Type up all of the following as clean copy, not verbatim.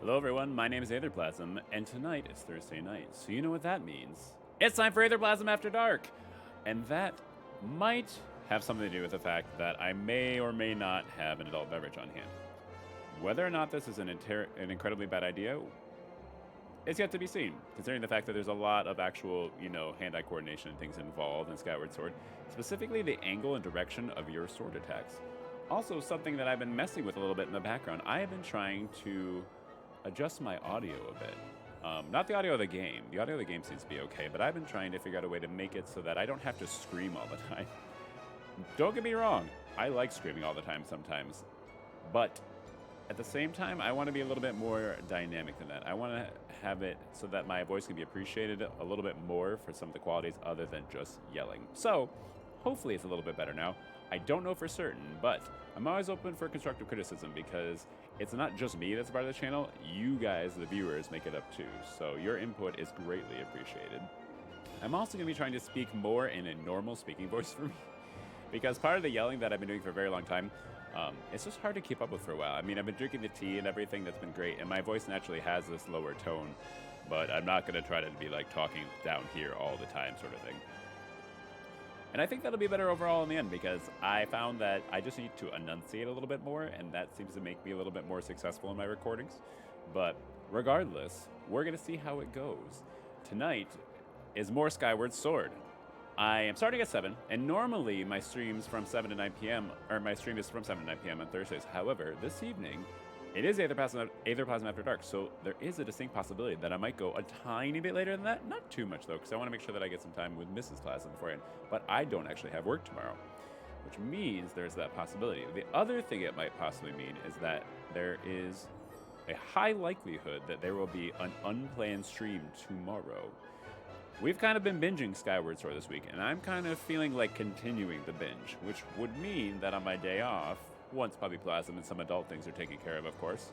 Hello everyone, my name is Aetherplasm, and tonight is Thursday night, so you know what that means. It's time for Aetherplasm After Dark! And that might have something to do with the fact that I may or may not have an adult beverage on hand. Whether or not this is an incredibly bad idea is yet to be seen, considering the fact that there's a lot of actual, hand-eye coordination and things involved in Skyward Sword, specifically the angle and direction of your sword attacks. Also, something that I've been messing with a little bit in the background, I have been trying to adjust my audio a bit. Not the audio of the game. The audio of the game seems to be okay, but I've been trying to figure out a way to make it so that I don't have to scream all the time. Don't get me wrong, I like screaming all the time sometimes, but at the same time, I want to be a little bit more dynamic than that. I want to have it so that my voice can be appreciated a little bit more for some of the qualities other than just yelling. So, hopefully it's a little bit better now. I don't know for certain, but I'm always open for constructive criticism because it's not just me that's part of the channel. You guys, the viewers, make it up too. So your input is greatly appreciated. I'm also going to be trying to speak more in a normal speaking voice for me because part of the yelling that I've been doing for a very long time, it's just hard to keep up with for a while. I mean, I've been drinking the tea and everything. That's been great. And my voice naturally has this lower tone, but I'm not going to try to be like talking down here all the time sort of thing. And I think that'll be better overall in the end because I found that I just need to enunciate a little bit more, and that seems to make me a little bit more successful in my recordings. But regardless, we're going to see how it goes. Tonight is more Skyward Sword. I am starting at 7, and normally my stream's from 7 to 9 p.m., or my stream is from 7 to 9 p.m. on Thursdays. However, this evening, it is Aetherplasm After Dark, so there is a distinct possibility that I might go a tiny bit later than that. Not too much, though, because I want to make sure that I get some time with Mrs. Plasm beforehand. But I don't actually have work tomorrow, which means there's that possibility. The other thing it might possibly mean is that there is a high likelihood that there will be an unplanned stream tomorrow. We've kind of been binging Skyward Sword this week, and I'm kind of feeling like continuing the binge, which would mean that on my day off, once Puppy Plasm and some adult things are taken care of course,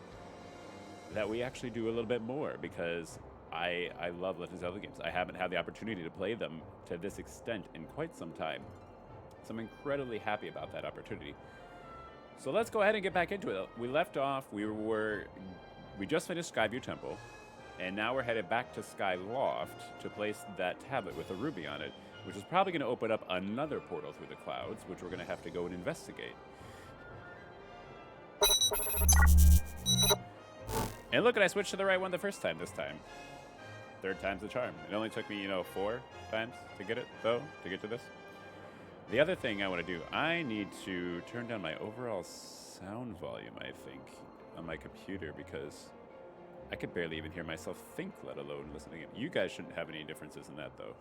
that we actually do a little bit more because I love Legend of Zelda games. I haven't had the opportunity to play them to this extent in quite some time. So I'm incredibly happy about that opportunity. So let's go ahead and get back into it. We left off, we just finished Skyview Temple, and now we're headed back to Skyloft to place that tablet with a ruby on it, which is probably going to open up another portal through the clouds, which we're going to have to go and investigate. And look, I switched to the right one the first time this time. Third time's the charm. It only took me, 4 times to get it, though, to get to this. The other thing I want to do, I need to turn down my overall sound volume, I think, on my computer because I could barely even hear myself think, let alone listening. You guys shouldn't have any differences in that, though.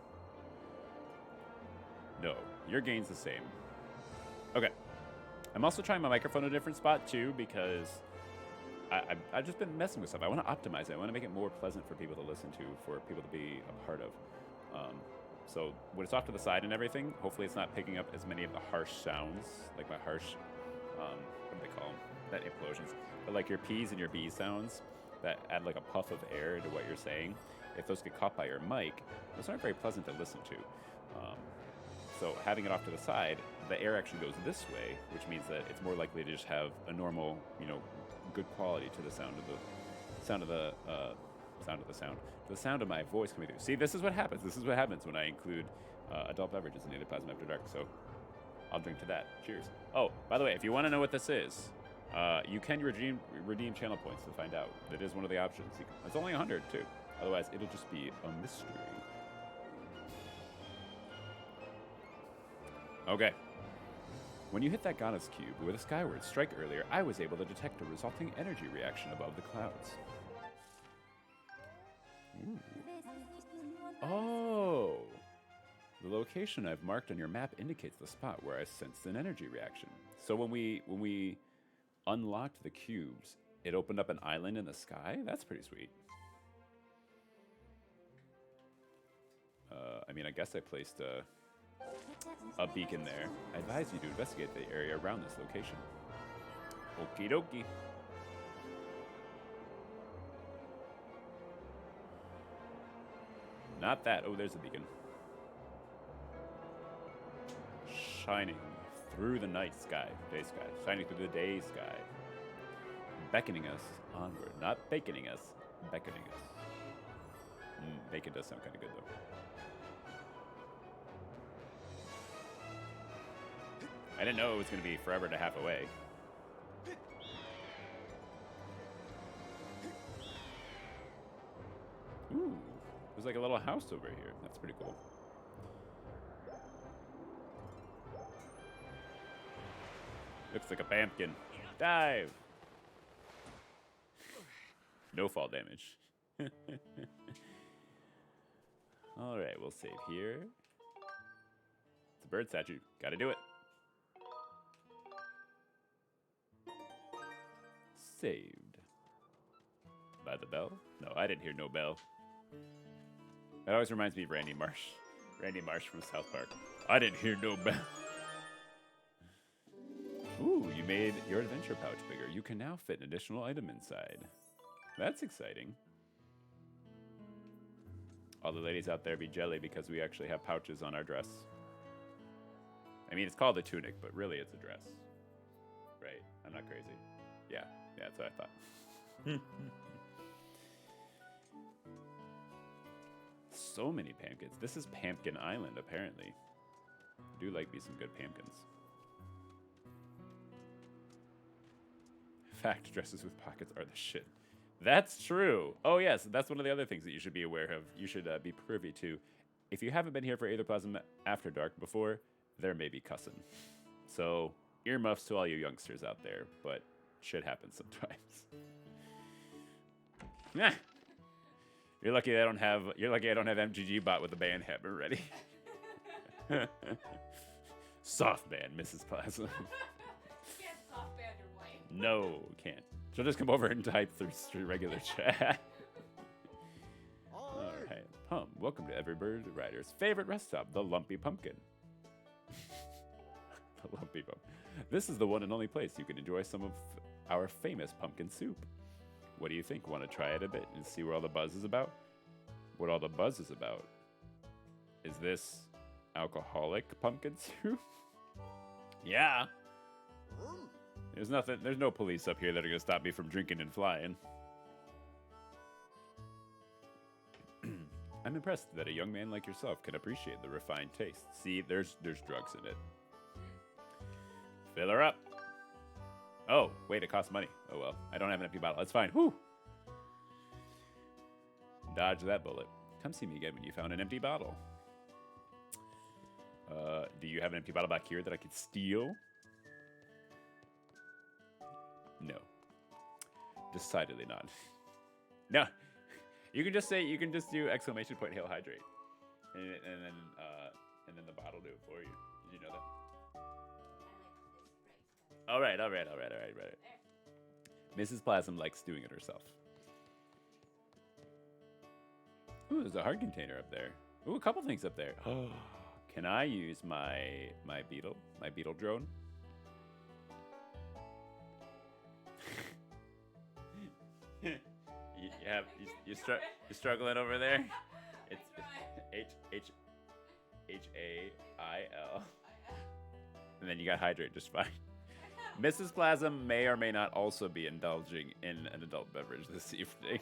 No, your gain's the same. Okay. I'm also trying my microphone in a different spot, too, because I've just been messing with stuff. I want to optimize it. I want to make it more pleasant for people to listen to, for people to be a part of. So when it's off to the side and everything, hopefully it's not picking up as many of the harsh sounds, like my harsh, what do they call them? Not implosions. But like your P's and your B's sounds that add like a puff of air to what you're saying. If those get caught by your mic, those aren't very pleasant to listen to. So having it off to the side, the air actually goes this way, which means that it's more likely to just have a normal, good quality to the sound of my voice coming through. See, this is what happens. This is what happens when I include adult beverages in Aetherplasm After Dark. So I'll drink to that. Cheers. Oh, by the way, if you want to know what this is, you can redeem channel points to find out. That is one of the options. It's only 100 too. Otherwise, it'll just be a mystery. Okay. When you hit that Goddess Cube with a Skyward Strike earlier, I was able to detect a resulting energy reaction above the clouds. Ooh. Oh! The location I've marked on your map indicates the spot where I sensed an energy reaction. So when we unlocked the cubes, it opened up an island in the sky? That's pretty sweet. I guess I placed a beacon there. I advise you to investigate the area around this location. Okie dokie. Not that. Oh, there's a beacon. Shining through the night sky. Day sky. Shining through the day sky. beckoning us onward. Not baconing us, beckoning us. Bacon does sound kind of good, though. I didn't know it was going to be forever and a half away. Ooh, there's like a little house over here. That's pretty cool. Looks like a pumpkin. Dive! No fall damage. Alright, we'll save here. It's a bird statue. Gotta do it. Saved. By the bell? No, I didn't hear no bell. That always reminds me of Randy Marsh. Randy Marsh from South Park. I didn't hear no bell. Ooh, you made your adventure pouch bigger. You can now fit an additional item inside. That's exciting. All the ladies out there be jelly because we actually have pouches on our dress. I mean, it's called a tunic, but really it's a dress. Right? I'm not crazy. Yeah, that's what I thought. So many pumpkins. This is Pumpkin Island, apparently. I do like me some good pumpkins. Fact, dresses with pockets are the shit. That's true. Oh, yes, that's one of the other things that you should be aware of. You should be privy to. If you haven't been here for Aetherplasm After Dark before, there may be cussing. So, earmuffs to all you youngsters out there, but shit happens sometimes. Nah. You're lucky I don't have MGG bot with the band hammer ready. Soft band, Mrs. Plasma. Can't soft band your wife. No, can't. She'll just come over and type through regular chat. All right. Welcome to every bird rider's favorite rest stop, the Lumpy Pumpkin. The Lumpy Pumpkin. This is the one and only place you can enjoy some of our famous pumpkin soup. What do you think? Want to try it a bit and see where all the buzz is about? What all the buzz is about? Is this alcoholic pumpkin soup? Yeah. There's no police up here that are going to stop me from drinking and flying. I'm impressed that a young man like yourself can appreciate the refined taste. See, there's drugs in it. Fill her up. Oh, wait, it costs money. Oh, well, I don't have an empty bottle. That's fine. Whew. Dodge that bullet. Come see me again when you found an empty bottle. Do you have an empty bottle back here that I could steal? No. Decidedly not. No. You can just do exclamation point hail hydrate. And then the bottle do it for you. Did you know that? All right. Mrs. Plasm likes doing it herself. Ooh, there's a hard container up there. Ooh, a couple things up there. Oh, can I use my beetle drone? You're struggling over there. It's HAIL, and then you got hydrate just fine. Mrs. Plasm may or may not also be indulging in an adult beverage this evening.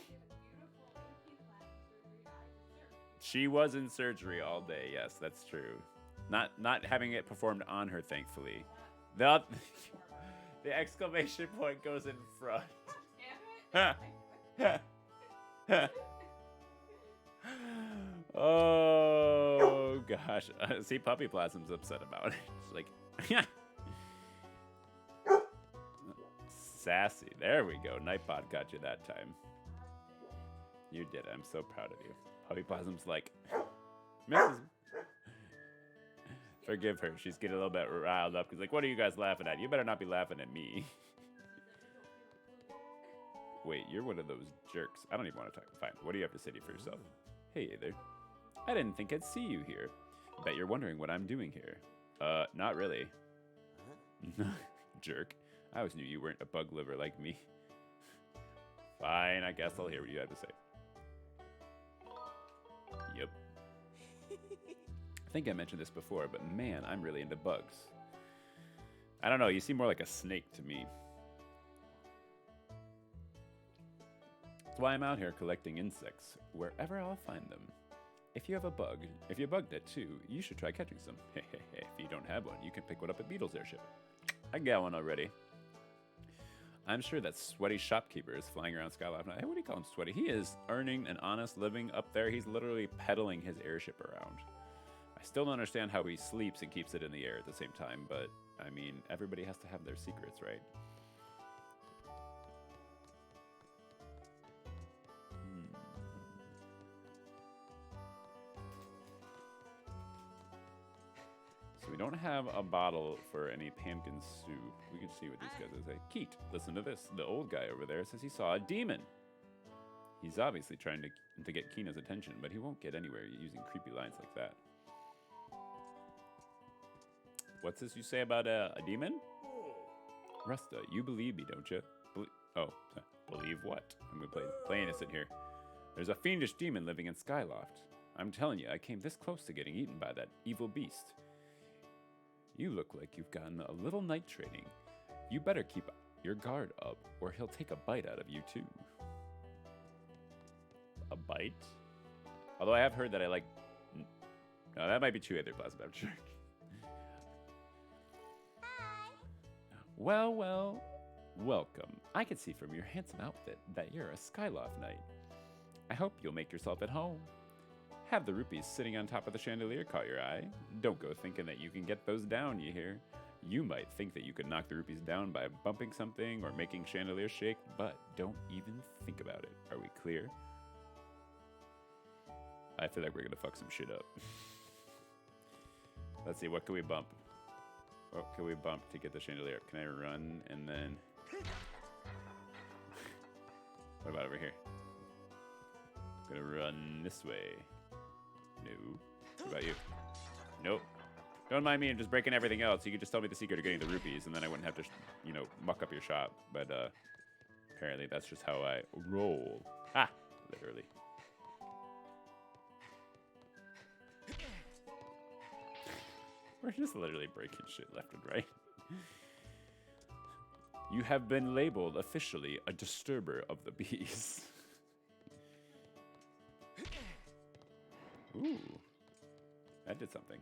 She was in surgery all day. Yes, that's true. Not having it performed on her, thankfully. The exclamation point goes in front. Damn it. Oh gosh. See, Puppy Plasm's upset about it. She's like, sassy. There we go. Nightbot got you that time. You did it. I'm so proud of you. Puppy Plasm's like, Mrs. Forgive her. She's getting a little bit riled up. She's like, what are you guys laughing at? You better not be laughing at me. Wait, you're one of those jerks. I don't even want to talk. Fine. What do you have to say for yourself? Hey there. I didn't think I'd see you here. Bet you're wondering what I'm doing here. Not really. Jerk. I always knew you weren't a bug liver like me. Fine, I guess I'll hear what you have to say. Yep. I think I mentioned this before, but man, I'm really into bugs. I don't know, you seem more like a snake to me. why I'm out here collecting insects, wherever I'll find them. If you bugged it too, you should try catching some. If you don't have one, you can pick one up at Beetle's airship. I got one already. I'm sure that sweaty shopkeeper is flying around Skyloft now. Hey, what do you call him sweaty? He is earning an honest living up there. He's literally pedaling his airship around. I still don't understand how he sleeps and keeps it in the air at the same time, but, I mean, everybody has to have their secrets, right? We don't have a bottle for any pumpkin soup. We can see what these guys say. Keat, listen to this. The old guy over there says he saw a demon. He's obviously trying to get Kina's attention, but he won't get anywhere using creepy lines like that. What's this you say about a demon? Rusta, you believe me, don't you? Believe what? I'm gonna play innocent here. There's a fiendish demon living in Skyloft. I'm telling you, I came this close to getting eaten by that evil beast. You look like you've gotten a little night training. You better keep your guard up, or he'll take a bite out of you too. A bite? Although I have heard that I like... No, that might be too Aether Plasm, I'm sure. Hi. Well, welcome. I can see from your handsome outfit that you're a Skyloft knight. I hope you'll make yourself at home. Have the rupees sitting on top of the chandelier caught your eye? Don't go thinking that you can get those down, you hear? You might think that you could knock the rupees down by bumping something or making chandelier shake, but don't even think about it. Are we clear? I feel like we're gonna fuck some shit up. Let's see, what can we bump? What can we bump to get the chandelier up? Can I run and then... What about over here? I'm gonna run this way. No. What about you? Nope. Don't mind me, I'm just breaking everything else. You could just tell me the secret of getting the rupees, and then I wouldn't have to, muck up your shop. But apparently that's just how I roll. Ah! Literally. We're just literally breaking shit left and right. You have been labeled officially a disturber of the bees. Ooh, that did something.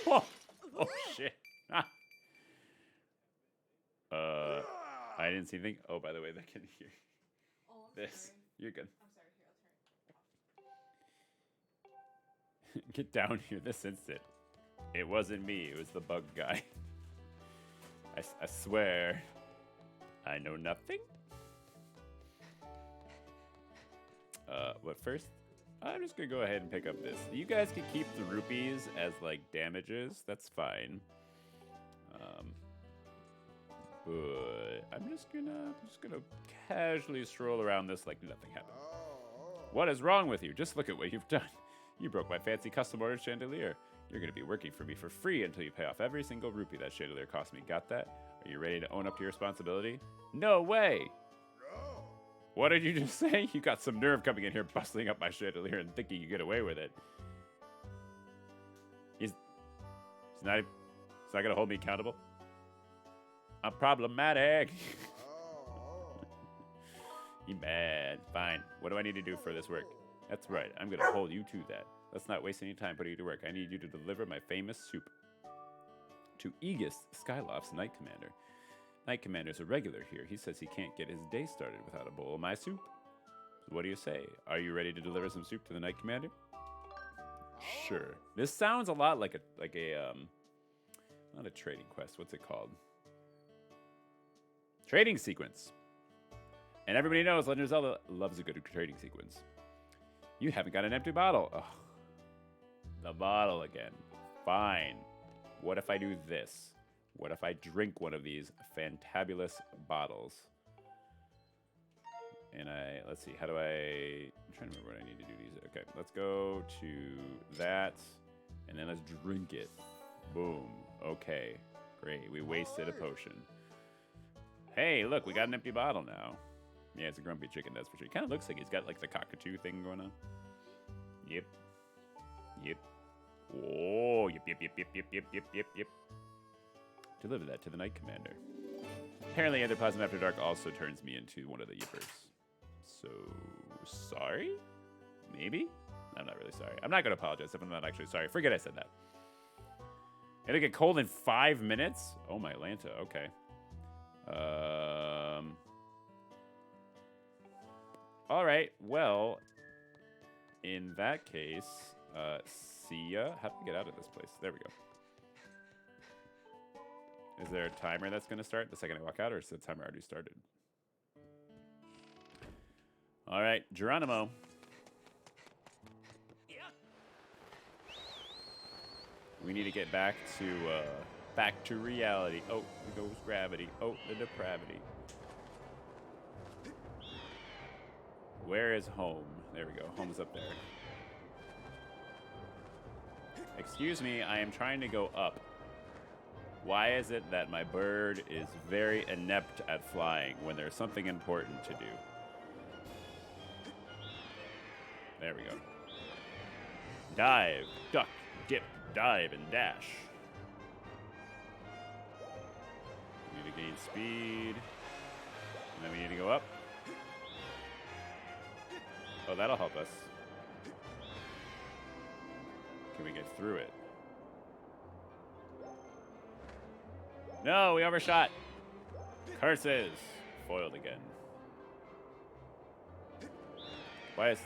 Whoa! Oh shit! Ah. I didn't see anything. Oh, by the way, they can hear this. Sorry. You're good. I'm sorry. Here, I'll turn it. Get down here this instant. It wasn't me. It was the bug guy. I swear, I know nothing. But first, I'm just gonna go ahead and pick up this. You guys can keep the rupees as like damages. That's fine. But I'm just gonna casually stroll around this like nothing happened. What is wrong with you? Just look at what you've done. You broke my fancy custom ordered chandelier. You're gonna be working for me for free until you pay off every single rupee that chandelier cost me. Got that? Are you ready to own up to your responsibility? No way! What did you just say? You got some nerve coming in here, bustling up my chandelier and thinking you get away with it. He's not gonna hold me accountable. I'm problematic. You mad? Fine. What do I need to do for this work? That's right. I'm gonna hold you to that. Let's not waste any time putting you to work. I need you to deliver my famous soup to Aegis, Skyloft's Knight Commander. Knight Commander's a regular here. He says he can't get his day started without a bowl of my soup. So what do you say? Are you ready to deliver some soup to the Knight Commander? Sure. This sounds a lot like a not a trading quest. What's it called? Trading sequence. And everybody knows Legend of Zelda loves a good trading sequence. You haven't got an empty bottle. Ugh. The bottle again. Fine. What if I do this? What if I drink one of these fantabulous bottles? And let's see, I'm trying to remember what I need to do these. Okay, let's go to that, and then let's drink it. Boom. Okay, great. We wasted a potion. Hey, look, we got an empty bottle now. Yeah, it's a grumpy chicken, that's for sure. He kind of looks like he's got like the cockatoo thing going on. Yep. Oh, yep. Deliver that to the Knight Commander. Apparently, Plasma After Dark also turns me into one of the Yippers. So, sorry? Maybe? I'm not really sorry. I'm not going to apologize if I'm not actually sorry. Forget I said that. It'll get cold in 5 minutes? Oh, my Lanta. Okay. All right. Well, in that case, see ya. How do we get out of this place? There we go. Is there a timer that's going to start the second I walk out, or is the timer already started? All right, Geronimo. We need to get back to reality. Oh, there goes gravity. Oh, the depravity. Where is home? There we go. Home's up there. Excuse me, I am trying to go up. Why is it that my bird is very inept at flying when there's something important to do? There we go. Dive, duck, dip, dive, and dash. We need to gain speed. And then we need to go up. Oh, that'll help us. Can we get through it? No, we overshot. Curses. Foiled again. Why is...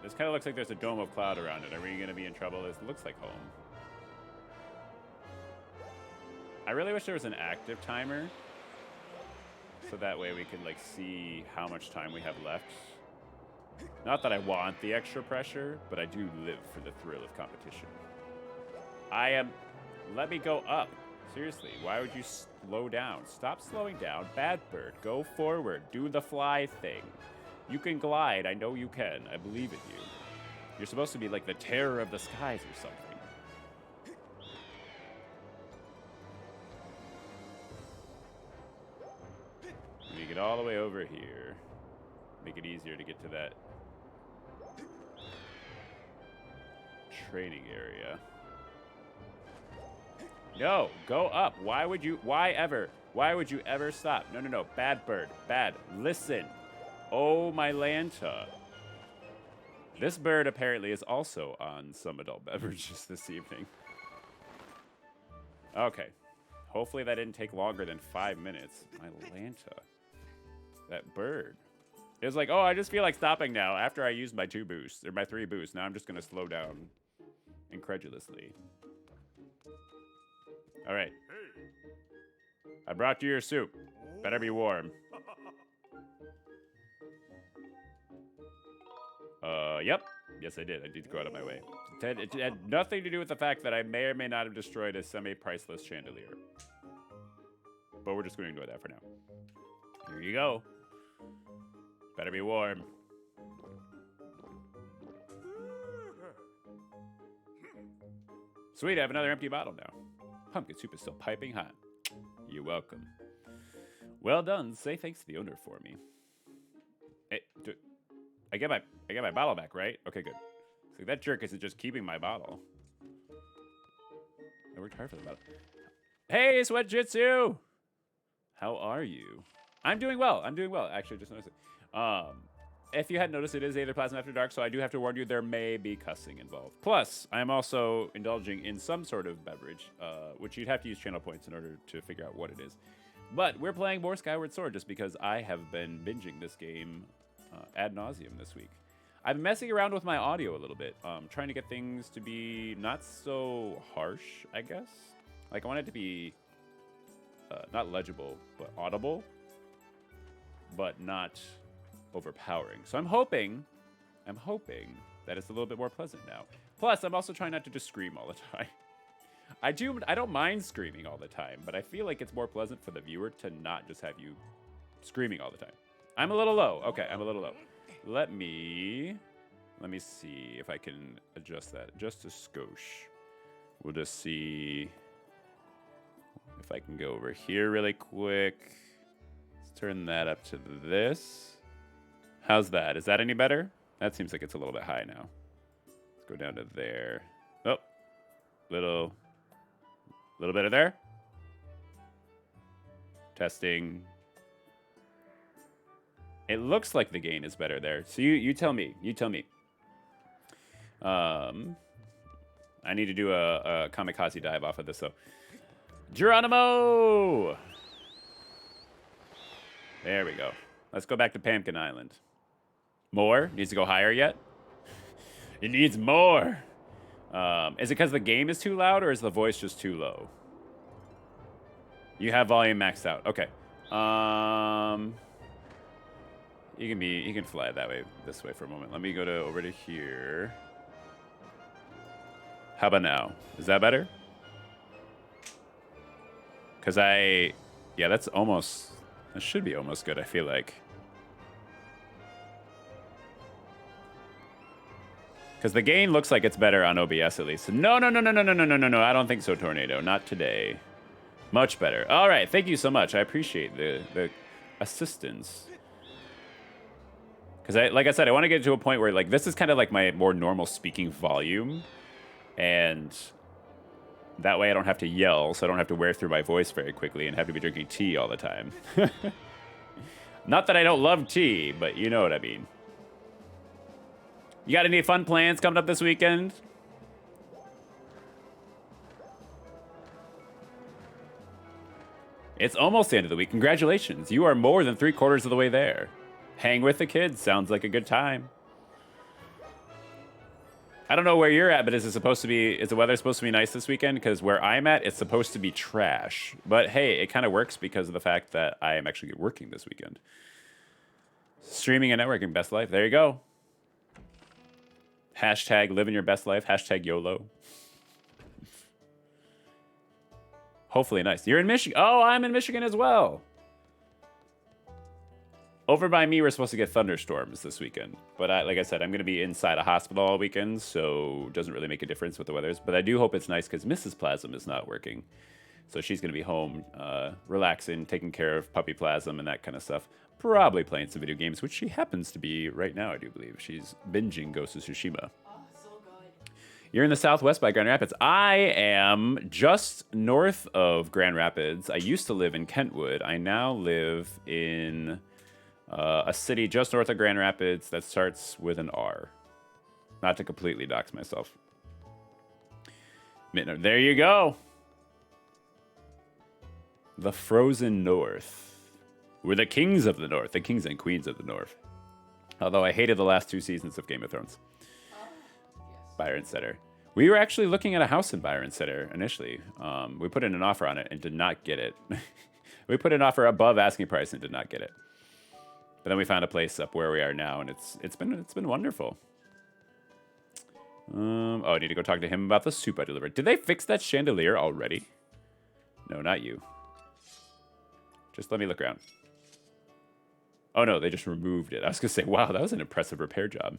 This kind of looks like there's a dome of cloud around it. Are we going to be in trouble? This looks like home. I really wish there was an active timer. So that way we could, like, see how much time we have left. Not that I want the extra pressure, but I do live for the thrill of competition. I am... Let me go up. Seriously, why would you slow down? Stop slowing down. Bad bird, go forward. Do the fly thing. You can glide. I know you can. I believe in you. You're supposed to be like the terror of the skies or something. We get all the way over here. Make it easier to get to that training area. No, go up. Why would you ever stop? No. Bad bird. Bad. Listen. Oh, my Lanta. This bird apparently is also on some adult beverages this evening. Okay. Hopefully that didn't take longer than 5 minutes. My Lanta. That bird. It was like, oh, I just feel like stopping now after I used my 2 boosts, or my 3 boosts. Now I'm just going to slow down incredulously. All right. I brought you your soup. Better be warm. Yep. Yes, I did. I did go out of my way. It had nothing to do with the fact that I may or may not have destroyed a semi-priceless chandelier. But we're just going to ignore that for now. Here you go. Better be warm. Sweet, I have another empty bottle now. Pumpkin soup is still piping hot. You're welcome. Well done. Say thanks to the owner for me. Hey, I get my bottle back, right? Okay, good. So that jerk isn't just keeping my bottle. I worked hard for the bottle. Hey, Sweat Jitsu! How are you? I'm doing well. Actually, just noticed it. If you hadn't noticed, it is Aether Plasma After Dark, so I do have to warn you there may be cussing involved. Plus, I am also indulging in some sort of beverage, which you'd have to use channel points in order to figure out what it is. But we're playing more Skyward Sword just because I have been binging this game ad nauseum this week. I'm messing around with my audio a little bit, trying to get things to be not so harsh, I guess. Like, I want it to be not legible, but audible, but not overpowering. So I'm hoping that it's a little bit more pleasant now. Plus, I'm also trying not to just scream all the time. I don't mind screaming all the time, but I feel like it's more pleasant for the viewer to not just have you screaming all the time. I'm a little low. Okay, I'm a little low. Let me see if I can adjust that just a skosh. We'll just see if I can go over here really quick. Let's turn that up to this. How's that? Is that any better? That seems like it's a little bit high now. Let's go down to there. Oh, little bit of there. Testing. It looks like the gain is better there. So you tell me. You tell me. I need to do a kamikaze dive off of this, though. Geronimo! There we go. Let's go back to Pumpkin Island. More? Needs to go higher yet? It needs more. Is it because the game is too loud, or is the voice just too low? You have volume maxed out. Okay. You can fly that way, this way for a moment. Let me go over to here. How about now? Is that better? Because yeah, that should be almost good, I feel like. Because the gain looks like it's better on OBS at least. No, I don't think so, Tornado. Not today. Much better. All right, thank you so much. I appreciate the assistance. Because like I said, I want to get to a point where like this is kind of like my more normal speaking volume. And that way I don't have to yell, so I don't have to wear through my voice very quickly and have to be drinking tea all the time. Not that I don't love tea, but you know what I mean. You got any fun plans coming up this weekend? It's almost the end of the week. Congratulations. You are more than 3/4 of the way there. Hang with the kids. Sounds like a good time. I don't know where you're at, but is the weather supposed to be nice this weekend? Because where I'm at, it's supposed to be trash. But hey, it kind of works because of the fact that I am actually working this weekend. Streaming and networking, best life. There you go. Hashtag living your best life. Hashtag YOLO. Hopefully nice. You're in Michigan. Oh, I'm in Michigan as well. Over by me, we're supposed to get thunderstorms this weekend. But like I said, I'm going to be inside a hospital all weekend, so it doesn't really make a difference what the weather is. But I do hope it's nice because Mrs. Plasm is not working. So she's going to be home, relaxing, taking care of Puppy Plasm and that kind of stuff. Probably playing some video games, which she happens to be right now, I do believe. She's binging Ghost of Tsushima. Oh, so good. You're in the Southwest by Grand Rapids. I am just north of Grand Rapids. I used to live in Kentwood. I now live in a city just north of Grand Rapids that starts with an R. Not to completely dox myself. There you go. The Frozen North. We're the kings of the North. The kings and queens of the North. Although I hated the last 2 seasons of Game of Thrones. Yes. Byron Center. We were actually looking at a house in Byron Center initially. We put in an offer on it and did not get it. We put an offer above asking price and did not get it. But then we found a place up where we are now, and it's been wonderful. I need to go talk to him about the soup I delivered. Did they fix that chandelier already? No, not you. Just let me look around. Oh no, they just removed it. I was gonna say, wow, that was an impressive repair job.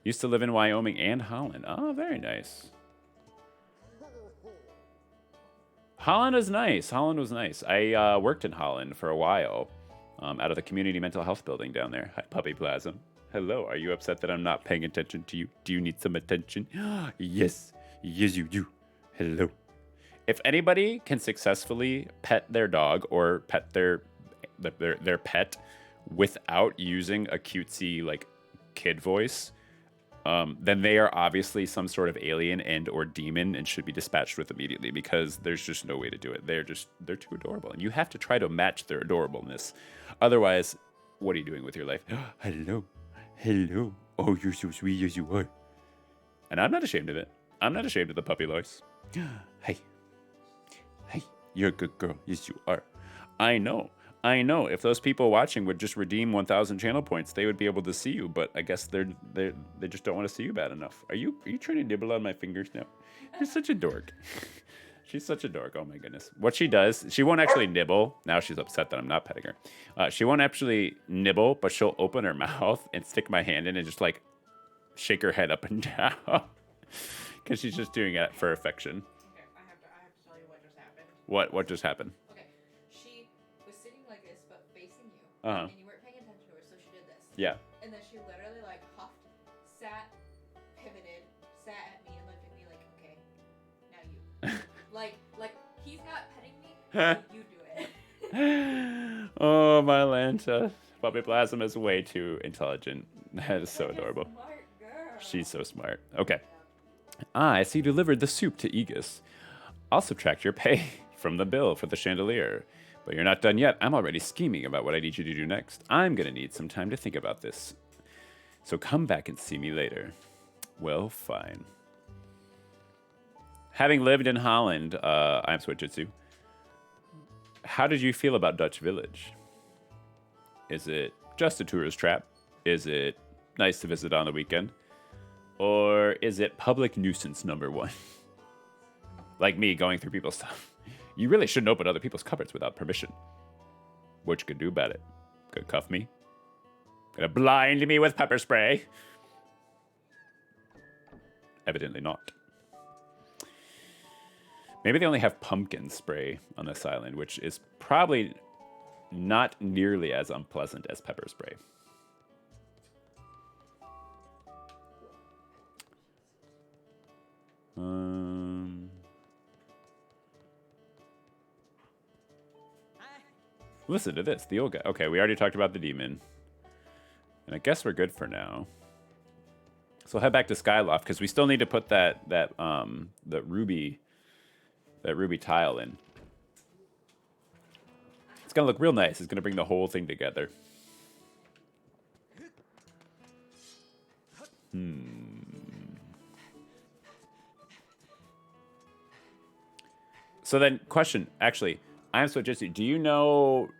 Used to live in Wyoming and Holland. Oh, very nice. Holland is nice. Holland was nice. I worked in Holland for a while. Out of the community mental health building down there. Hi, Puppy Plasm. Hello, are you upset that I'm not paying attention to you? Do you need some attention? Yes. Yes, you do. Hello. If anybody can successfully pet their dog or pet their pet without using a cutesy, like, kid voice, then they are obviously some sort of alien and or demon and should be dispatched with immediately because there's just no way to do it. They're too adorable. And you have to try to match their adorableness. Otherwise, what are you doing with your life? Hello. Hello. Oh, you're so sweet as you are. And I'm not ashamed of it. I'm not ashamed of the puppy voice. Hey. Hey, you're a good girl. Yes, you are. I know. If those people watching would just redeem 1,000 channel points, they would be able to see you. But I guess they just don't want to see you bad enough. Are you trying to nibble on my fingers now? You're such a dork. She's such a dork. Oh my goodness. What she does, she won't actually nibble. Now she's upset that I'm not petting her. She won't actually nibble, but she'll open her mouth and stick my hand in and just like shake her head up and down because she's just doing it for affection. Okay, I have to tell you what just happened. What just happened? Okay, she was sitting like this, but facing you, Uh-huh. and you weren't paying attention to her, so she did this. Yeah. And then she literally like huffed, sat, pivoted, sat at me, and looked at me like, okay, now you. like he's not petting me, so you do it. Oh, my Lanta. Puppy Plasm is way too intelligent. That is so Such a adorable. smart girl. She's so smart. Okay. I see you delivered the soup to Aegis. I'll subtract your pay from the bill for the chandelier. But you're not done yet. I'm already scheming about what I need you to do next. I'm going to need some time to think about this. So come back and see me later. Well, fine. Having lived in Holland, I'm Switchitsu. How did you feel about Dutch Village? Is it just a tourist trap? Is it nice to visit on the weekend? Or is it public nuisance number one? Like me going through people's stuff. You really shouldn't open other people's cupboards without permission. What you could do about it? Could cuff me? Gonna blind me with pepper spray? Evidently not. Maybe they only have pumpkin spray on this island, which is probably not nearly as unpleasant as pepper spray. Listen to this, the old guy. Okay, we already talked about the demon. And I guess we're good for now. So we'll head back to Skyloft, because we still need to put that ruby tile in. It's gonna look real nice. It's gonna bring the whole thing together. So then, question, actually, I'm so just. Do you know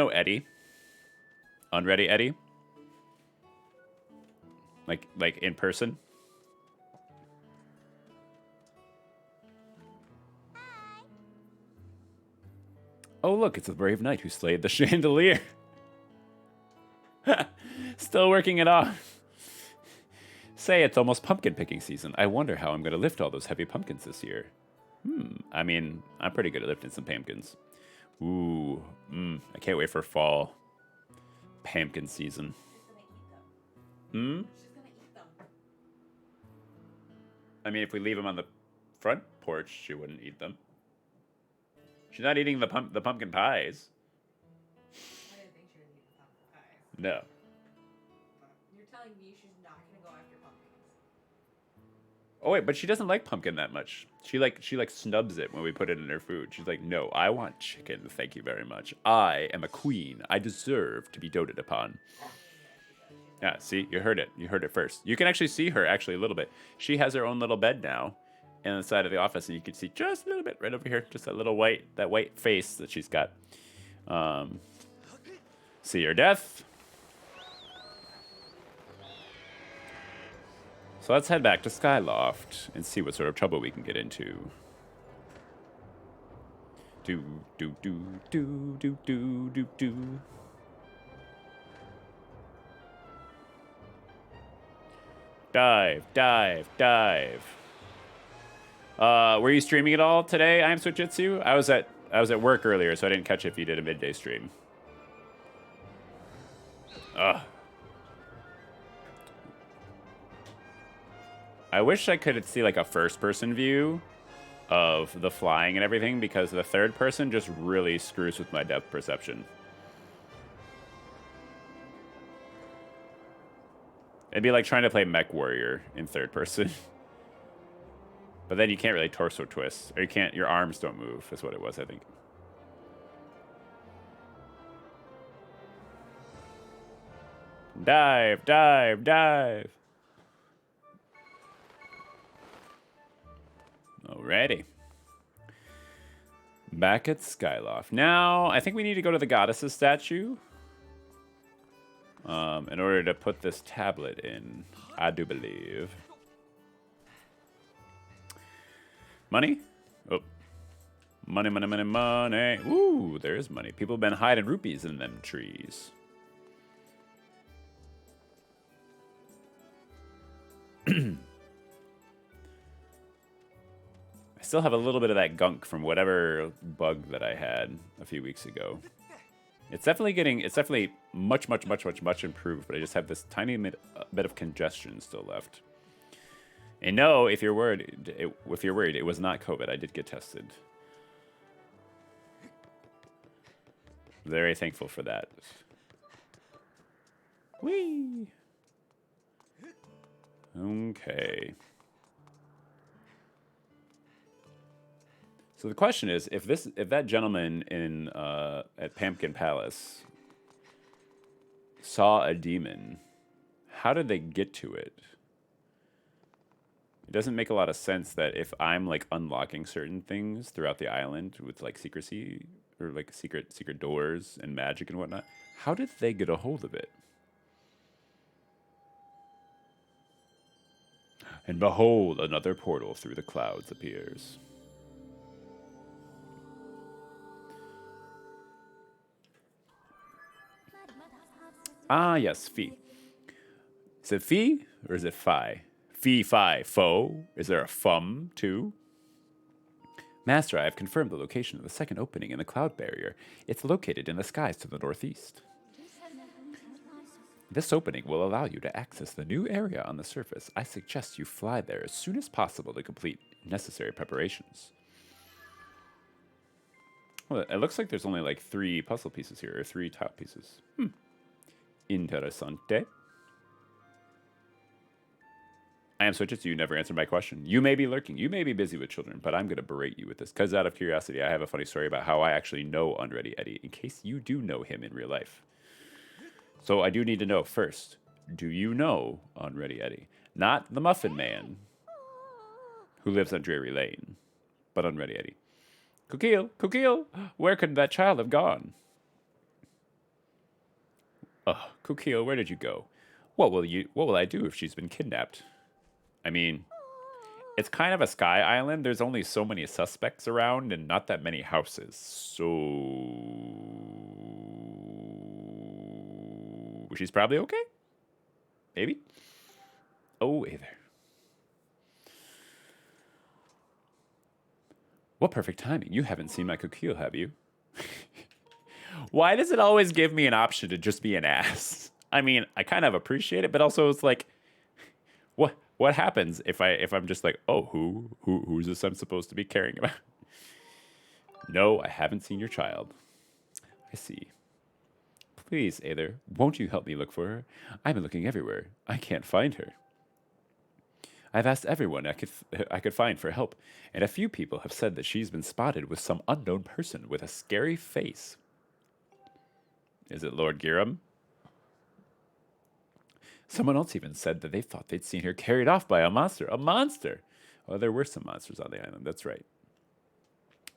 Eddie? Unready Eddie? Like in person? Oh, look, it's the brave knight who slayed the chandelier. Still working it off. Say it's almost pumpkin picking season. I wonder how I'm going to lift all those heavy pumpkins this year. I mean, I'm pretty good at lifting some pumpkins. Ooh, I can't wait for fall. Pumpkin season. She's gonna eat them. I mean, if we leave them on the front porch, she wouldn't eat them. She's not eating the pumpkin pies. I didn't think she was eating pumpkin pies. No. You're telling me she's not gonna go after pumpkins? Oh wait, but she doesn't like pumpkin that much. She like snubs it when we put it in her food. She's like, no, I want chicken. Thank you very much. I am a queen. I deserve to be doted upon. Yeah, see, you heard it. You heard it first. You can actually see her actually a little bit. She has her own little bed now in the side of the office, and you can see just a little bit right over here, just that little white face that she's got. See her death. So let's head back to Skyloft and see what sort of trouble we can get into. Do. Dive. Were you streaming at all today? I'm Switchitsu. I was at work earlier, so I didn't catch if you did a midday stream. I wish I could see like a first-person view of the flying and everything, because the third person just really screws with my depth perception. It'd be like trying to play Mech Warrior in third person. But then you can't really torso twist, or your arms don't move, is what it was, I think. Dive. Alrighty. Back at Skyloft. Now, I think we need to go to the goddess's statue. In order to put this tablet in, I do believe. Money? Oh. Money. Ooh, there is money. People have been hiding rupees in them trees. I still have a little bit of that gunk from whatever bug that I had a few weeks ago. It's definitely much improved, but I just have this tiny bit of congestion still left. And no, if you're worried, it was not COVID. I did get tested. Very thankful for that. Whee! Okay. So the question is, if that gentleman in at Pumpkin Palace saw a demon, how did they get to it? It doesn't make a lot of sense that if I'm like unlocking certain things throughout the island with like secrecy or like secret doors and magic and whatnot, how did they get a hold of it? And behold, another portal through the clouds appears. Ah, yes, fee. Is it fee or is it fi? Fee, fi, fo? Is there a fum too? Master, I have confirmed the location of the second opening in the cloud barrier. It's located in the skies to the northeast. This opening will allow you to access the new area on the surface. I suggest you fly there as soon as possible to complete necessary preparations. Well, it looks like there's only like 3 puzzle pieces here, or 3 top pieces. Interessante. I am Switches. You never answered my question. You may be lurking. You may be busy with children, but I'm going to berate you with this. Because out of curiosity, I have a funny story about how I actually know Unready Eddie, in case you do know him in real life. So I do need to know first, do you know Unready Eddie? Not the Muffin Man, who lives on Dreary Lane, but Unready Eddie. Kukil, where could that child have gone? Oh, Kukil, where did you go? What will I do if she's been kidnapped? I mean, it's kind of a sky island. There's only so many suspects around and not that many houses. So she's probably okay? Maybe? Oh, hey there. What perfect timing. You haven't seen my Kukil, have you? Why does it always give me an option to just be an ass? I mean, I kind of appreciate it, but also it's like, what happens if I'm just like, oh, who's this I'm supposed to be caring about? No, I haven't seen your child. I see. Please, Aether, won't you help me look for her? I've been looking everywhere. I can't find her. I've asked everyone I could find for help, and a few people have said that she's been spotted with some unknown person with a scary face. Is it Lord Giram? Someone else even said that they thought they'd seen her carried off by a monster. A monster! Well, there were some monsters on the island, that's right.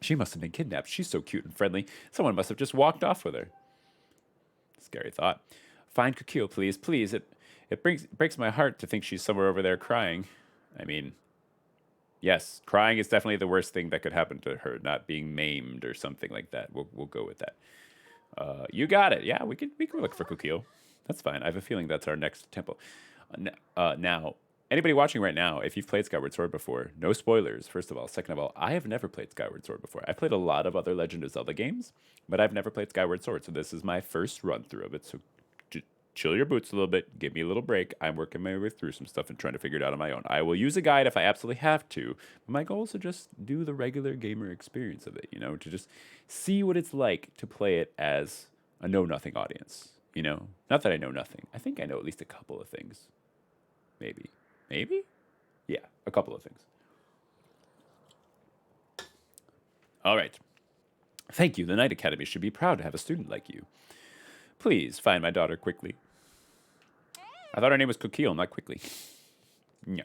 She must have been kidnapped. She's so cute and friendly. Someone must have just walked off with her. Scary thought. Find Kukil, please, please. It breaks my heart to think she's somewhere over there crying. I mean, yes, crying is definitely the worst thing that could happen to her, not being maimed or something like that. We'll go with that. You got it. Yeah, we can look for Kukil. That's fine. I have a feeling that's our next temple. Now, anybody watching right now, if you've played Skyward Sword before, no spoilers, first of all. Second of all, I have never played Skyward Sword before. I've played a lot of other Legend of Zelda games, but I've never played Skyward Sword, so this is my first run-through of it. So chill your boots a little bit. Give me a little break. I'm working my way through some stuff and trying to figure it out on my own. I will use a guide if I absolutely have to, but my goal is to just do the regular gamer experience of it, to just see what it's like to play it as a know-nothing audience. Not that I know nothing. I think I know at least a couple of things. Maybe? Yeah, a couple of things. All right. Thank you. The Knight Academy should be proud to have a student like you. Please find my daughter quickly. I thought her name was Kukil, not Quickly. Do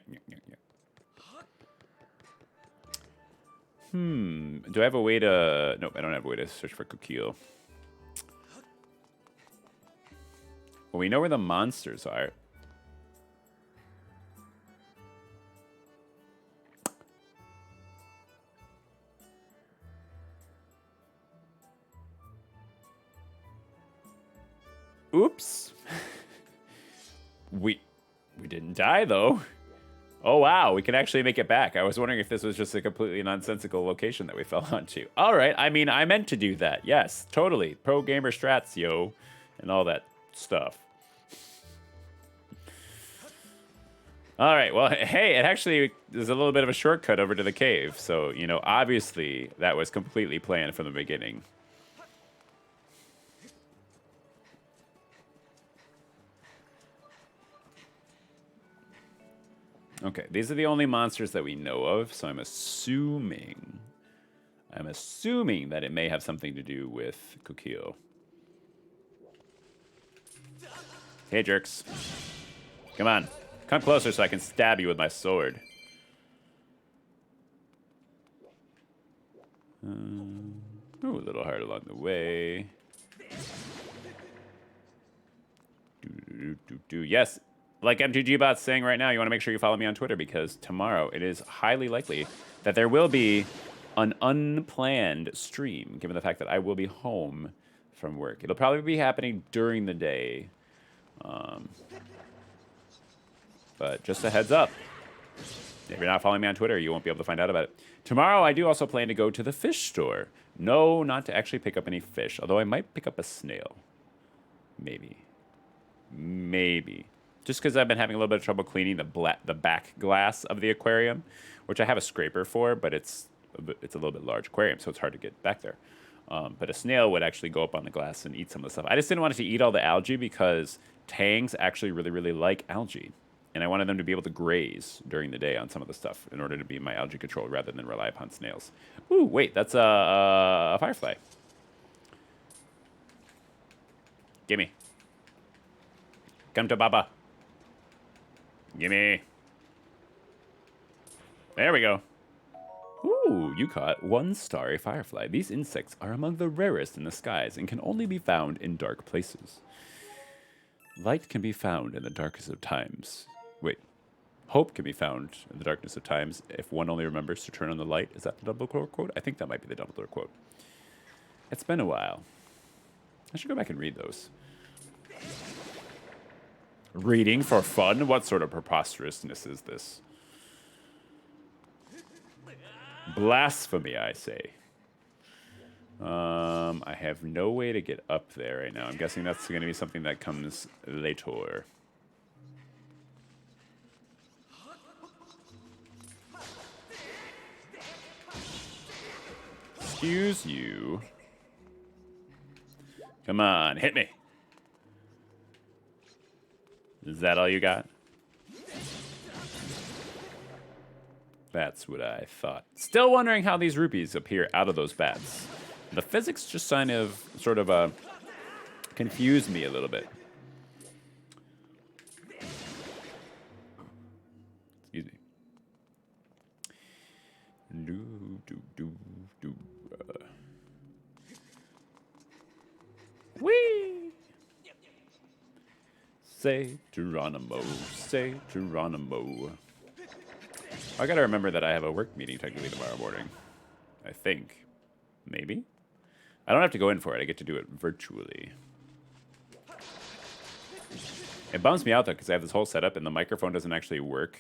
I have a way to... Nope, I don't have a way to search for Kukil. Well, we know where the monsters are. Oops. We didn't die, though. Oh, wow. We can actually make it back. I was wondering if this was just a completely nonsensical location that we fell onto. All right. I mean, I meant to do that. Yes, totally. Pro gamer strats, yo. And all that stuff. All right, well, hey, it actually is a little bit of a shortcut over to the cave. So, obviously that was completely planned from the beginning. Okay, these are the only monsters that we know of, so I'm assuming that it may have something to do with Kukio. Hey, jerks. Come on. Come closer so I can stab you with my sword. A little hard along the way. Yes, like MTGBot's saying right now, you want to make sure you follow me on Twitter because tomorrow it is highly likely that there will be an unplanned stream, given the fact that I will be home from work. It'll probably be happening during the day. But just a heads up. If you're not following me on Twitter, you won't be able to find out about it. Tomorrow, I do also plan to go to the fish store. No, not to actually pick up any fish, although I might pick up a snail. Maybe. Just because I've been having a little bit of trouble cleaning the back glass of the aquarium, which I have a scraper for, but it's a little bit large aquarium, so it's hard to get back there. But a snail would actually go up on the glass and eat some of the stuff. I just didn't want it to eat all the algae because tangs actually really, really like algae. And I wanted them to be able to graze during the day on some of the stuff in order to be my algae control rather than rely upon snails. Ooh, wait, that's a firefly. Gimme. Come to Baba. Gimme. There we go. Ooh, you caught one starry firefly. These insects are among the rarest in the skies and can only be found in dark places. Light can be found in the darkest of times. Wait. Hope can be found in the darkness of times if one only remembers to turn on the light. Is that the Dumbledore quote? I think that might be the Dumbledore quote. It's been a while. I should go back and read those. Reading for fun? What sort of preposterousness is this? Blasphemy, I say. I have no way to get up there right now. I'm guessing that's going to be something that comes later. Excuse you. Come on, hit me. Is that all you got? That's what I thought. Still wondering how these rupees appear out of those bats. The physics just sort of confused me a little bit. Excuse me. Whee! Say Geronimo, say Geronimo. I gotta remember that I have a work meeting technically tomorrow morning. I think. Maybe? I don't have to go in for it. I get to do it virtually. It bums me out, though, because I have this whole setup and the microphone doesn't actually work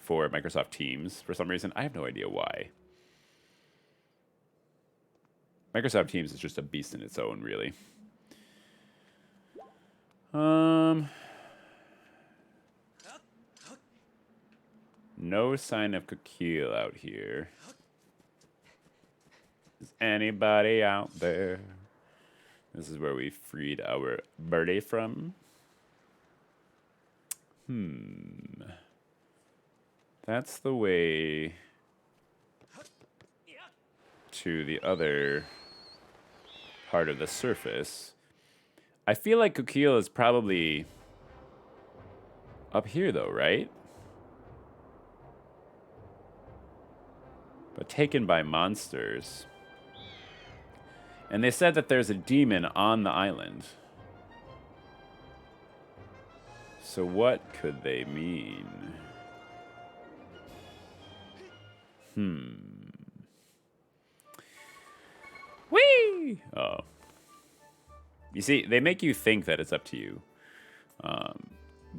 for Microsoft Teams for some reason. I have no idea why. Microsoft Teams is just a beast in its own, really. No sign of Kukil out here. Is anybody out there? This is where we freed our birdie from. That's the way to the other part of the surface. I feel like Kukil is probably up here, though, right? But taken by monsters. And they said that there's a demon on the island. So what could they mean? Whee! Oh. You see, they make you think that it's up to you.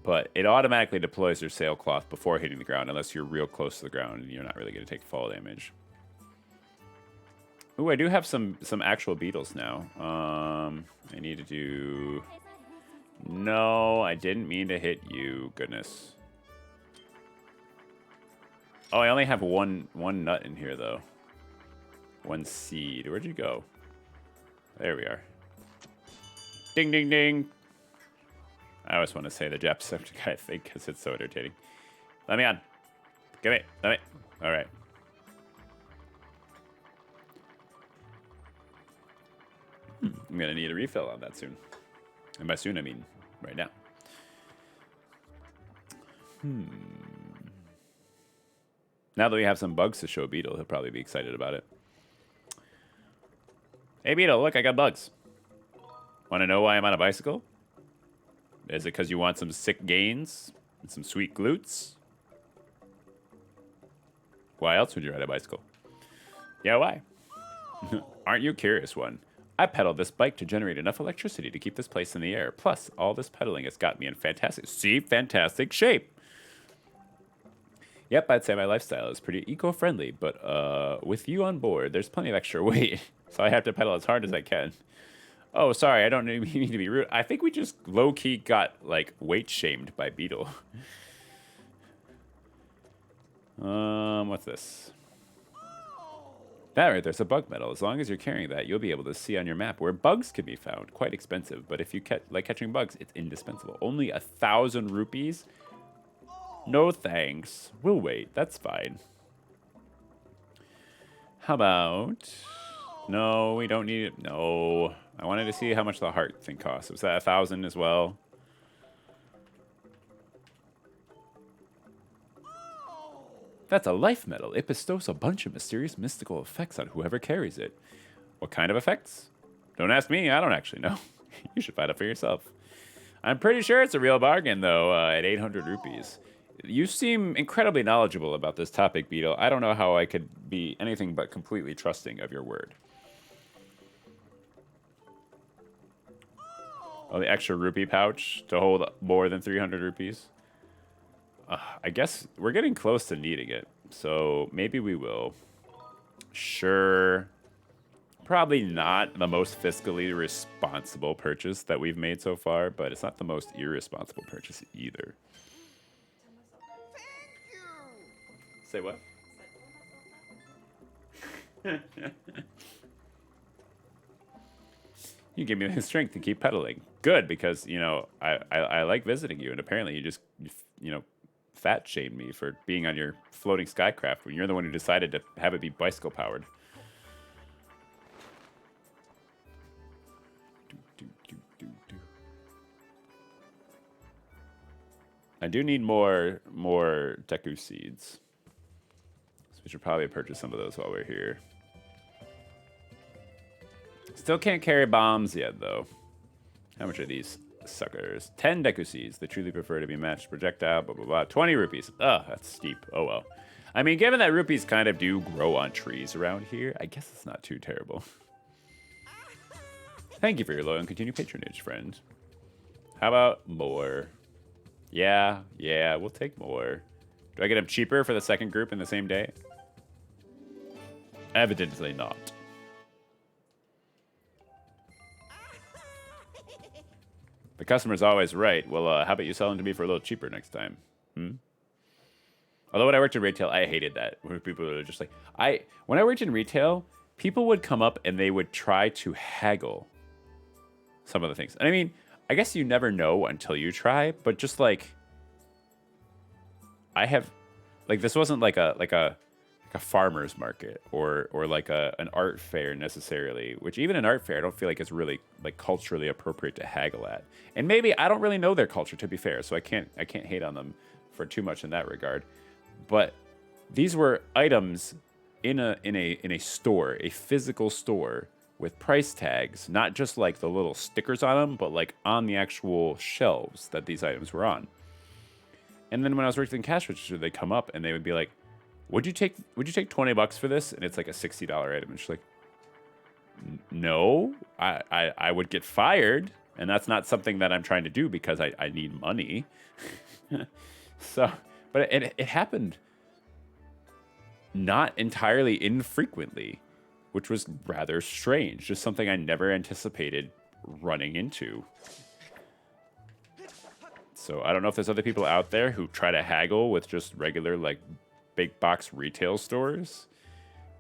But it automatically deploys your sailcloth before hitting the ground, unless you're real close to the ground and you're not really going to take fall damage. Ooh, I do have some actual beetles now. I need to do... No, I didn't mean to hit you. Goodness. Oh, I only have one nut in here, though. One seed. Where'd you go? There we are. Ding, ding, ding. I always want to say the Japanese guy thing because it's so entertaining. Let me on. Give me. Let me. All right. I'm gonna need a refill on that soon. And by soon, I mean right now. Now that we have some bugs to show Beetle, he'll probably be excited about it. Hey, Beetle, look, I got bugs. Want to know why I'm on a bicycle? Is it because you want some sick gains and some sweet glutes? Why else would you ride a bicycle? Yeah, why? Aren't you a curious one? I pedaled this bike to generate enough electricity to keep this place in the air. Plus, all this pedaling has got me in fantastic shape. Yep, I'd say my lifestyle is pretty eco-friendly, but with you on board, there's plenty of extra weight, so I have to pedal as hard as I can. Oh, sorry, I don't mean to be rude. I think we just low-key got, like, weight-shamed by Beetle. What's this? That right there's a bug medal. As long as you're carrying that, you'll be able to see on your map where bugs can be found. Quite expensive, but if you like catching bugs, it's indispensable. Only 1,000 rupees? No thanks. We'll wait. That's fine. How about... No, we don't need it. No. I wanted to see how much the heart thing costs. Was that 1,000 as well? That's a life medal. It bestows a bunch of mysterious mystical effects on whoever carries it. What kind of effects? Don't ask me. I don't actually know. You should find out for yourself. I'm pretty sure it's a real bargain, though, at 800 rupees. You seem incredibly knowledgeable about this topic, Beetle. I don't know how I could be anything but completely trusting of your word. Oh, the extra rupee pouch to hold more than 300 rupees. I guess we're getting close to needing it, so maybe we will. Sure. Probably not the most fiscally responsible purchase that we've made so far, but it's not the most irresponsible purchase either. Say what? You give me the strength to keep pedaling. Good, because, you know, I like visiting you, and apparently you just, you know, fat shamed me for being on your floating skycraft when you're the one who decided to have it be bicycle powered. I do need more Deku seeds. So we should probably purchase some of those while we're here. Still can't carry bombs yet, though. How much are these suckers? 10 Deku seeds. They truly prefer to be matched projectile, blah, blah, blah. 20 rupees. Ugh, that's steep. Oh, well. I mean, given that rupees kind of do grow on trees around here, I guess it's not too terrible. Thank you for your loyal and continued patronage, friend. How about more? Yeah, we'll take more. Do I get them cheaper for the second group in the same day? Evidently not. The customer's always right. Well, how about you sell them to me for a little cheaper next time? Although when I worked in retail, I hated that. Where people were just like... When I worked in retail, people would come up and they would try to haggle some of the things. And I mean, I guess you never know until you try, but just like... I have... Like, this wasn't like a farmer's market or like an art fair necessarily, which even an art fair I don't feel like it's really like culturally appropriate to haggle at. And maybe I don't really know their culture, to be fair, so I can't hate on them for too much in that regard. But these were items in a store, a physical store with price tags, not just like the little stickers on them, but like on the actual shelves that these items were on. And then when I was working in cash register, they'd come up and they would be like, Would you take $20 for this? And it's like a $60 item. And she's like, no, I would get fired. And that's not something that I'm trying to do because I need money. So, but it happened not entirely infrequently, which was rather strange. Just something I never anticipated running into. So I don't know if there's other people out there who try to haggle with just regular, like, big box retail stores.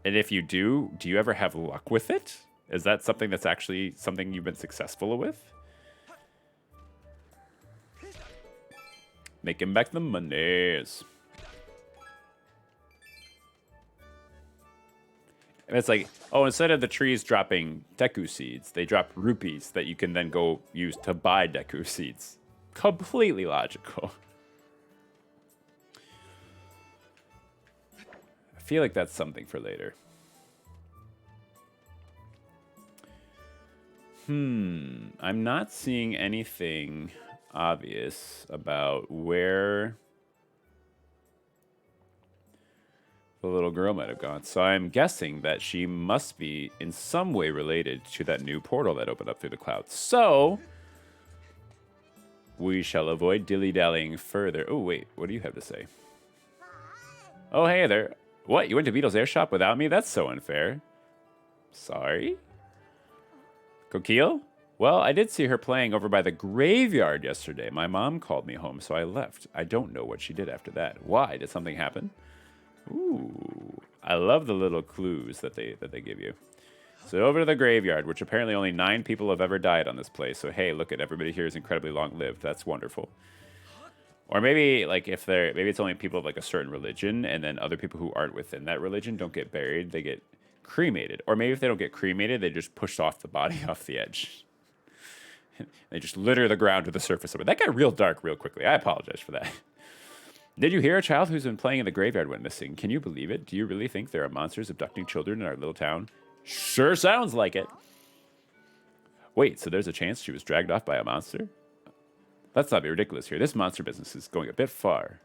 And if you do you ever have luck with it? Is that something that's actually something you've been successful with? Making back the monies. And it's like, oh, instead of the trees dropping Deku seeds, they drop rupees that you can then go use to buy Deku seeds. Completely logical. I feel like that's something for later. I'm not seeing anything obvious about where the little girl might have gone. So I'm guessing that she must be in some way related to that new portal that opened up through the clouds. So we shall avoid dilly-dallying further. Oh, wait. What do you have to say? Oh, hey there. What? You went to Beetle's air shop without me? That's so unfair. Sorry? Coquille? Well, I did see her playing over by the graveyard yesterday. My mom called me home, so I left. I don't know what she did after that. Why? Did something happen? Ooh. I love the little clues that they give you. So over to the graveyard, which apparently only 9 people have ever died on this place. So hey, look at everybody here is incredibly long-lived. That's wonderful. Or maybe like maybe it's only people of like a certain religion, and then other people who aren't within that religion don't get buried. They get cremated. Or maybe if they don't get cremated, they just push off the body off the edge. They just litter the ground to the surface of it. That got real dark real quickly. I apologize for that. Did you hear a child who's been playing in the graveyard went missing? Can you believe it? Do you really think there are monsters abducting children in our little town? Sure sounds like it. Wait, so there's a chance she was dragged off by a monster? Let's not be ridiculous here. This monster business is going a bit far.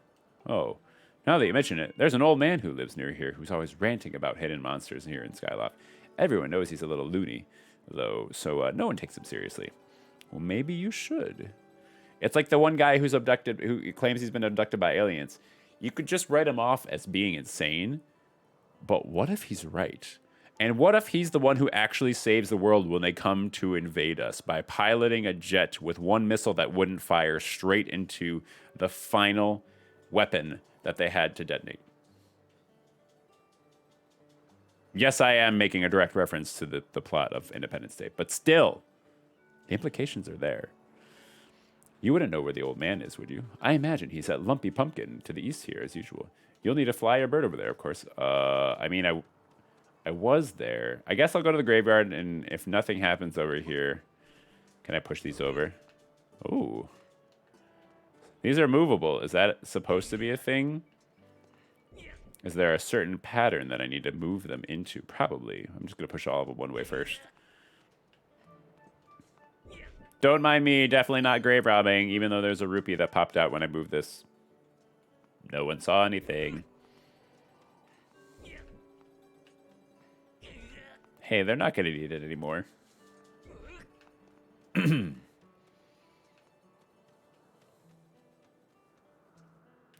Oh, now that you mention it, there's an old man who lives near here who's always ranting about hidden monsters here in Skyloft. Everyone knows he's a little loony, though, so no one takes him seriously. Well, maybe you should. It's like the one guy who's abducted, who claims he's been abducted by aliens. You could just write him off as being insane, but what if he's right? And what if he's the one who actually saves the world when they come to invade us by piloting a jet with one missile that wouldn't fire straight into the final weapon that they had to detonate? Yes, I am making a direct reference to the plot of Independence Day, but still, the implications are there. You wouldn't know where the old man is, would you? I imagine he's at Lumpy Pumpkin to the east here, as usual. You'll need to fly your bird over there, of course. I mean, I was there. I guess I'll go to the graveyard, and if nothing happens over here, can I push these over? Ooh. These are movable. Is that supposed to be a thing? Is there a certain pattern that I need to move them into? Probably. I'm just going to push all of them one way first. Don't mind me, definitely not grave robbing, even though there's a rupee that popped out when I moved this. No one saw anything. Hey, they're not going to need it anymore.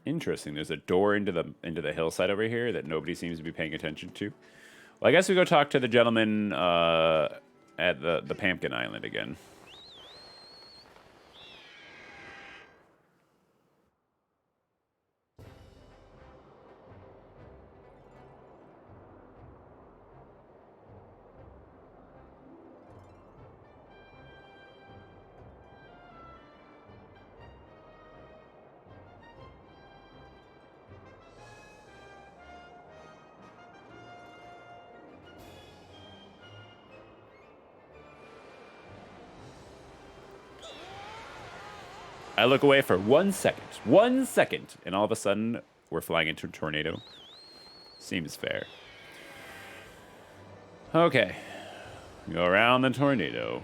Interesting. There's a door into the hillside over here that nobody seems to be paying attention to. Well, I guess we go talk to the gentleman at the Pumpkin Island again. I look away for 1 second. 1 second. And all of a sudden, we're flying into a tornado. Seems fair. Okay. Go around the tornado.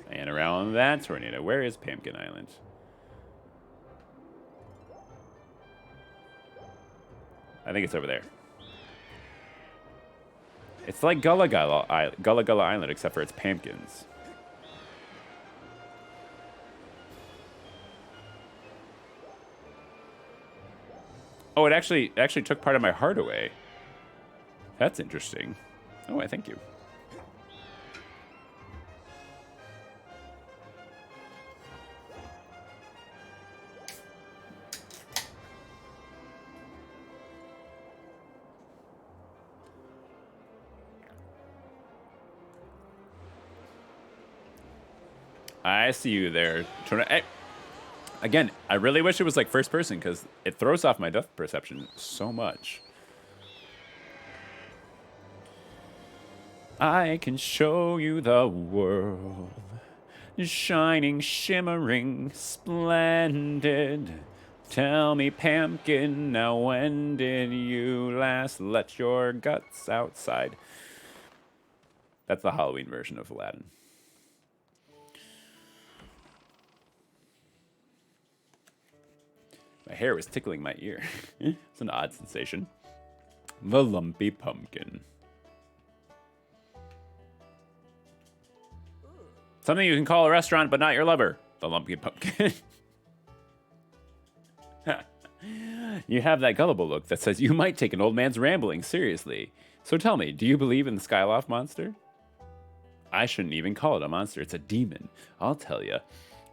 And around that tornado. Where is Pumpkin Island? I think it's over there. It's like Gullah Gullah Island, except for it's pumpkins. Oh, it actually took part of my heart away. That's interesting. Oh, I thank you. I see you there. Again, I really wish it was like first person because it throws off my depth perception so much. I can show you the world. Shining, shimmering, splendid. Tell me, Pumpkin, now when did you last let your guts outside? That's the Halloween version of Aladdin. My hair was tickling my ear. It's an odd sensation. The Lumpy Pumpkin. Something you can call a restaurant, but not your lover. The Lumpy Pumpkin. You have that gullible look that says you might take an old man's rambling seriously. So tell me, do you believe in the Skyloft monster? I shouldn't even call it a monster. It's a demon. I'll tell you.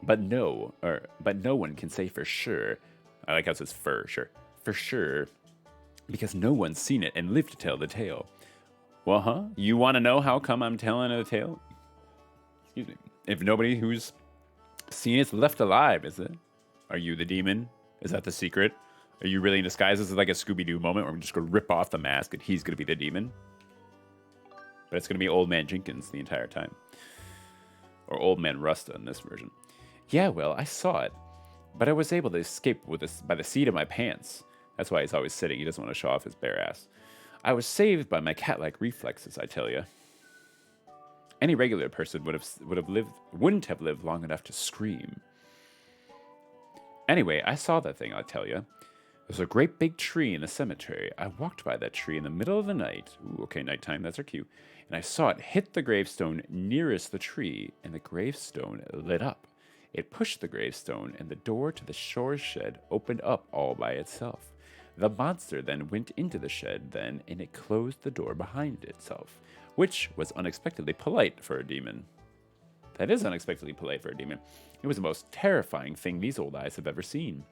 But no one can say for sure. I like how it says for sure. For sure. Because no one's seen it and lived to tell the tale. Well, huh? You want to know how come I'm telling the tale? Excuse me. If nobody who's seen it's left alive, is it? Are you the demon? Is that the secret? Are you really in disguise? This is like a Scooby-Doo moment where I'm just going to rip off the mask and he's going to be the demon. But it's going to be Old Man Jenkins the entire time. Or Old Man Rusta in this version. Yeah, well, I saw it. But I was able to escape with this by the seat of my pants. That's why he's always sitting. He doesn't want to show off his bare ass. I was saved by my cat-like reflexes, I tell you. Any regular person wouldn't have lived long enough to scream. Anyway, I saw that thing, I'll tell you. There's a great big tree in the cemetery. I walked by that tree in the middle of the night. Ooh, okay, nighttime, that's our cue. And I saw it hit the gravestone nearest the tree, and the gravestone lit up. It pushed the gravestone, and the door to the shore shed opened up all by itself. The monster then went into the shed and it closed the door behind itself, which was unexpectedly polite for a demon. That is unexpectedly polite for a demon. It was the most terrifying thing these old eyes have ever seen.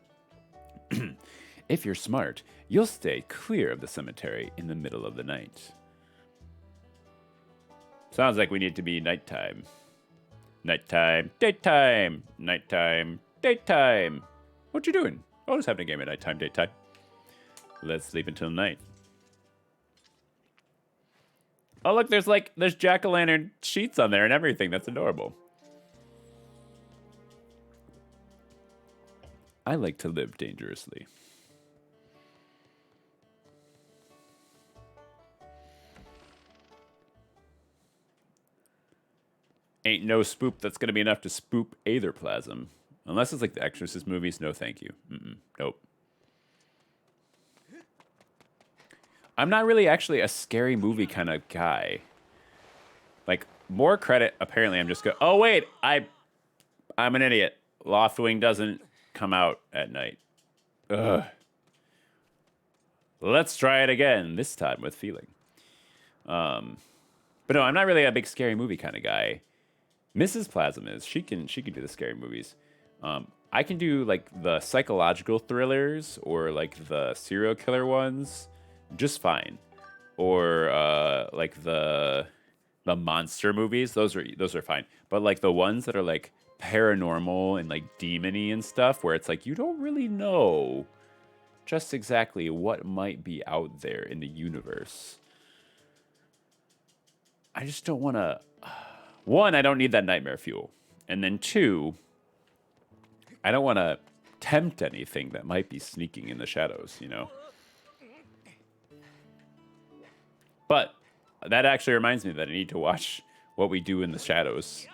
If you're smart, you'll stay clear of the cemetery in the middle of the night. Sounds like we need to be nighttime. Nighttime, daytime, nighttime, daytime. What you doing? I'll just have a game at nighttime, daytime. Let's sleep until night. Oh, look, there's jack-o'-lantern sheets on there and everything. That's adorable. I like to live dangerously. Ain't no spoop that's going to be enough to spoop aetherplasm. Unless it's like the Exorcist movies, no thank you. Nope. I'm not really actually a scary movie kind of guy. Like, more credit, apparently I'm just oh wait, I'm an idiot. Loftwing doesn't come out at night. Ugh. Let's try it again, this time with feeling. But no, I'm not really a big scary movie kind of guy. Mrs. Plasm is. She can do the scary movies. I can do like the psychological thrillers or like the serial killer ones just fine. Or like the monster movies, those are fine. But like the ones that are like paranormal and like demony and stuff where it's like you don't really know just exactly what might be out there in the universe. I just don't want to. One, I don't need that nightmare fuel. And then two, I don't want to tempt anything that might be sneaking in the shadows, you know? But that actually reminds me that I need to watch What We Do in the Shadows,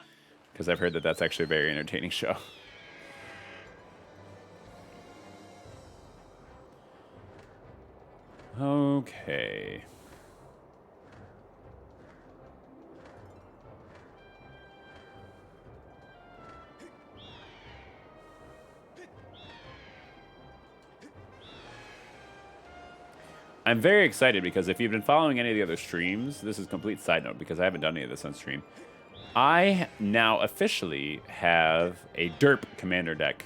because I've heard that that's actually a very entertaining show. Okay. I'm very excited because if you've been following any of the other streams, this is a complete side note because I haven't done any of this on stream. I now officially have a derp commander deck,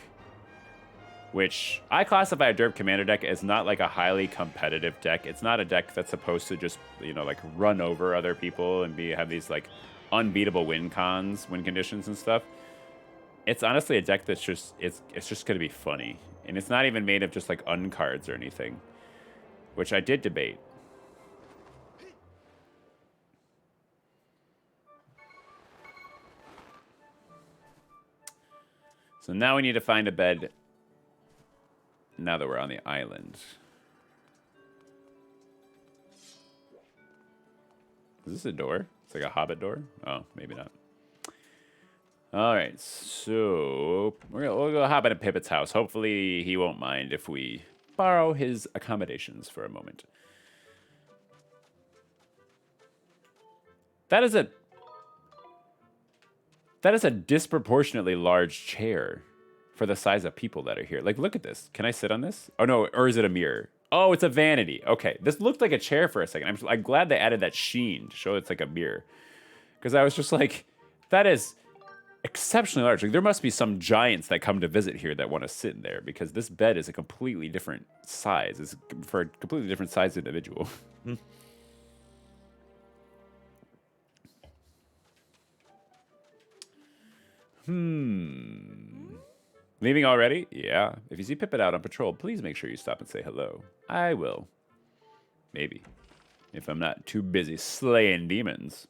which I classify a derp commander deck as not like a highly competitive deck. It's not a deck that's supposed to just, you know, like run over other people and have these like unbeatable win conditions and stuff. It's honestly a deck that's just, it's just going to be funny. And it's not even made of just like uncards or anything, which I did debate. So now we need to find a bed now that we're on the island. Is this a door? It's like a hobbit door? Oh, maybe not. All right, so we'll go hop into Pipit's house. Hopefully he won't mind if we borrow his accommodations for a moment. That is a disproportionately large chair for the size of people that are here. Like, look at this. Can I sit on this? Oh, no, or is it a mirror? Oh, it's a vanity. Okay, this looked like a chair for a second. I'm glad they added that sheen to show it's like a mirror. Because I was just like, that is exceptionally large. Like, there must be some giants that come to visit here that want to sit in there, because this bed is a completely different size. It's for a completely different size individual. Leaving already? Yeah. If you see Pipit out on patrol, please make sure you stop and say hello. I will. Maybe. If I'm not too busy slaying demons.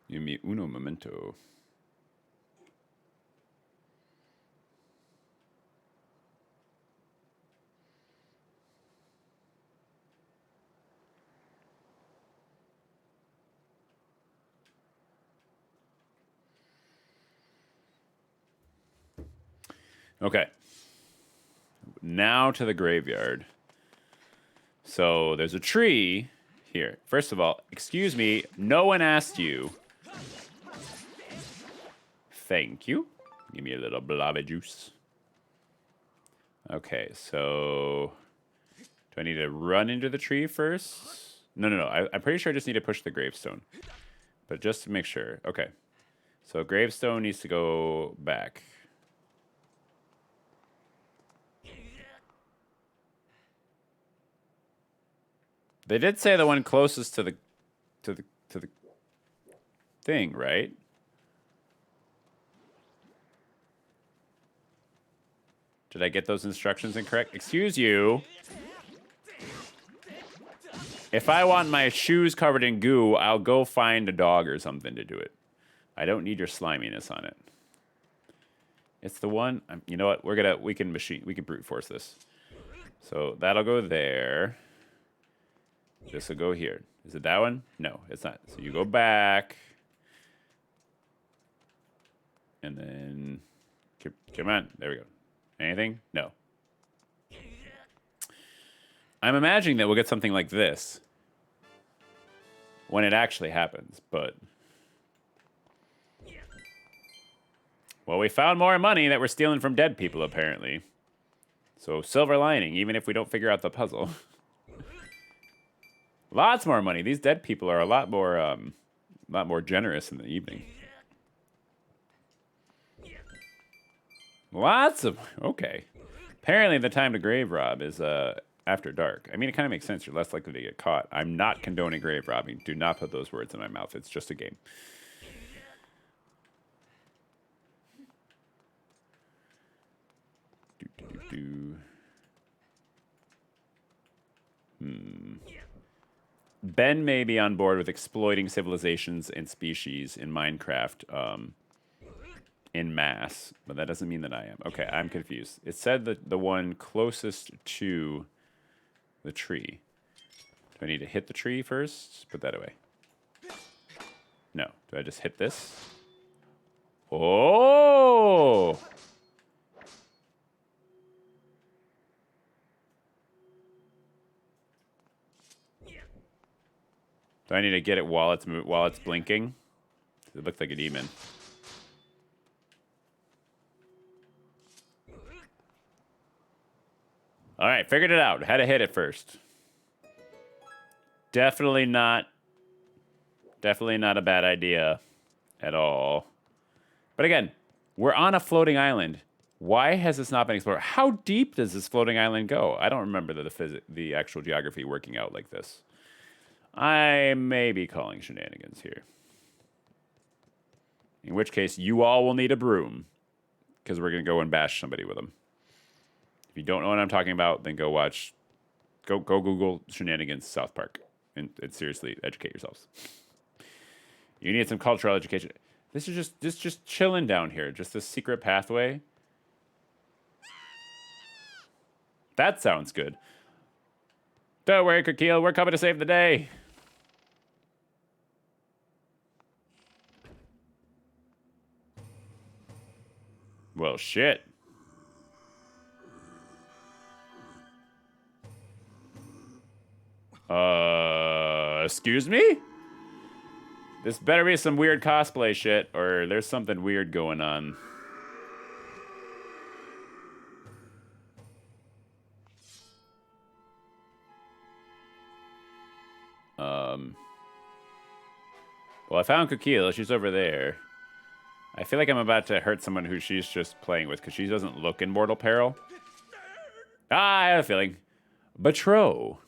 You mi uno momento. Okay. Now to the graveyard. So there's a tree here. First of all, excuse me, no one asked you. Thank you. Give me a little blobby juice. Okay, so do I need to run into the tree first? No. I'm pretty sure I just need to push the gravestone. But just to make sure. Okay. So gravestone needs to go back. They did say the one closest to the thing, right? Did I get those instructions incorrect? Excuse you. If I want my shoes covered in goo, I'll go find a dog or something to do it. I don't need your sliminess on it. It's the one. You know what? We can brute force this. So that'll go there. This will go here. Is it that one? No, it's not. So you go back. And then... Come on. There we go. Anything? No. I'm imagining that we'll get something like this when it actually happens, but... Well, we found more money that we're stealing from dead people, apparently. So, silver lining, even if we don't figure out the puzzle. Lots more money. These dead people are a lot more generous in the evening. Lots of... Okay. Apparently, the time to grave rob is after dark. I mean, it kind of makes sense. You're less likely to get caught. I'm not condoning grave robbing. Do not put those words in my mouth. It's just a game. Ben may be on board with exploiting civilizations and species in Minecraft in mass, but that doesn't mean that I am. Okay, I'm confused. It said that the one closest to the tree. Do I need to hit the tree first? Put that away. No. Do I just hit this? Oh! Do I need to get it while it's blinking? It looks like a demon. All right, figured it out. Had to hit it first. Definitely not a bad idea at all. But again, we're on a floating island. Why has this not been explored? How deep does this floating island go? I don't remember the actual geography working out like this. I may be calling shenanigans here. In which case, you all will need a broom, because we're going to go and bash somebody with them. If you don't know what I'm talking about, then go Google shenanigans South Park, and seriously educate yourselves. You need some cultural education. This is just chilling down here. Just this secret pathway. That sounds good. Don't worry, Kikil. We're coming to save the day. Well, shit. Excuse me? This better be some weird cosplay shit, or there's something weird going on. Well, I found Kikil. She's over there. I feel like I'm about to hurt someone who she's just playing with, because she doesn't look in mortal peril. Ah, I have a feeling. Batro.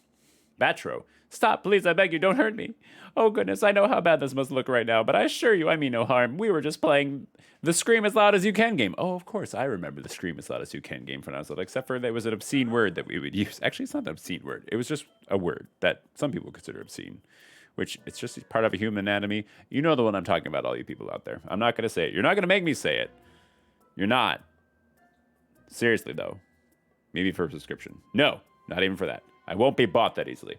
Stop, please, I beg you, don't hurt me. Oh, goodness, I know how bad this must look right now, but I assure you I mean no harm. We were just playing the Scream as Loud as You Can game. Oh, of course, I remember the Scream as Loud as You Can game from when I was little, except for there was an obscene word that we would use. Actually, it's not an obscene word. It was just a word that some people consider obscene, which it's just part of a human anatomy. You know the one I'm talking about, all you people out there. I'm not going to say it. You're not going to make me say it. You're not. Seriously, though. Maybe for a subscription. No, not even for that. I won't be bought that easily.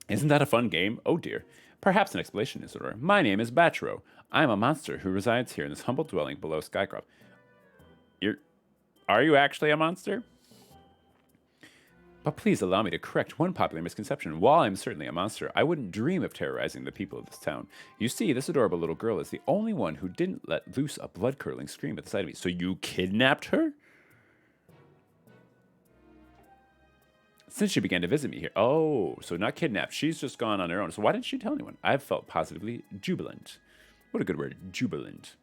Isn't that a fun game? Oh dear. Perhaps an explanation is in order. My name is Batro. I am a monster who resides here in this humble dwelling below Skycroft. Are you actually a monster? But please allow me to correct one popular misconception. While I'm certainly a monster, I wouldn't dream of terrorizing the people of this town. You see, this adorable little girl is the only one who didn't let loose a blood-curdling scream at the sight of me. So you kidnapped her? Since she began to visit me here. Oh, so not kidnapped. She's just gone on her own. So why didn't she tell anyone? I've felt positively jubilant. What a good word, jubilant.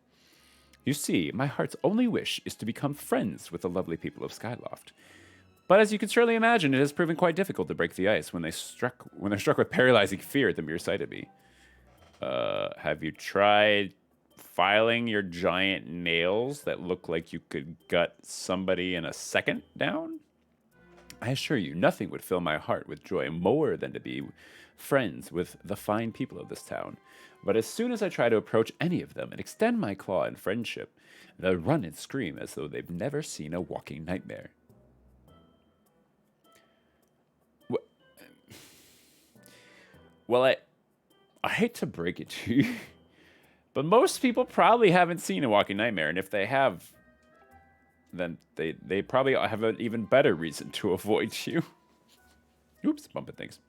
You see, my heart's only wish is to become friends with the lovely people of Skyloft. But as you can surely imagine, it has proven quite difficult to break the ice when they're struck with paralyzing fear at the mere sight of me. Have you tried filing your giant nails that look like you could gut somebody in a second down? I assure you, nothing would fill my heart with joy more than to be friends with the fine people of this town. But as soon as I try to approach any of them and extend my claw in friendship, they'll run and scream as though they've never seen a walking nightmare. Well, I hate to break it to you, but most people probably haven't seen a walking nightmare, and if they have, then they probably have an even better reason to avoid you. Oops, bumping things.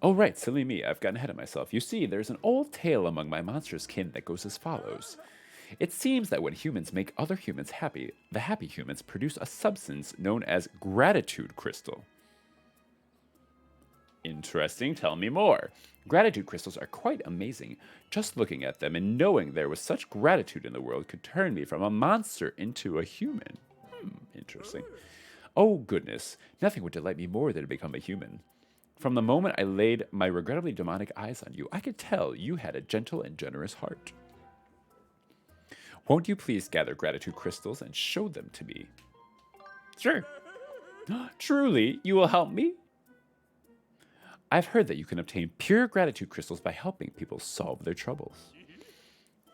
Oh, right, silly me. I've gotten ahead of myself. You see, there's an old tale among my monstrous kin that goes as follows. It seems that when humans make other humans happy, the happy humans produce a substance known as gratitude crystal. Interesting. Tell me more. Gratitude crystals are quite amazing. Just looking at them and knowing there was such gratitude in the world could turn me from a monster into a human. Interesting. Oh, goodness. Nothing would delight me more than to become a human. From the moment I laid my regrettably demonic eyes on you, I could tell you had a gentle and generous heart. Won't you please gather gratitude crystals and show them to me? Sure. Truly, you will help me? I've heard that you can obtain pure gratitude crystals by helping people solve their troubles.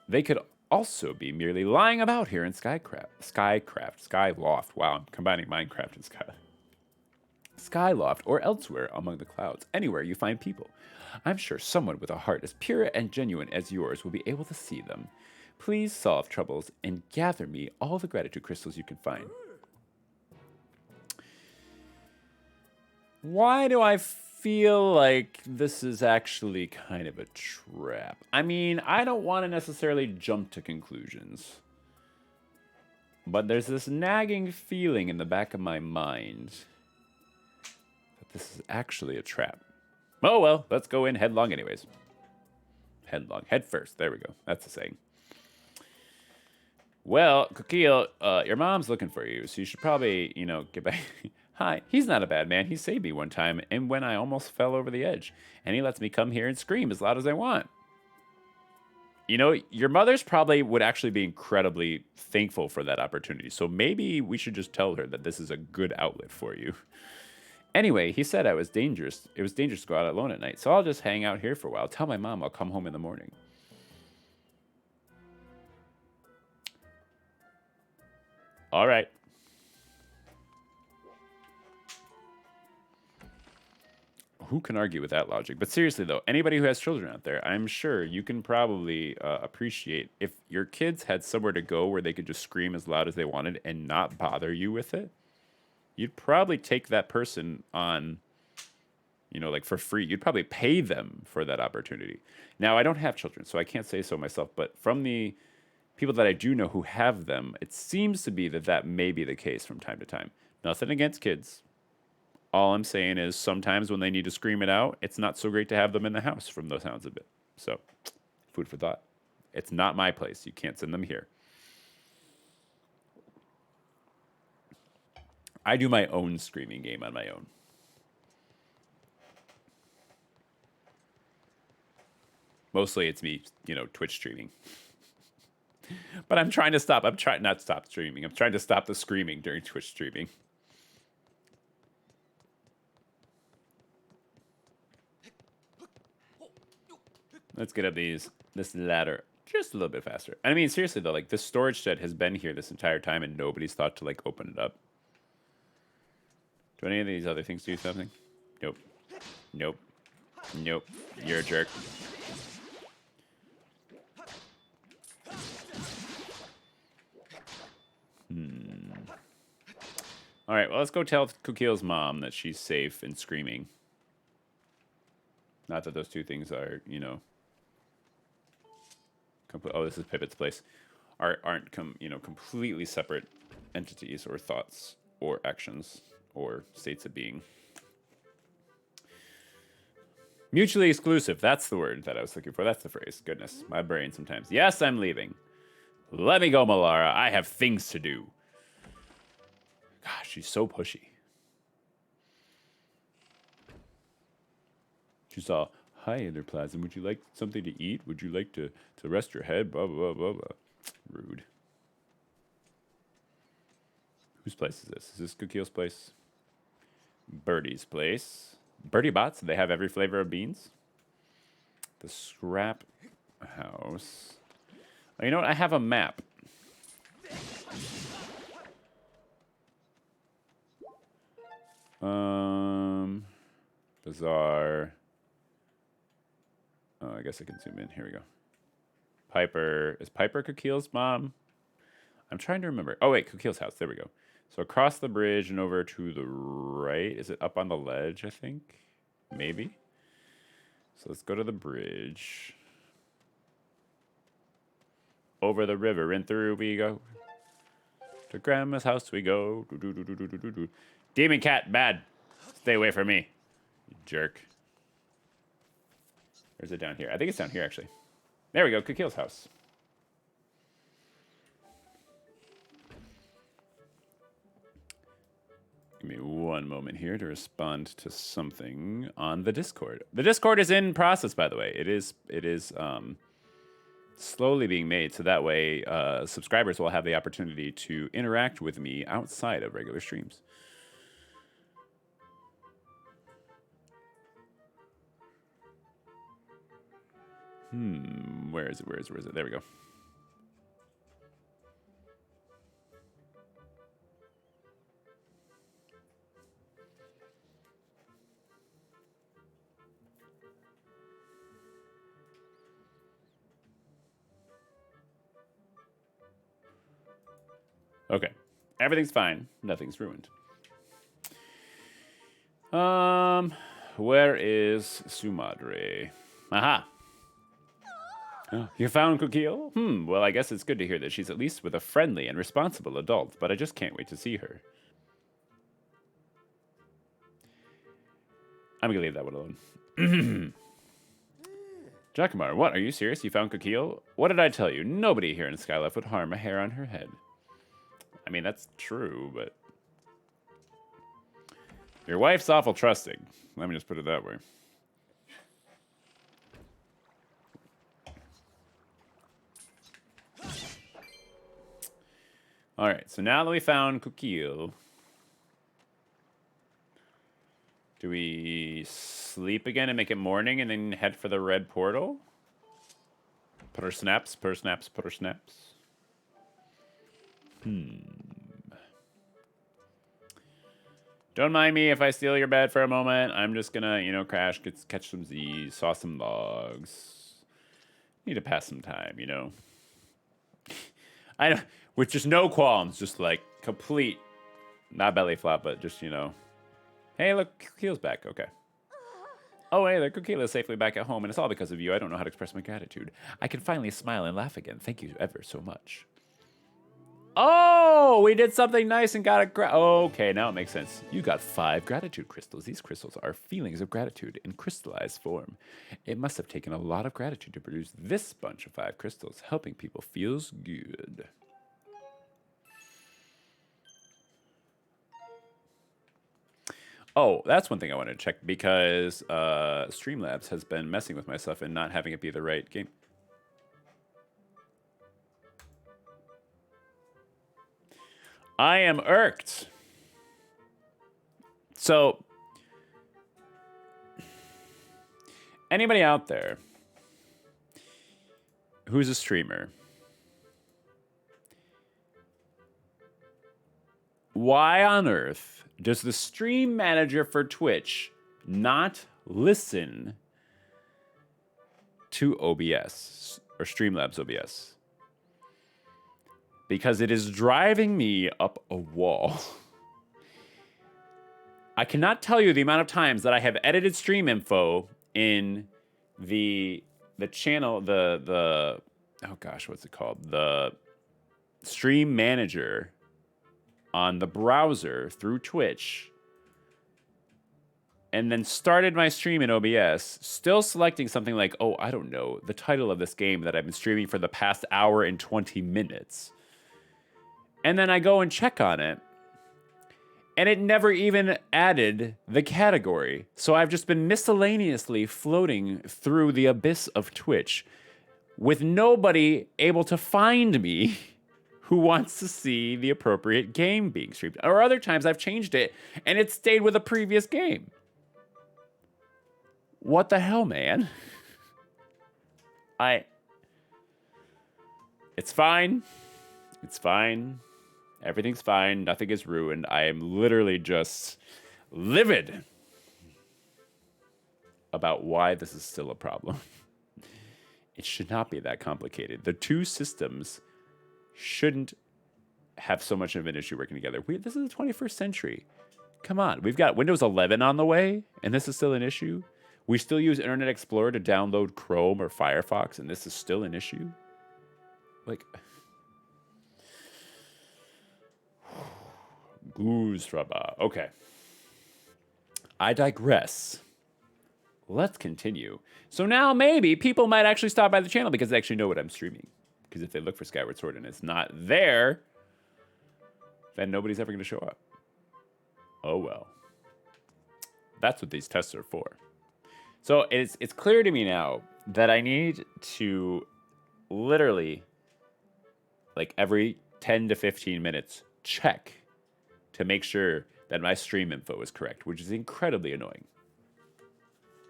They could also be merely lying about here in Skyloft. Wow, I'm combining Minecraft and Skyloft, or elsewhere among the clouds, anywhere you find people. I'm sure someone with a heart as pure and genuine as yours will be able to see them. Please solve troubles and gather me all the gratitude crystals you can find. Why do I feel like this is actually kind of a trap? I mean, I don't want to necessarily jump to conclusions, but there's this nagging feeling in the back of my mind that this is actually a trap. Oh well, let's go in headlong anyways. Headlong, head first. There we go. That's the saying. Well, Kikil, your mom's looking for you, so you should probably, get back. Hi, he's not a bad man. He saved me one time, and when I almost fell over the edge, and he lets me come here and scream as loud as I want. Your mother's probably would actually be incredibly thankful for that opportunity, so maybe we should just tell her that this is a good outlet for you. Anyway, he said I was dangerous. It was dangerous to go out alone at night, so I'll just hang out here for a while. Tell my mom I'll come home in the morning. All right. Who can argue with that logic? But seriously, though, anybody who has children out there, I'm sure you can probably appreciate if your kids had somewhere to go where they could just scream as loud as they wanted and not bother you with it. You'd probably take that person on, you know, like for free. You'd probably pay them for that opportunity. Now, I don't have children, so I can't say so myself. But from the people that I do know who have them, it seems to be that that may be the case from time to time. Nothing against kids. All I'm saying is sometimes when they need to scream it out, it's not so great to have them in the house from the sounds of it. So, food for thought. It's not my place. You can't send them here. I do my own screaming game on my own. Mostly it's me, you know, Twitch streaming. But I'm trying to stop. I'm trying not stop streaming. I'm trying to stop the screaming during Twitch streaming. Let's get up this ladder just a little bit faster. I mean, seriously though, like this storage shed has been here this entire time and nobody's thought to like open it up. Do any of these other things do something? Nope. Nope. Nope. You're a jerk. All right, well, let's go tell Kukil's mom that she's safe and screaming. Not that those two things are, you know... Oh, this is Pipit's place. Aren't completely separate entities or thoughts or actions or states of being. Mutually exclusive. That's the word that I was looking for. That's the phrase. Goodness, my brain sometimes. Yes, I'm leaving. Let me go, Malara. I have things to do. Gosh, she's so pushy. She's all, hi, Enderplasm. Would you like something to eat? Would you like to rest your head? Blah, blah, blah, blah. Rude. Whose place is this? Is this Kukil's place? Birdie's place. Birdie Bots, they have every flavor of beans. The Scrap House. Oh, you know what? I have a map. Bazaar. Oh, I guess I can zoom in. Here we go. Piper. Is Piper Kukil's mom? I'm trying to remember. Oh, wait. Kukil's house. There we go. So across the bridge and over to the right. Is it up on the ledge, I think? Maybe. So let's go to the bridge. Over the river and through we go. To Grandma's house we go. Do, do, do, do, do, do, do. Demon cat, bad. Stay away from me. You jerk. Or is it down here? I think it's down here, actually. There we go. Kukil's house. Give me one moment here to respond to something on the Discord. The Discord is in process, by the way. It is slowly being made, so that way subscribers will have the opportunity to interact with me outside of regular streams. Where is it? Where is it? There we go. Okay. Everything's fine. Nothing's ruined. Where is Sumadre? Aha. Oh, you found Kukil? Well, I guess it's good to hear that she's at least with a friendly and responsible adult, but I just can't wait to see her. I'm gonna leave that one alone. Jackamar, what? Are you serious? You found Kukil? What did I tell you? Nobody here in Skylife would harm a hair on her head. I mean, that's true, but... Your wife's awful trusting. Let me just put it that way. All right, so now that we found Kukil, Do we sleep again and make it morning and then head for the red portal? Putter snaps, putter snaps, putter snaps. Don't mind me if I steal your bed for a moment. I'm just gonna, you know, crash, catch some Z's, saw some logs. Need to pass some time, you know. I know, with just no qualms, just like complete, not belly flop, but just, you know. Hey, look, Kukila's back. Okay. Oh, hey there, Kukila's safely back at home, and it's all because of you. I don't know how to express my gratitude. I can finally smile and laugh again. Thank you ever so much. Oh, we did something nice and got a okay, now it makes sense. You got 5 gratitude crystals. These crystals are feelings of gratitude in crystallized form. It must have taken a lot of gratitude to produce this bunch of 5 crystals. Helping people feels good. Oh, that's one thing I want to check because Streamlabs has been messing with my stuff and not having it be the right game. I am irked. So, anybody out there who's a streamer, why on earth does the stream manager for Twitch not listen to OBS or Streamlabs OBS? Because it is driving me up a wall. I cannot tell you the amount of times that I have edited stream info in the channel, oh gosh, what's it called? The stream manager on the browser through Twitch, and then started my stream in OBS, still selecting something like, oh, I don't know, the title of this game that I've been streaming for the past hour and 20 minutes. And then I go and check on it, and it never even added the category. So I've just been miscellaneously floating through the abyss of Twitch with nobody able to find me who wants to see the appropriate game being streamed. Or other times I've changed it, and it stayed with a previous game. What the hell, man? It's fine. It's fine. Everything's fine. Nothing is ruined. I am literally just livid about why this is still a problem. It should not be that complicated. The two systems shouldn't have so much of an issue working together. This is the 21st century. Come on. We've got Windows 11 on the way, and this is still an issue. We still use Internet Explorer to download Chrome or Firefox, and this is still an issue. Like... Goosraba. Okay. I digress. Let's continue. So now maybe people might actually stop by the channel because they actually know what I'm streaming. Because if they look for Skyward Sword and it's not there, then nobody's ever going to show up. Oh well. That's what these tests are for. So it's clear to me now that I need to literally, like every 10 to 15 minutes, check to make sure that my stream info is correct, which is incredibly annoying.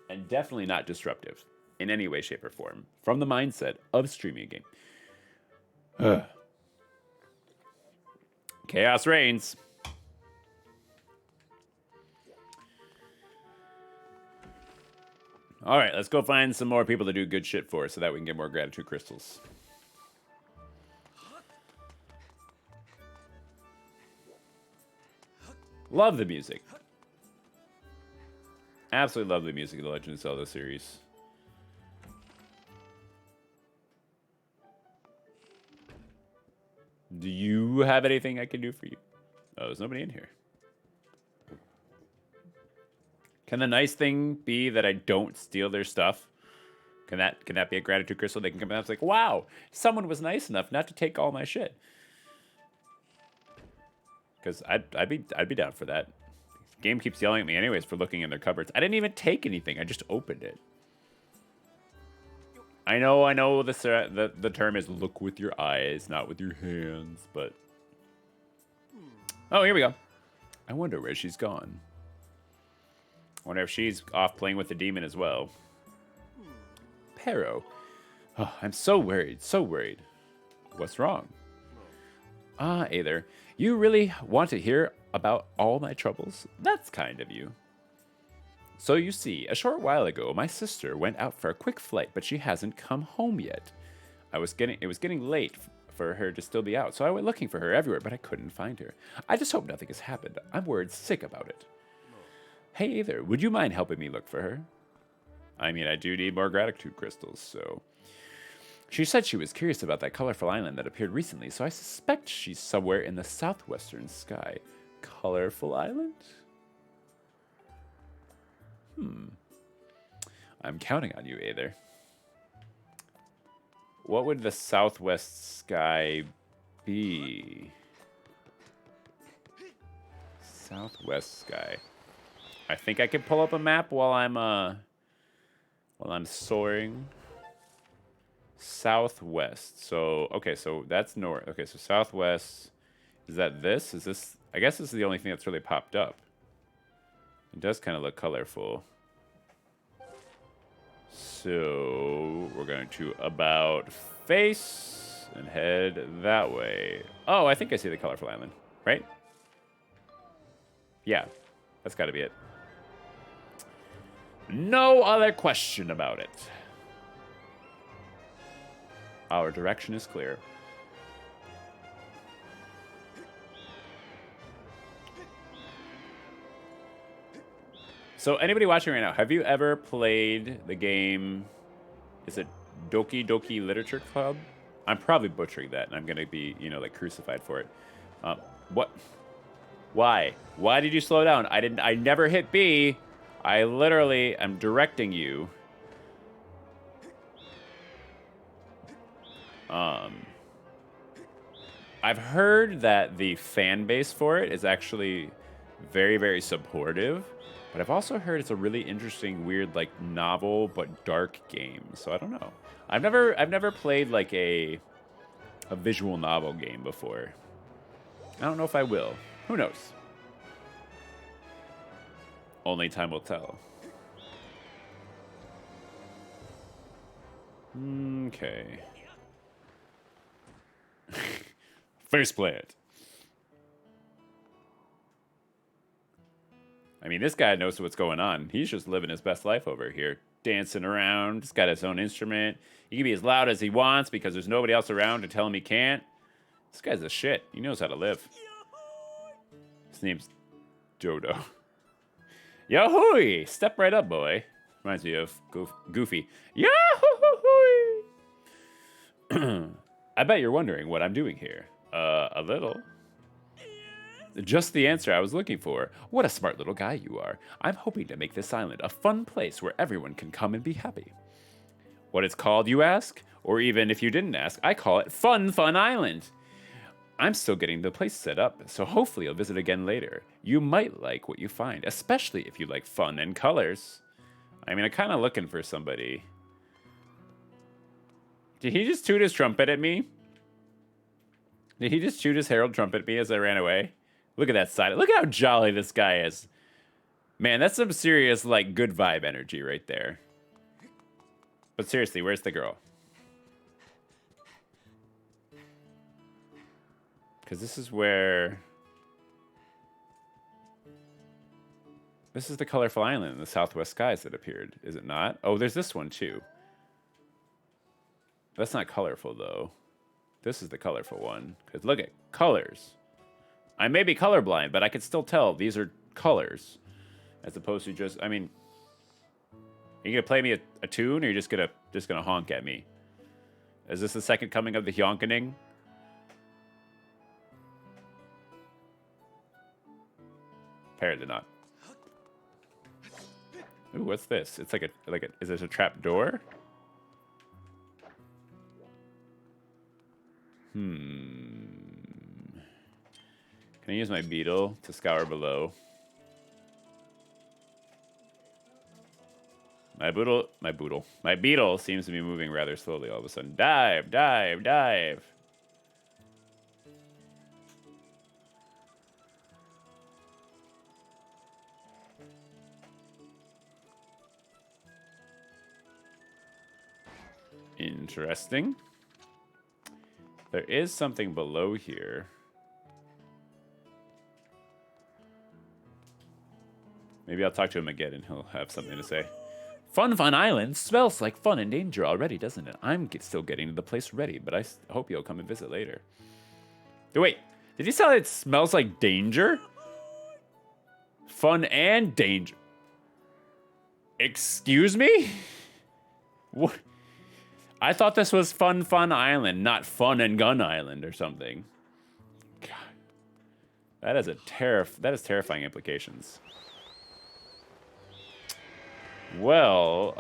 And definitely not disruptive in any way, shape, or form from the mindset of streaming a game. Ugh. Chaos reigns. All right, let's go find some more people to do good shit for so that we can get more gratitude crystals. Love the music. Absolutely love the music of the Legend of Zelda series. Do you have anything I can do for you? Oh, there's nobody in here. Can the nice thing be that I don't steal their stuff? Can that be a gratitude crystal? They can come out and it's like, wow, someone was nice enough not to take all my shit. Because I'd be down for that. The game keeps yelling at me anyways for looking in their cupboards. I didn't even take anything. I just opened it. I know the term is look with your eyes, not with your hands, but... Oh, here we go. I wonder where she's gone. Wonder if she's off playing with the demon as well. Pero. Oh, I'm so worried, so worried. What's wrong? Ah, Aether. You really want to hear about all my troubles? That's kind of you. So you see, a short while ago, my sister went out for a quick flight, but she hasn't come home yet. It was getting late for her to still be out, so I went looking for her everywhere, but I couldn't find her. I just hope nothing has happened. I'm worried sick about it. Hey, Aether, would you mind helping me look for her? I mean, I do need more gratitude crystals, so... She said she was curious about that colorful island that appeared recently, so I suspect she's somewhere in the southwestern sky. Colorful island? I'm counting on you, Aether. What would the southwest sky be? Southwest sky. I think I can pull up a map while I'm soaring. Southwest. So, okay, so that's north. Okay, so southwest. Is that this? Is this? I guess this is the only thing that's really popped up. It does kind of look colorful. So, we're going to about face and head that way. Oh, I think I see the colorful island, right? Yeah, that's got to be it. No other question about it. Our direction is clear. So anybody watching right now, have you ever played the game, is it Doki Doki Literature Club? I'm probably butchering that, and I'm going to be, like crucified for it. What? Why? Why did you slow down? I never hit B. I literally am directing you. I've heard that the fan base for it is actually very, very supportive, but I've also heard it's a really interesting, weird, like novel but dark game. So I don't know. I've never played like a visual novel game before. I don't know if I will. Who knows? Only time will tell. Okay. First planet. I mean, this guy knows what's going on. He's just living his best life over here. Dancing around. He's got his own instrument. He can be as loud as he wants because there's nobody else around to tell him he can't. This guy's a shit. He knows how to live. His name's Dodo. Yahoo! Step right up, boy. Reminds me of Goofy. Yahoo! I bet you're wondering what I'm doing here. A little. Just the answer I was looking for. What a smart little guy you are. I'm hoping to make this island a fun place where everyone can come and be happy. What it's called, you ask? Or even if you didn't ask, I call it Fun Island. I'm still getting the place set up, so hopefully you'll visit again later. You might like what you find, especially if you like fun and colors. I mean, I'm kind of looking for somebody. Did he just toot his trumpet at me? Did he just shoot his herald trumpet at me as I ran away? Look at that side. Look at how jolly this guy is. Man, that's some serious, like, good vibe energy right there. But seriously, where's the girl? Because this is where... This is the colorful island in the southwest skies that appeared, is it not? Oh, there's this one, too. That's not colorful, though. This is the colorful one. Because look at colors. I may be colorblind, but I can still tell these are colors. As opposed to just, I mean... Are you going to play me a tune, or are you just gonna honk at me? Is this the second coming of the honkening? Apparently not. Ooh, what's this? It's like a, is this a trap door? Can I use my beetle to scour below? My beetle seems to be moving rather slowly all of a sudden. Dive, dive, dive. Interesting. There is something below here. Maybe I'll talk to him again and he'll have something to say. Fun Island smells like fun and danger already, doesn't it? I'm still getting the place ready, but I hope you'll come and visit later. Wait, did you say it smells like danger? Fun and danger. Excuse me? What? I thought this was Fun Island, not Fun and Gun Island or something. God, that is terrifying implications. Well,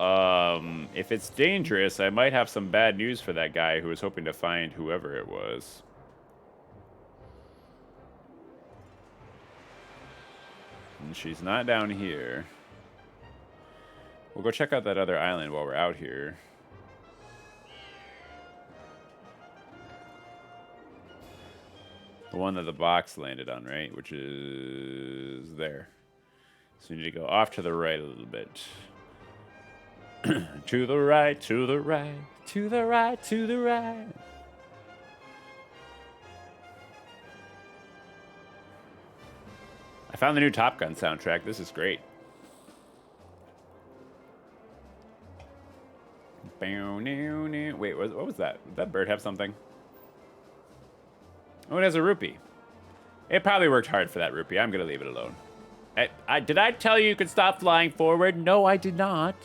if it's dangerous, I might have some bad news for that guy who was hoping to find whoever it was. And she's not down here. We'll go check out that other island while we're out here. The one that the box landed on, right? Which is there. So you need to go off to the right a little bit. To the right, to the right, to the right, to the right. I found the new Top Gun soundtrack. This is great. Wait, what was that? Did that bird have something? Oh, it has a rupee. It probably worked hard for that rupee. I'm going to leave it alone. Did I tell you could stop flying forward? No, I did not.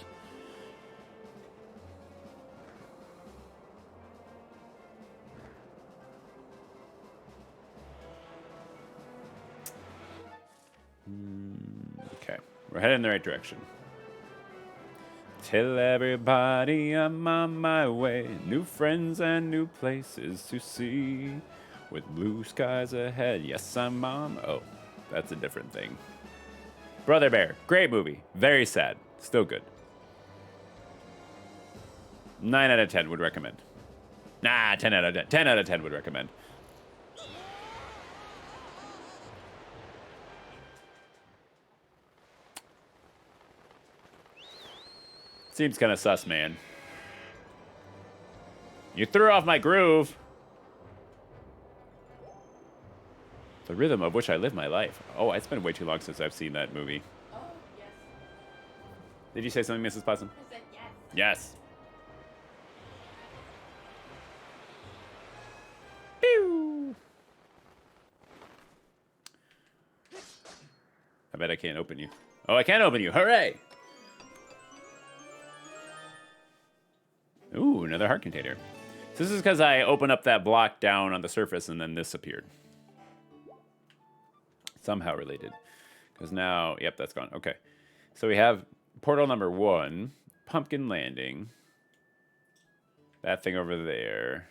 Okay, we're heading in the right direction. Tell everybody I'm on my way. New friends and new places to see. With blue skies ahead. Yes, I'm on. Oh, that's a different thing. Brother Bear. Great movie. Very sad. Still good. 9 out of 10 would recommend. Nah, 10 out of 10. 10 out of 10 would recommend. Seems kind of sus, man. You threw off my groove. The rhythm of which I live my life. Oh, it's been way too long since I've seen that movie. Oh, yes. Did you say something, Mrs. Possum? I said yes. Yes. Pew! I bet I can't open you. Oh, I can open you. Hooray! Ooh, another heart container. So this is because I opened up that block down on the surface and then this appeared. Somehow related. Because now, yep, that's gone. Okay. So we have portal number 1, Pumpkin Landing. That thing over there.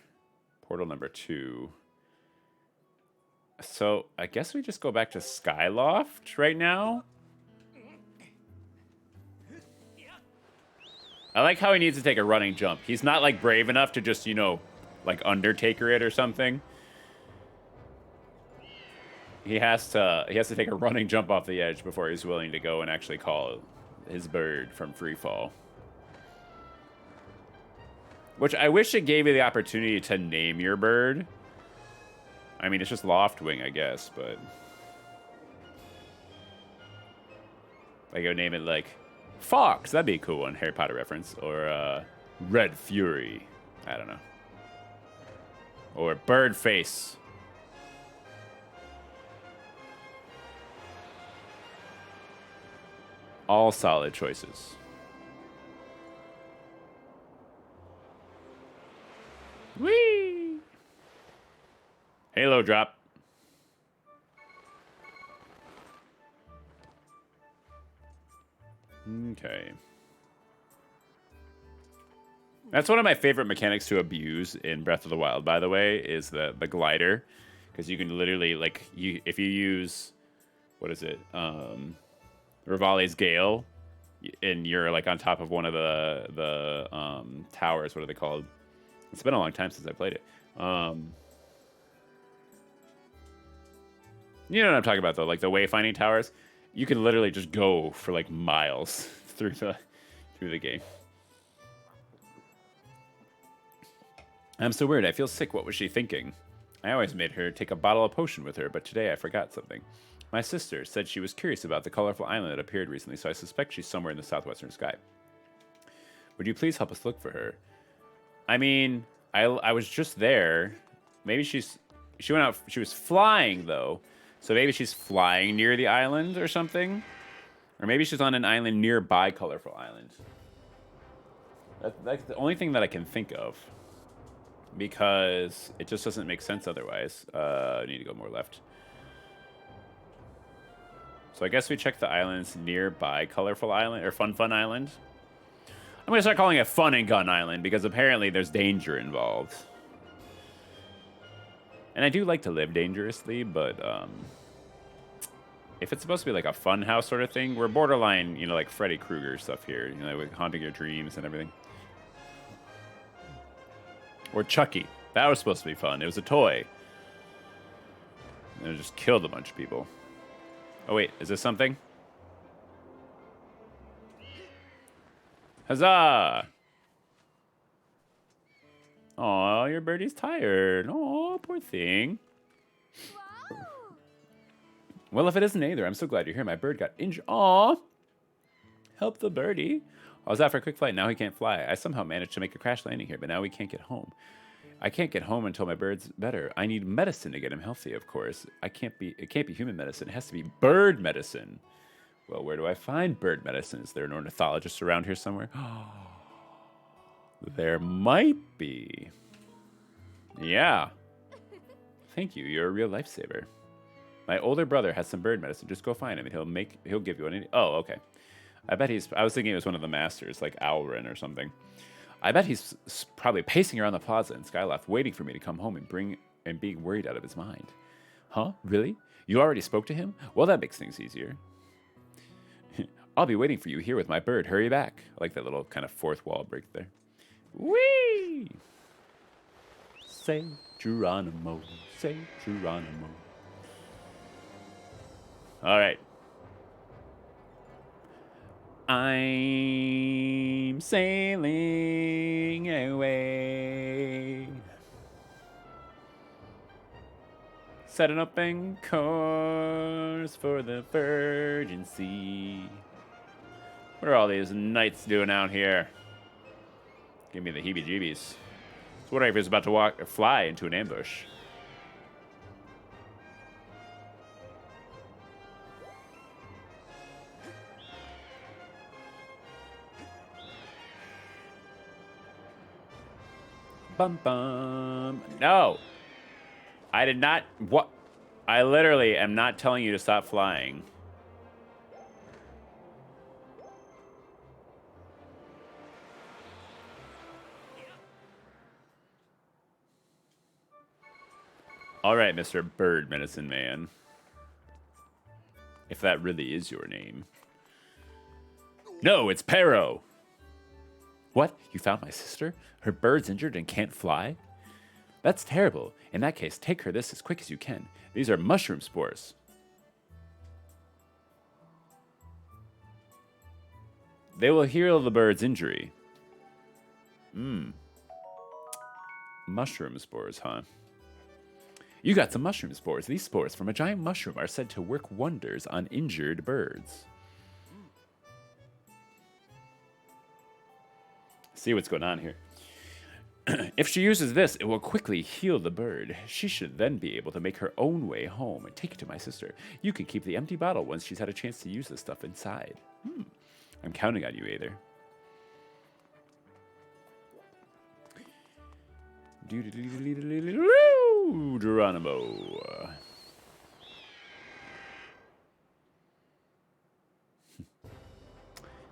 Portal number 2. So I guess we just go back to Skyloft right now. I like how he needs to take a running jump. He's not like brave enough to just, you know, like Undertaker it or something. He has to take a running jump off the edge before he's willing to go and actually call his bird from free fall. Which I wish it gave you the opportunity to name your bird. I mean, it's just Loftwing, I guess, but like, I would name it like Fox. That'd be a cool one, Harry Potter reference. Or Red Fury. I don't know. Or Birdface. All solid choices. Whee! Halo drop. Okay. That's one of my favorite mechanics to abuse in Breath of the Wild, by the way, is the glider. Because you can literally, like, if you use, what is it? Rivali's Gale, and you're, like, on top of one of the towers. What are they called? It's been a long time since I played it. You know what I'm talking about, though? Like, the wayfinding towers. You can literally just go for, like, miles through the game. I'm so weird. I feel sick. What was she thinking? I always made her take a bottle of potion with her, but today I forgot something. My sister said she was curious about the colorful island that appeared recently, so I suspect she's somewhere in the southwestern sky. Would you please help us look for her? I mean, I was just there. Maybe she went out. She was flying, though. So maybe she's flying near the island or something. Or maybe she's on an island nearby Colorful Island. That's the only thing that I can think of. Because it just doesn't make sense otherwise. I need to go more left. So I guess we check the islands nearby Colorful Island, or Fun Island. I'm going to start calling it Fun and Gun Island, because apparently there's danger involved. And I do like to live dangerously, but if it's supposed to be like a fun house sort of thing, we're borderline, you know, like Freddy Krueger stuff here, you know, with haunting your dreams and everything. Or Chucky. That was supposed to be fun. It was a toy. And it just killed a bunch of people. Oh, wait. Is this something? Huzzah! Aw, your birdie's tired. Aw, poor thing. Wow. Well, if it isn't either, I'm so glad you're here. My bird got injured. Aw! Help the birdie. I was out for a quick flight. Now he can't fly. I somehow managed to make a crash landing here, but now we can't get home. I can't get home until my bird's better. I need medicine to get him healthy, of course. It can't be human medicine. It has to be bird medicine. Well, where do I find bird medicine? Is there an ornithologist around here somewhere? There might be. Yeah. Thank you. You're a real lifesaver. My older brother has some bird medicine. Just go find him and he'll give you one. Oh, okay. I was thinking it was one of the masters, like Owlrin or something. I bet he's probably pacing around the plaza in Skyloft, waiting for me to come home and being worried out of his mind. Huh? Really? You already spoke to him? Well, that makes things easier. I'll be waiting for you here with my bird. Hurry back. I like that little kind of fourth wall break there. Whee! Say Geronimo. Say Geronimo. All right. I'm sailing away. Setting up in course for the Virgin Sea. What are all these knights doing out here? Give me the heebie-jeebies. I was wondering if he was about to fly into an ambush. Bum bum. No. I did not. What? I literally am not telling you to stop flying. All right, Mr. Bird Medicine Man. If that really is your name. No, it's Pero. What? You found my sister? Her bird's injured and can't fly? That's terrible. In that case, take her this as quick as you can. These are mushroom spores. They will heal the bird's injury. Mushroom spores, huh? You got some mushroom spores. These spores from a giant mushroom are said to work wonders on injured birds. See what's going on here. If she uses this, it will quickly heal the bird. She should then be able to make her own way home and take it to my sister. You can keep the empty bottle once she's had a chance to use the stuff inside. I'm counting on you, Aether. Geronimo.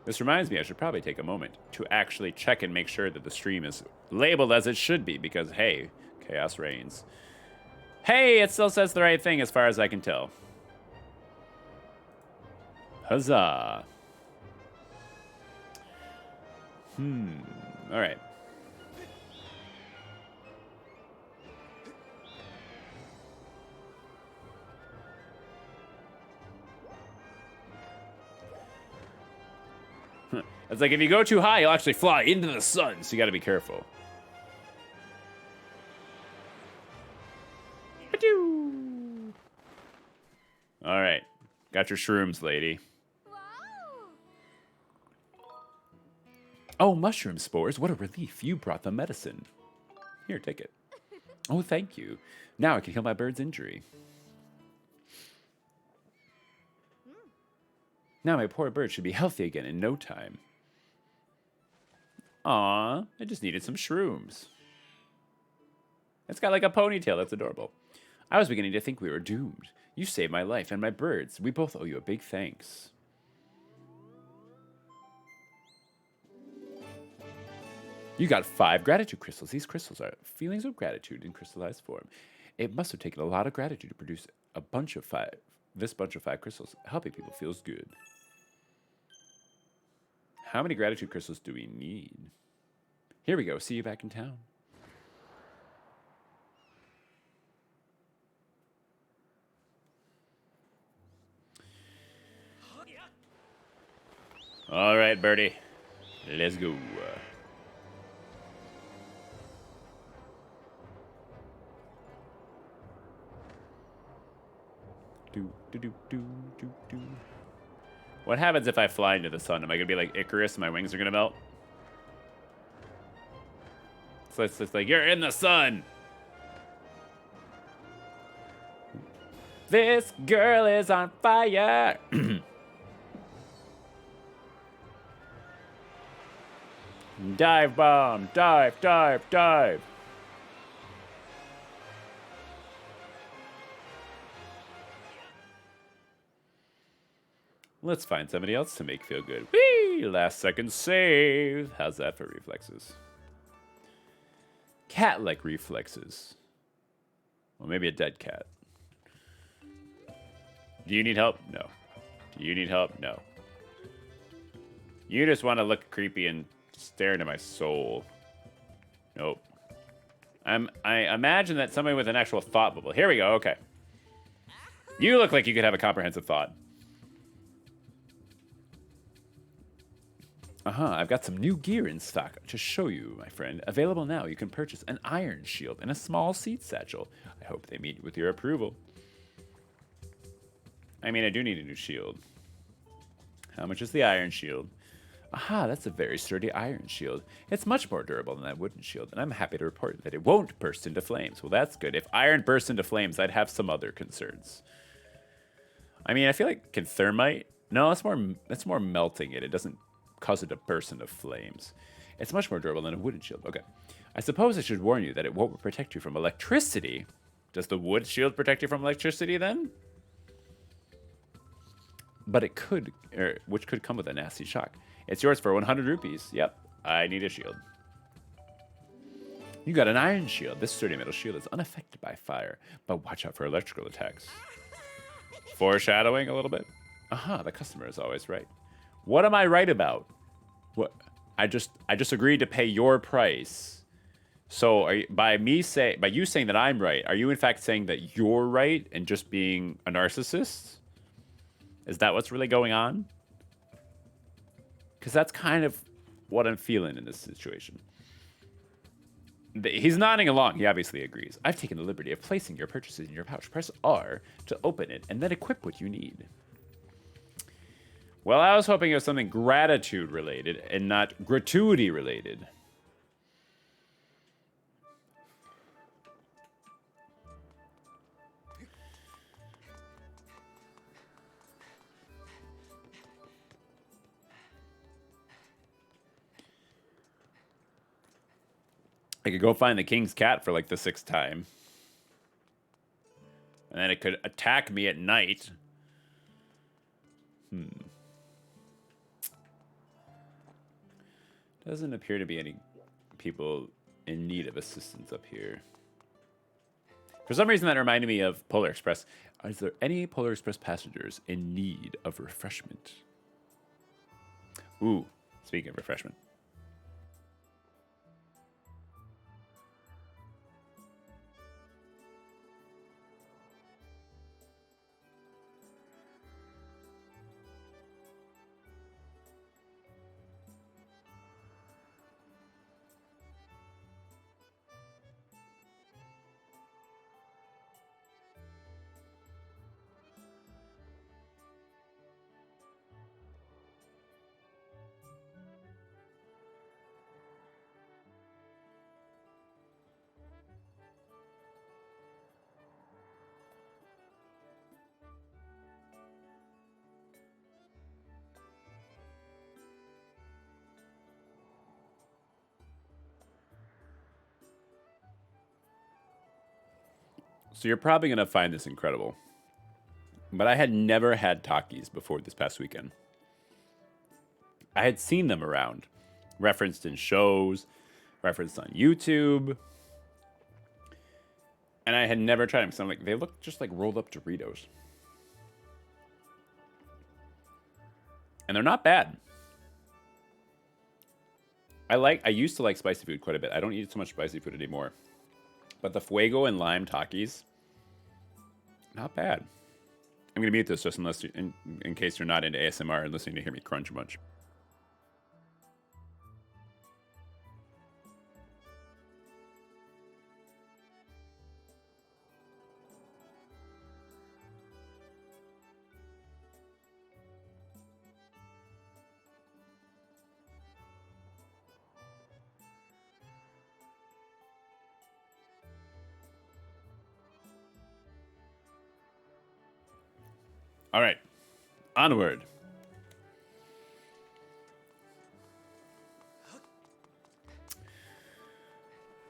This reminds me, I should probably take a moment to actually check and make sure that the stream is labeled as it should be, because, hey, chaos reigns. Hey, it still says the right thing as far as I can tell. Huzzah. All right. It's like if you go too high, you'll actually fly into the sun, so you gotta be careful. Got your shrooms, lady. Wow. Oh, mushroom spores. What a relief. You brought the medicine. Here, take it. Oh, thank you. Now I can heal my bird's injury. Now my poor bird should be healthy again in no time. Aw, I just needed some shrooms. It's got like a ponytail. That's adorable. I was beginning to think we were doomed. You saved my life and my birds. We both owe you a big thanks. You got 5 gratitude crystals. These crystals are feelings of gratitude in crystallized form. It must have taken a lot of gratitude to produce a bunch of 5. This bunch of 5 crystals. Helping people feels good. How many gratitude crystals do we need? Here we go. See you back in town. All right, birdie. Let's go. What happens if I fly into the sun? Am I gonna be like Icarus and my wings are gonna melt? So it's just like, you're in the sun! This girl is on fire! Dive bomb! Dive, dive, dive! Let's find somebody else to make feel good. Whee! Last second save. How's that for reflexes? Cat-like reflexes. Well, maybe a dead cat. Do you need help? No. Do you need help? No. You just want to look creepy and stare into my soul. Nope. I imagine that somebody with an actual thought bubble. Here we go. Okay. You look like you could have a comprehensive thought. I've got some new gear in stock to show you, my friend. Available now, you can purchase an iron shield and a small seed satchel. I hope they meet with your approval. I mean, I do need a new shield. How much is the iron shield? That's a very sturdy iron shield. It's much more durable than that wooden shield, and I'm happy to report that it won't burst into flames. Well, that's good. If iron bursts into flames, I'd have some other concerns. I mean, I feel like, can thermite? No, that's more melting it. It doesn't cause it to burst into flames. It's much more durable than a wooden shield. Okay. I suppose I should warn you that it won't protect you from electricity. Does the wood shield protect you from electricity then? But it could, which could come with a nasty shock. It's yours for 100 rupees. Yep, I need a shield. You got an iron shield. This sturdy metal shield is unaffected by fire, but watch out for electrical attacks. Foreshadowing a little bit. The customer is always right. What am I right about? What? I just agreed to pay your price. So by you saying that I'm right, are you in fact saying that you're right and just being a narcissist? Is that what's really going on? Because that's kind of what I'm feeling in this situation. He's nodding along. He obviously agrees. I've taken the liberty of placing your purchases in your pouch. Press R to open it and then equip what you need. Well, I was hoping it was something gratitude related and not gratuity related. I could go find the king's cat for like the 6th time. And then it could attack me at night. Doesn't appear to be any people in need of assistance up here. For some reason, that reminded me of Polar Express. Is there any Polar Express passengers in need of refreshment? Ooh, speaking of refreshment. So you're probably going to find this incredible. But I had never had Takis before this past weekend. I had seen them around, referenced in shows, referenced on YouTube. And I had never tried them. So I'm like, they look just like rolled up Doritos. And they're not bad. I used to like spicy food quite a bit. I don't eat so much spicy food anymore. But the Fuego and Lime Takis, not bad. I'm going to mute this just in case you're not into ASMR and listening to hear me crunch a bunch. All right, onward.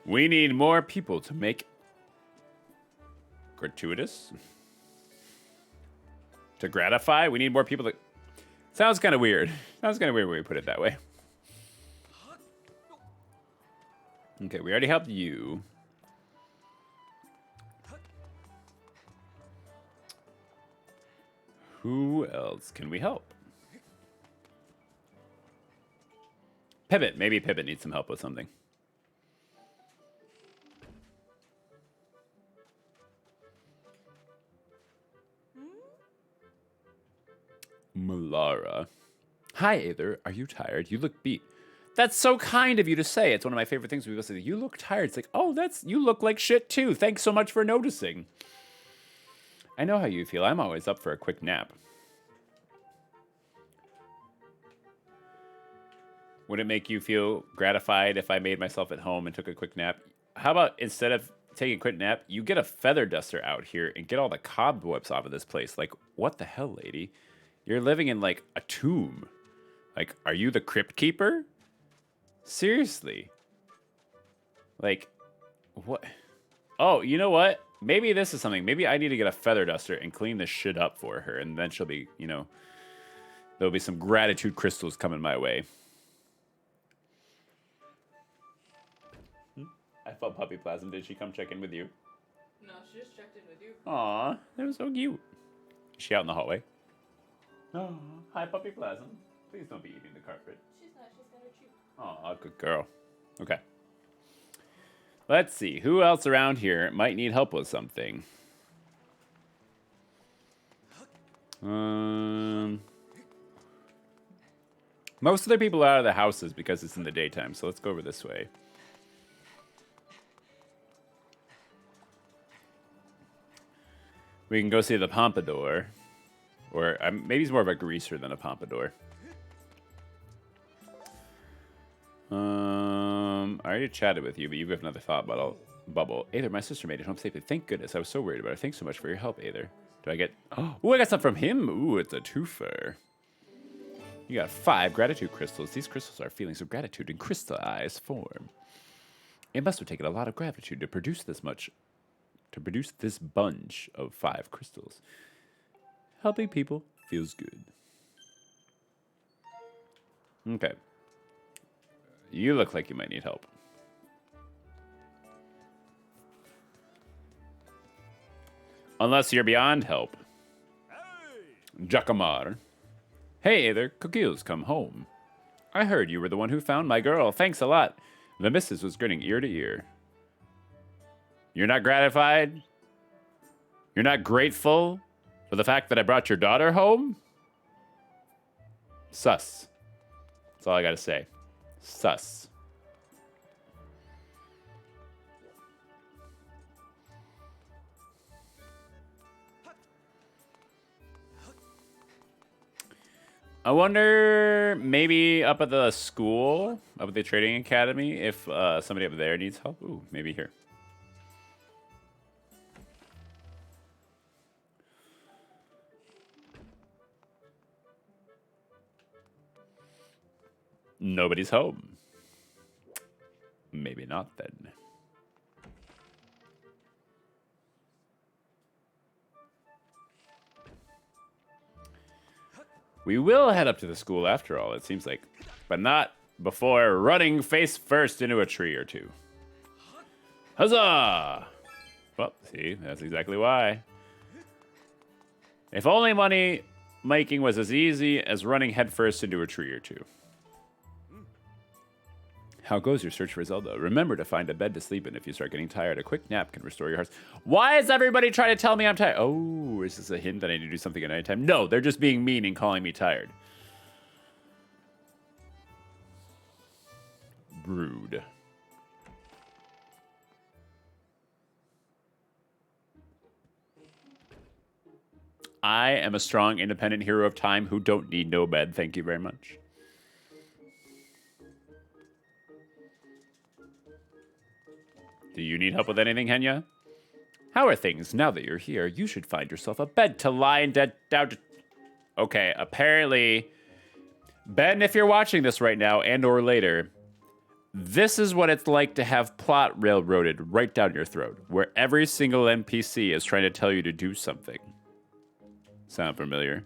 We need more people to make gratuitous. To gratify, we need more people to... Sounds kind of weird. Sounds kind of weird when we put it that way. Okay, we already helped you. Who else can we help? Pivot. Maybe Pivot needs some help with something. Malara. Hi, Aether. Are you tired? You look beat. That's so kind of you to say. It's one of my favorite things when people say, you look tired. It's like, oh, you look like shit too. Thanks so much for noticing. I know how you feel. I'm always up for a quick nap. Would it make you feel gratified if I made myself at home and took a quick nap? How about instead of taking a quick nap, you get a feather duster out here and get all the cobwebs off of this place? Like, what the hell, lady? You're living in, like, a tomb. Like, are you the crypt keeper? Seriously. Like, what? Oh, you know what? Maybe this is something. Maybe I need to get a feather duster and clean this shit up for her. And then she'll be, you know, there'll be some gratitude crystals coming my way. I felt Puppy Plasm. Did she come check in with you? No, she just checked in with you. Aw, that was so cute. Is she out in the hallway? Oh, hi, Puppy Plasm. Please don't be eating the carpet. She's not. She's got her chew. Aw, good girl. Okay. Let's see. Who else around here might need help with something? Most of the people are out of the houses because it's in the daytime, so let's go over this way. We can go see the Pompadour. Or maybe he's more of a greaser than a Pompadour. I already chatted with you, but you have another thought bubble. Aether, my sister made it home safely. Thank goodness. I was so worried about her. Thanks so much for your help, Aether. Do I get... Oh, I got some from him. Ooh, it's a twofer. You got 5 gratitude crystals. These crystals are feelings of gratitude in crystallized form. It must have taken a lot of gratitude to produce this much... To produce this bunch of 5 crystals. Helping people feels good. Okay. You look like you might need help. Unless you're beyond help. Hey! Jacamar. Hey, Aether. Coquille's come home. I heard you were the one who found my girl. Thanks a lot. The missus was grinning ear to ear. You're not gratified? You're not grateful for the fact that I brought your daughter home? Sus. That's all I gotta say. Sus. I wonder, maybe up at the school, up at the trading academy, if somebody up there needs help. Ooh, maybe here. Nobody's home. Maybe not then. We will head up to the school after all, it seems like. But not before running face first into a tree or two. Huzzah! Well, see, that's exactly why. If only money making was as easy as running headfirst into a tree or two. How goes your search for Zelda? Remember to find a bed to sleep in if you start getting tired. A quick nap can restore your heart. Why is everybody trying to tell me I'm tired? Oh, is this a hint that I need to do something at nighttime? No, they're just being mean and calling me tired. Rude. I am a strong, independent hero of time who don't need no bed. Thank you very much. Do you need help with anything, Henya? How are things now that you're here? You should find yourself a bed to lie in down to... Okay, apparently... Ben, if you're watching this right now and or later, this is what it's like to have plot railroaded right down your throat, where every single NPC is trying to tell you to do something. Sound familiar?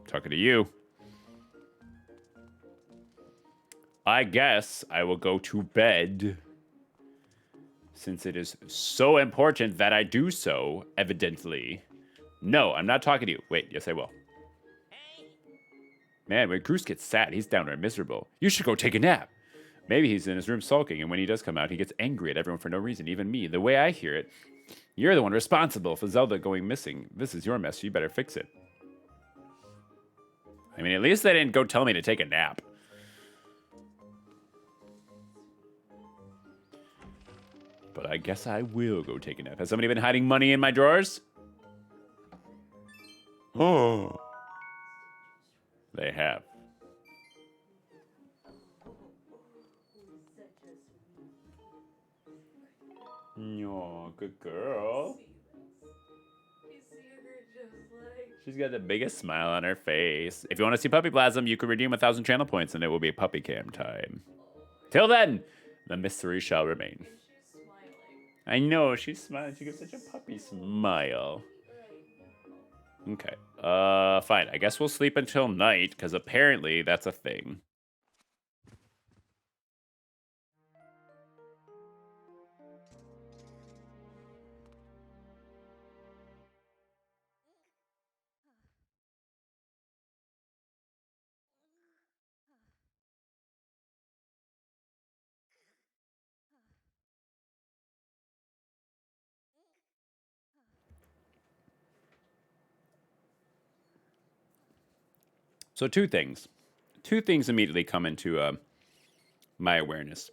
Talking to you. I guess I will go to bed. Since it is so important that I do so, evidently. No, I'm not talking to you. Wait, yes I will. Man, when Goose gets sad, he's downright miserable. You should go take a nap. Maybe he's in his room sulking, and when he does come out, he gets angry at everyone for no reason, even me. The way I hear it, you're the one responsible for Zelda going missing. This is your mess, so you better fix it. I mean, at least they didn't go tell me to take a nap. But I guess I will go take a nap. Has somebody been hiding money in my drawers? Oh. They have. No, good girl. She's got the biggest smile on her face. If you want to see Puppy Plasm, you can redeem 1,000 channel points and it will be puppy cam time. Till then, the mystery shall remain. I know, she's smiling. She gives such a puppy smile. Okay. Fine. I guess we'll sleep until night, because apparently that's a thing. So two things. Two things immediately come into my awareness.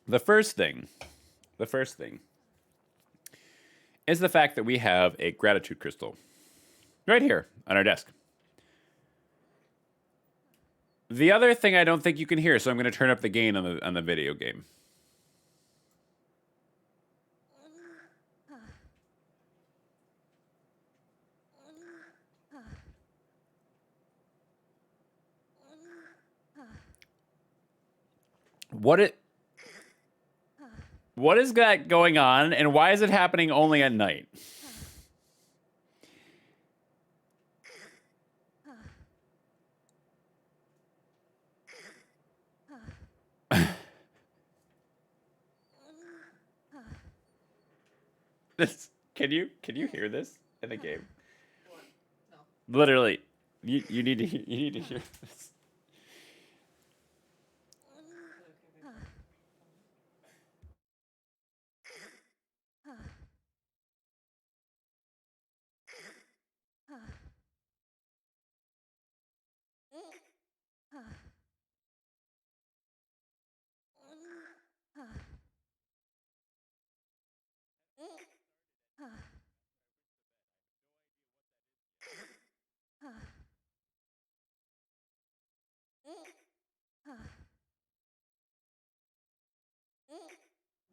The first thing is the fact that we have a gratitude crystal right here on our desk. The other thing I don't think you can hear, so I'm going to turn up the gain on the video game. What is that going on, and why is it happening only at night? Can you hear this in the game? No. Literally, you need to hear this.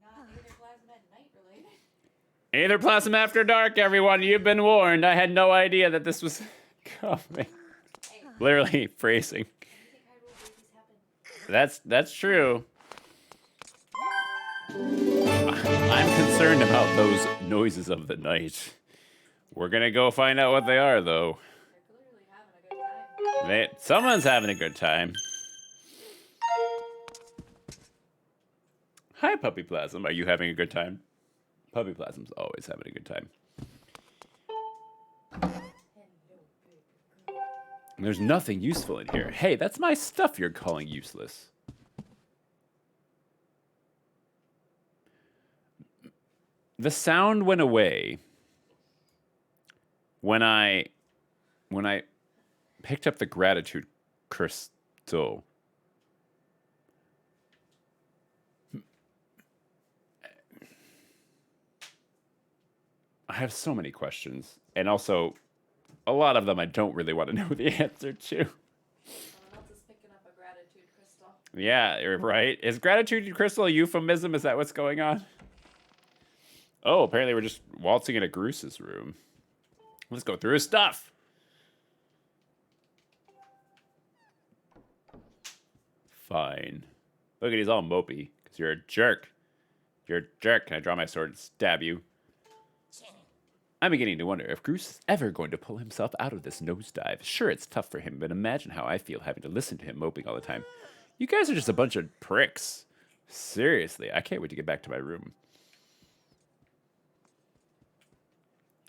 Not Aether Plasm at night related. Aether Plasm After Dark, everyone. You've been warned. I had no idea that this was coming. Hey, Literally phrasing. That's true. I'm concerned about those noises of the night. We're gonna go find out what they are, though. They're clearly having a good time. Someone's having a good time. Hi, Puppy Plasm. Are you having a good time? Puppy Plasm's always having a good time. There's nothing useful in here. Hey, that's my stuff you're calling useless. The sound went away when I picked up the gratitude crystal. I have so many questions, and also a lot of them I don't really want to know the answer to. Someone else is picking up a gratitude crystal. Yeah, right. Is gratitude crystal a euphemism? Is that what's going on? Oh, apparently we're just waltzing into Groos's room. Let's go through his stuff. Fine. Look at he's all mopey because you're a jerk. You're a jerk. Can I draw my sword and stab you? I'm beginning to wonder if Groos is ever going to pull himself out of this nosedive. Sure, it's tough for him, but imagine how I feel having to listen to him moping all the time. You guys are just a bunch of pricks. Seriously, I can't wait to get back to my room.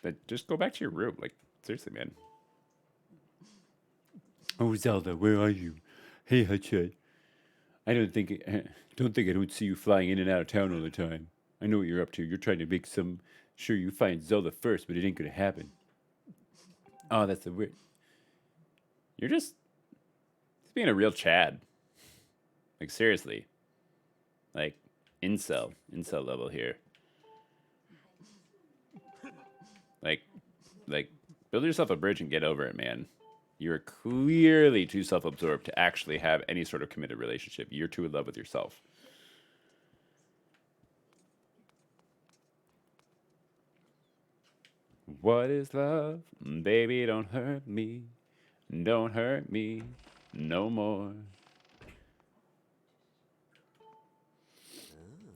But just go back to your room. Like, seriously, man. Oh, Zelda, where are you? Hey, Hutchette. I don't think I don't see you flying in and out of town all the time. I know what you're up to. You're trying to make some... Sure, you find Zelda first, but it ain't gonna happen. Oh, that's the weird... You're just being a real Chad. Like, seriously. Like, incel level here. Like, build yourself a bridge and get over it, man. You're clearly too self-absorbed to actually have any sort of committed relationship. You're too in love with yourself. What is love? Baby, don't hurt me. Don't hurt me no more.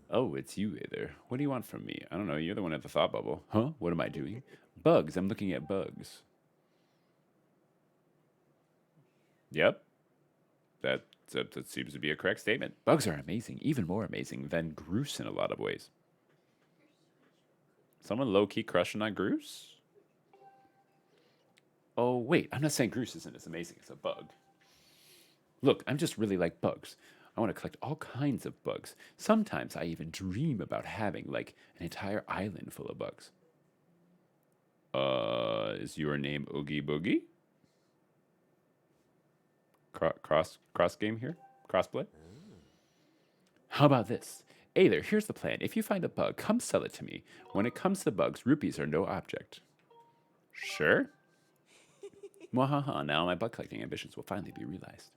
Oh, it's you, Aether. What do you want from me? I don't know. You're the one at the thought bubble. Huh? What am I doing? Bugs. I'm looking at bugs. Yep. That seems to be a correct statement. Bugs are amazing. Even more amazing than Groos in a lot of ways. Someone low-key crushing on Groos? Oh, wait. I'm not saying Groos isn't as amazing as a bug. Look, I'm just really like bugs. I want to collect all kinds of bugs. Sometimes I even dream about having, like, an entire island full of bugs. Is your name Oogie Boogie? Cross game here? Crossplay? How about this? Aether, here's the plan. If you find a bug, come sell it to me. When it comes to bugs, rupees are no object. Sure. Mwahaha, now my bug collecting ambitions will finally be realized.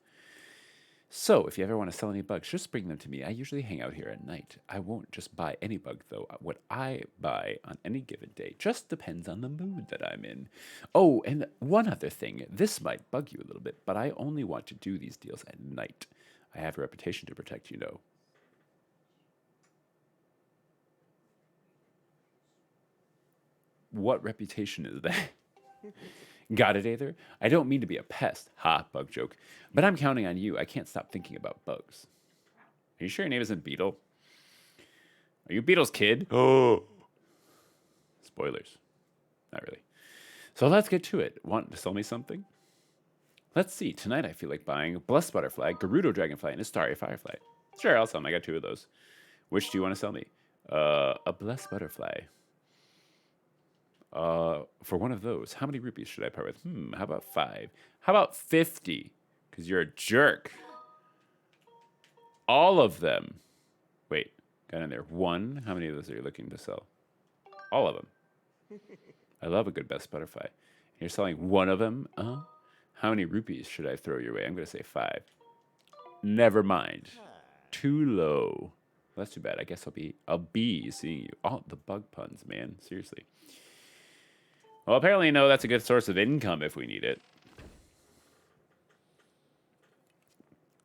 So, if you ever want to sell any bugs, just bring them to me. I usually hang out here at night. I won't just buy any bug, though. What I buy on any given day just depends on the mood that I'm in. Oh, and one other thing. This might bug you a little bit, but I only want to do these deals at night. I have a reputation to protect, you know. What reputation is that? Got it, Aether? I don't mean to be a pest. Ha, bug joke. But I'm counting on you. I can't stop thinking about bugs. Are you sure your name isn't Beetle? Are you Beetle's kid? Oh. Spoilers. Not really. So let's get to it. Want to sell me something? Let's see. Tonight I feel like buying a Blessed Butterfly, Gerudo Dragonfly, and a Starry Firefly. Sure, I'll sell them. I got 2 of those. Which do you want to sell me? A Blessed Butterfly. For one of those, how many rupees should I part with? How about 5? How about 50? Because you're a jerk. All of them. Wait, got in there. 1. How many of those are you looking to sell? All of them. I love a good Best Butterfly. You're selling 1 of them? How many rupees should I throw your way? I'm going to say 5. Never mind. Too low. Well, that's too bad. I guess I'll be seeing you. Oh, the bug puns, man. Seriously. Well, apparently, no, that's a good source of income if we need it.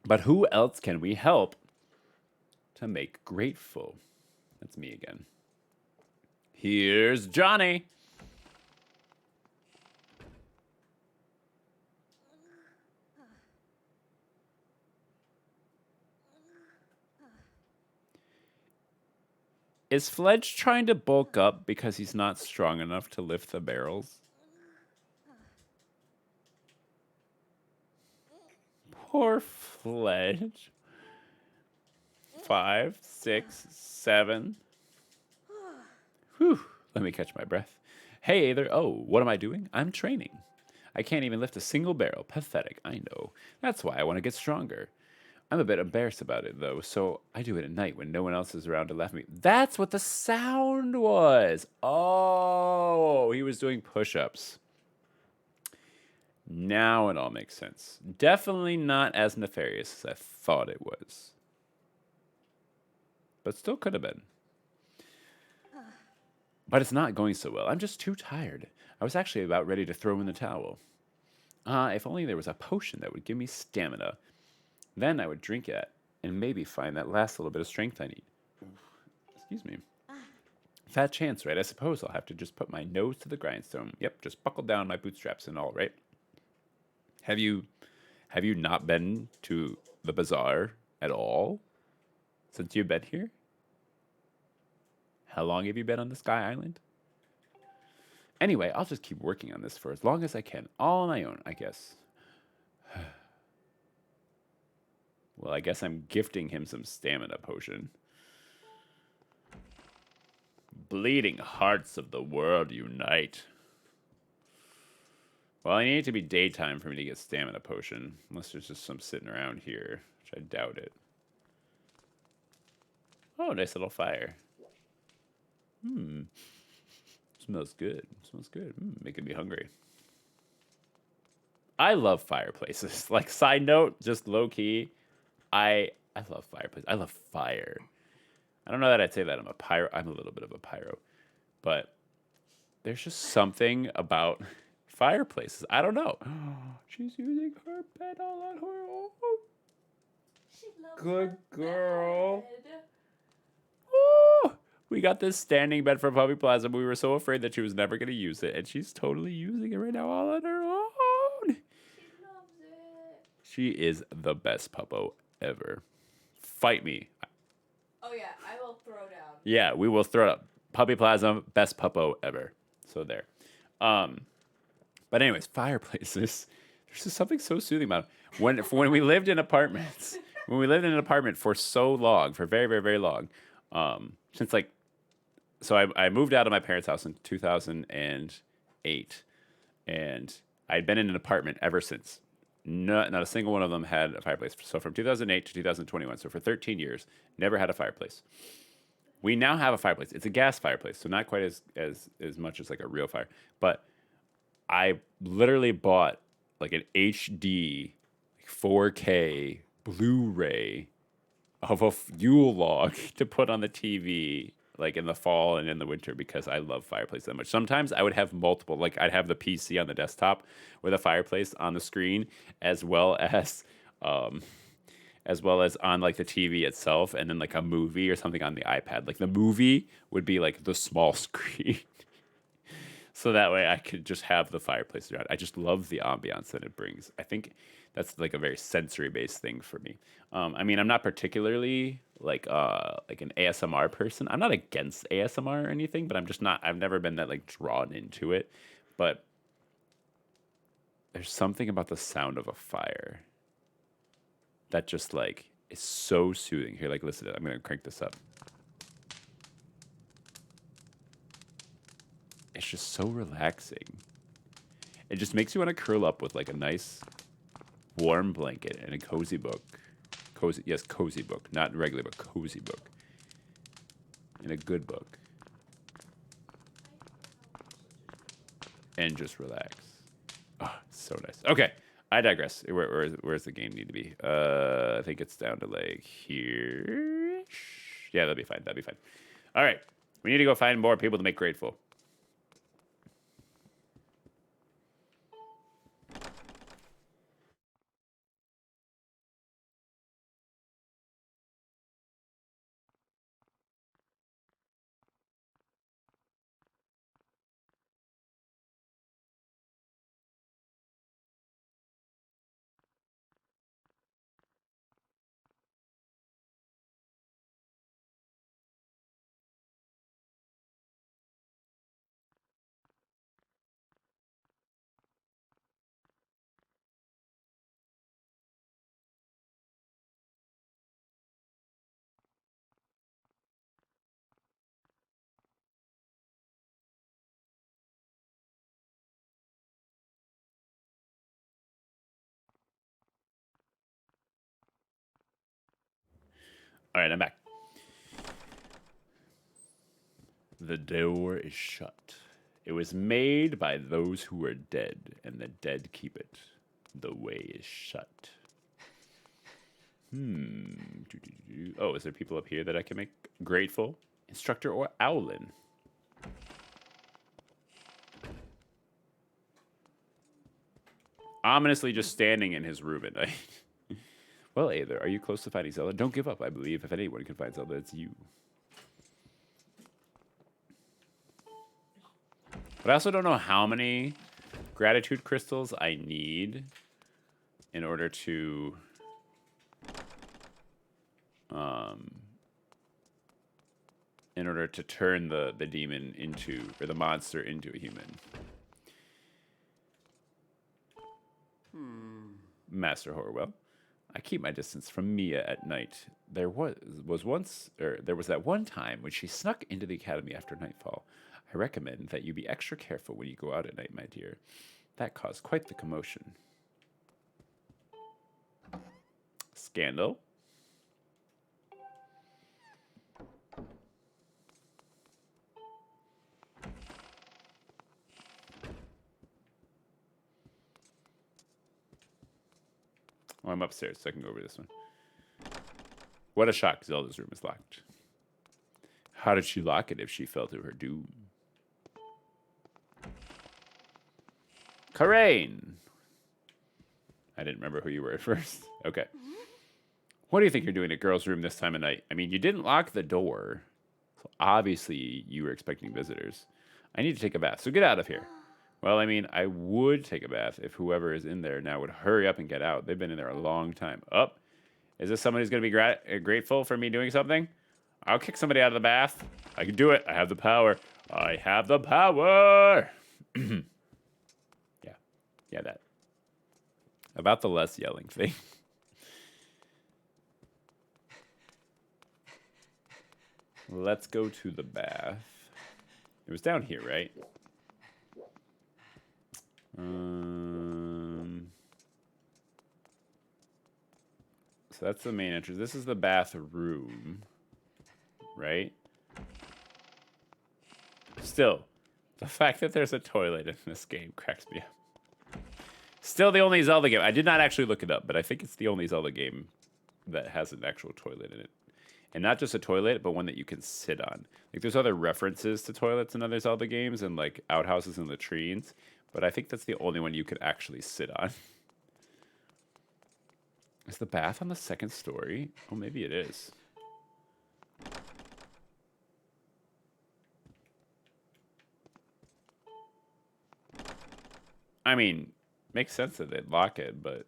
But who else can we help to make grateful? That's me again. Here's Johnny. Is Fledge trying to bulk up because he's not strong enough to lift the barrels? Poor Fledge. 5, 6, 7. Whew. Let me catch my breath. Hey, Aether. Oh, what am I doing? I'm training. I can't even lift a single barrel. Pathetic, I know. That's why I want to get stronger. I'm a bit embarrassed about it, though, so I do it at night when no one else is around to laugh at me. That's what the sound was. Oh, he was doing push-ups. Now it all makes sense. Definitely not as nefarious as I thought it was. But still could have been. But it's not going so well. I'm just too tired. I was actually about ready to throw in the towel. If only there was a potion that would give me stamina. Then I would drink it and maybe find that last little bit of strength I need. Excuse me. Fat chance, right? I suppose I'll have to just put my nose to the grindstone. Yep, just buckle down my bootstraps and all, right? Have you not been to the bazaar at all since you've been here? How long have you been on the Sky Island? Anyway, I'll just keep working on this for as long as I can, all on my own, I guess. Well, I guess I'm gifting him some stamina potion. Bleeding hearts of the world unite. Well, I need it to be daytime for me to get stamina potion, unless there's just some sitting around here, which I doubt it. Oh, nice little fire. Smells good. Smells good. Making me hungry. I love fireplaces. Like, side note, just low key, I love fireplaces. I love fire. I don't know that I'd say that I'm a pyro. I'm a little bit of a pyro, but there's just something about fireplaces. I don't know. She's using her bed all on her own. She loves Good her girl. bed. Ooh, we got this standing bed from Puppy Plaza. We were so afraid that she was never going to use it, and she's totally using it right now all on her own. She loves it. She is the best puppo ever. Fight me. Oh yeah, I will throw down. Yeah, we will throw it up. Puppy Plaza, best puppo ever. So there. But anyways, fireplaces. There's just something so soothing about it. When we lived in apartments, when we lived in an apartment for so long, for very, very, very long, since like, so I moved out of my parents' house in 2008, and I'd been in an apartment ever since. Not a single one of them had a fireplace. So from 2008 to 2021, so for 13 years, never had a fireplace. We now have a fireplace. It's a gas fireplace, so not quite as much as like a real fire. But I literally bought like an HD 4K Blu-ray of a Yule log to put on the TV like in the fall and in the winter because I love fireplace that much. Sometimes I would have multiple, like I'd have the PC on the desktop with a fireplace on the screen as well as on like the TV itself and then like a movie or something on the iPad. Like the movie would be like the small screen. So that way I could just have the fireplace around. I just love the ambiance that it brings. I think that's like a very sensory based thing for me. I mean, I'm not particularly like an ASMR person. I'm not against ASMR or anything, but I'm just not. I've never been that like drawn into it. But there's something about the sound of a fire that just like is so soothing. Here, like listen to it. I'm gonna crank this up. It's just so relaxing. It just makes you want to curl up with like a nice warm blanket and a cozy book. Cozy book. Not regular book, cozy book. And a good book. And just relax. Oh, so nice. Okay, I digress. Where's the game need to be? I think it's down to like here. Yeah, that'll be fine. That'll be fine. All right, we need to go find more people to make grateful. All right, I'm back. The door is shut. It was made by those who are dead, and the dead keep it. The way is shut. Oh, is there people up here that I can make grateful? Instructor or Owlin? Ominously just standing in his room at night. Well, Aether, are you close to finding Zelda? Don't give up, I believe. If anyone can find Zelda, it's you. But I also don't know how many gratitude crystals I need in order to turn the demon into, or the monster into a human. Master Horwell, I keep my distance from Mia at night. There was that one time when she snuck into the academy after nightfall. I recommend that you be extra careful when you go out at night, my dear. That caused quite the commotion. Scandal. Oh, I'm upstairs, so I can go over this one. What a shock, Zelda's room is locked. How did she lock it if she fell to her doom? Karain! I didn't remember who you were at first. Okay. What do you think you're doing at girl's room this time of night? I mean, you didn't lock the door. So obviously you were expecting visitors. I need to take a bath, so get out of here. Well, I mean, I would take a bath if whoever is in there now would hurry up and get out. They've been in there a long time. Up. Is this someone who's going to be grateful for me doing something? I'll kick somebody out of the bath. I can do it. I have the power. I have the power. Yeah, that. About the less yelling thing. Let's go to the bath. It was down here, right? So that's the main entrance. This is the bathroom, right? Still, the fact that there's a toilet in this game cracks me up. Still the only Zelda game. I did not actually look it up, but I think it's the only Zelda game that has an actual toilet in it. And not just a toilet, but one that you can sit on. Like, there's other references to toilets in other Zelda games and, like, outhouses and latrines. But I think that's the only one you can actually sit on. Is the bath on the second story? Oh, maybe it is. I mean, makes sense that they'd lock it, but...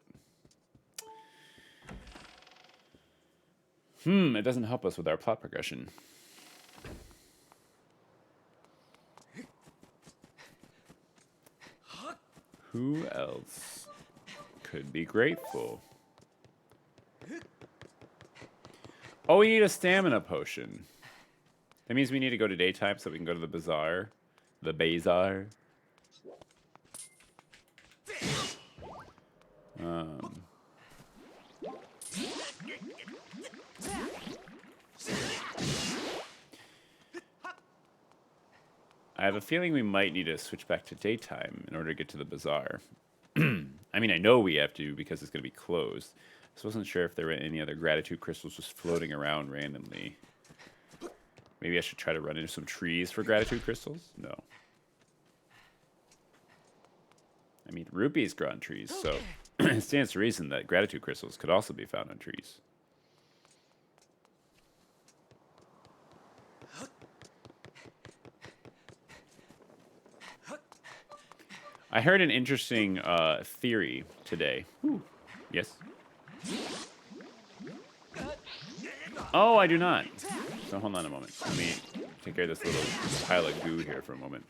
it doesn't help us with our plot progression. Who else could be grateful? Oh, we need a stamina potion. That means we need to go to daytime so we can go to the bazaar. The bazaar. I have a feeling we might need to switch back to daytime in order to get to the bazaar. I mean, I know we have to because it's going to be closed. I just wasn't sure if there were any other gratitude crystals just floating around randomly. Maybe I should try to run into some trees for gratitude crystals? No. I mean, rupees grow on trees, so it stands to reason that gratitude crystals could also be found on trees. I heard an interesting theory today. Ooh. Yes? Oh, I do not. So hold on a moment. Let me take care of this little pile of goo here for a moment.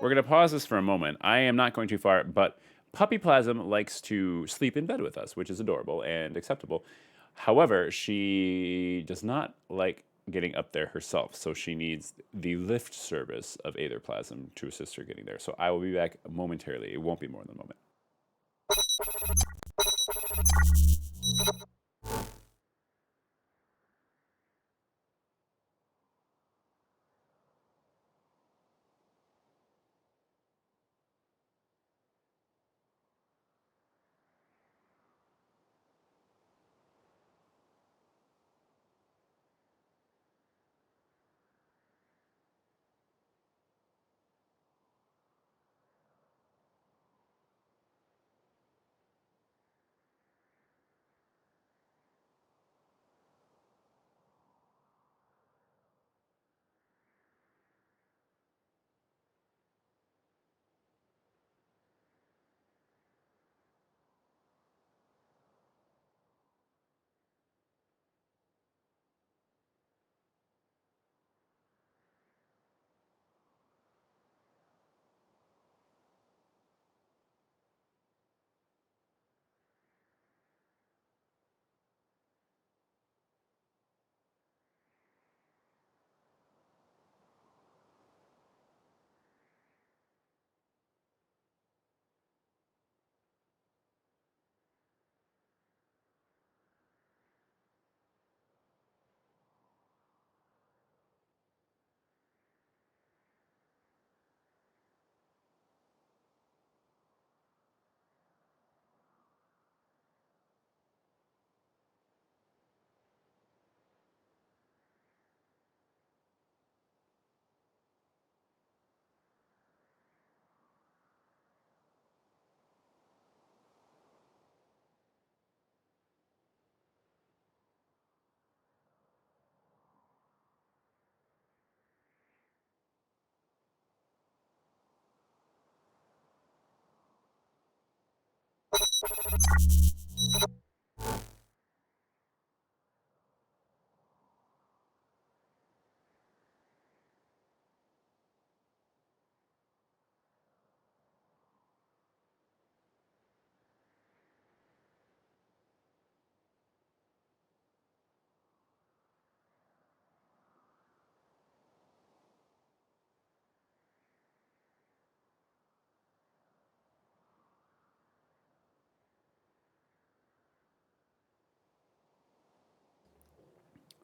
We're going to pause this for a moment. I am not going too far, but Puppy Plasm likes to sleep in bed with us, which is adorable and acceptable. However, she does not like getting up there herself, so she needs the lift service of Aether Plasm to assist her getting there. So I will be back momentarily. It won't be more than a moment.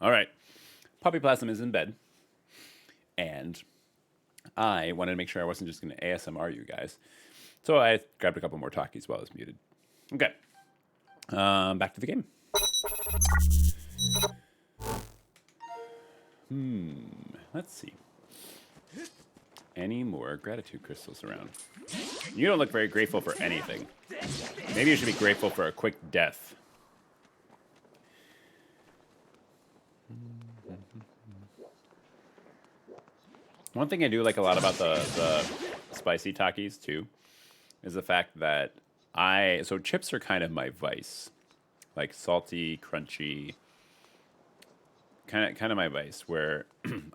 All right. Puppy Plasm is in bed. And I wanted to make sure I wasn't just going to ASMR you guys. So I grabbed a couple more talkies while I was muted. Okay. Back to the game. Let's see. Any more gratitude crystals around? You don't look very grateful for anything. Maybe you should be grateful for a quick death. One thing I do like a lot about the spicy takis too is the fact that so chips are kind of my vice, like salty, crunchy, kind of my vice, where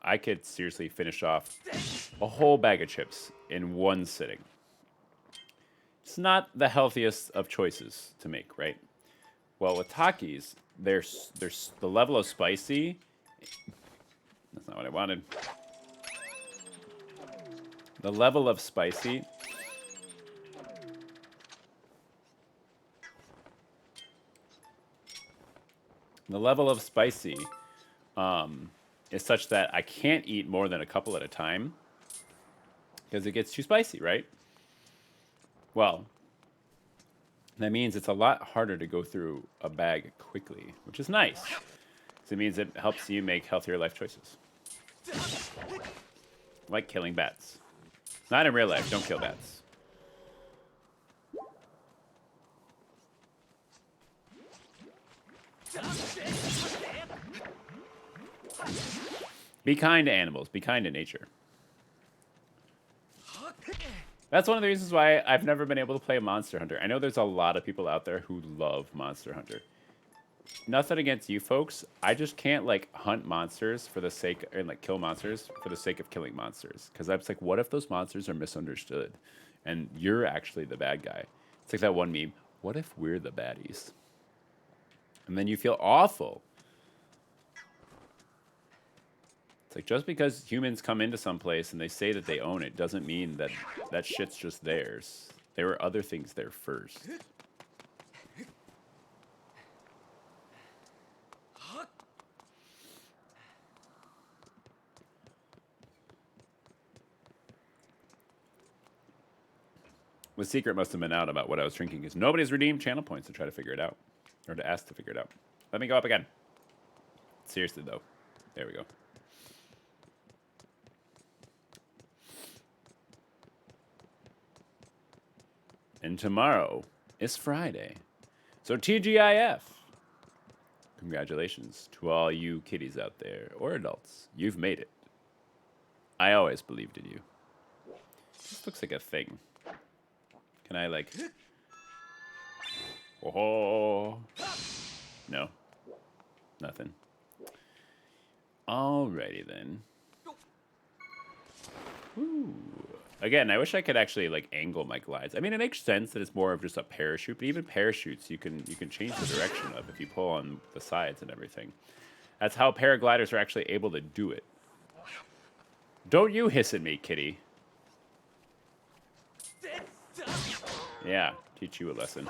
I could seriously finish off a whole bag of chips in one sitting. It's not the healthiest of choices to make, right? Well, with takis, there's the level of spicy. That's not what I wanted. The level of spicy is such that I can't eat more than a couple at a time because it gets too spicy, right? Well, that means it's a lot harder to go through a bag quickly, which is nice. So it means it helps you make healthier life choices. Like killing bats. Not in real life, don't kill bats. Be kind to animals, be kind to nature. That's one of the reasons why I've never been able to play Monster Hunter. I know there's a lot of people out there who love Monster Hunter. Nothing against you folks. I just can't like hunt monsters for the sake and like kill monsters for the sake of killing monsters. Because I'm like, what if those monsters are misunderstood, and you're actually the bad guy? It's like that one meme. What if we're the baddies? And then you feel awful. It's like just because humans come into some place and they say that they own it doesn't mean that that shit's just theirs. There were other things there first. The secret must have been out about what I was drinking because nobody's redeemed channel points to try to figure it out. Or to ask to figure it out. Let me go up again. Seriously, though. There we go. And tomorrow is Friday. So TGIF. Congratulations to all you kiddies out there, or adults. You've made it. I always believed in you. This looks like a thing. Can I, like... Oh. No. Nothing. Alrighty, then. Ooh. Again, I wish I could actually, like, angle my glides. I mean, it makes sense that it's more of just a parachute, but even parachutes you can change the direction of if you pull on the sides and everything. That's how paragliders are actually able to do it. Don't you hiss at me, kitty. Yeah, teach you a lesson.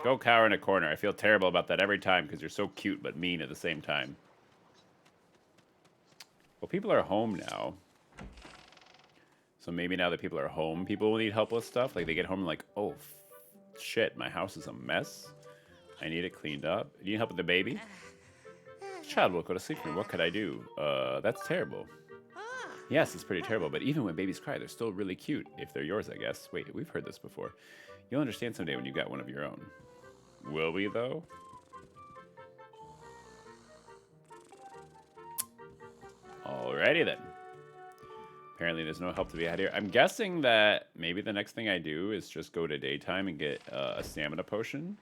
Go cower in a corner. I feel terrible about that every time because you're so cute but mean at the same time. Well, people are home now. So maybe now that people are home, people will need help with stuff. Like they get home and like, oh, shit, my house is a mess. I need it cleaned up. Do you need help with the baby? Child will go to sleep room. What could I do? That's terrible. Yes, it's pretty terrible, but even when babies cry, they're still really cute. If they're yours, I guess. Wait, we've heard this before. You'll understand someday when you got one of your own. Will we, though? Alrighty, then. Apparently there's no help to be had here. I'm guessing that maybe the next thing I do is just go to daytime and get a stamina potion.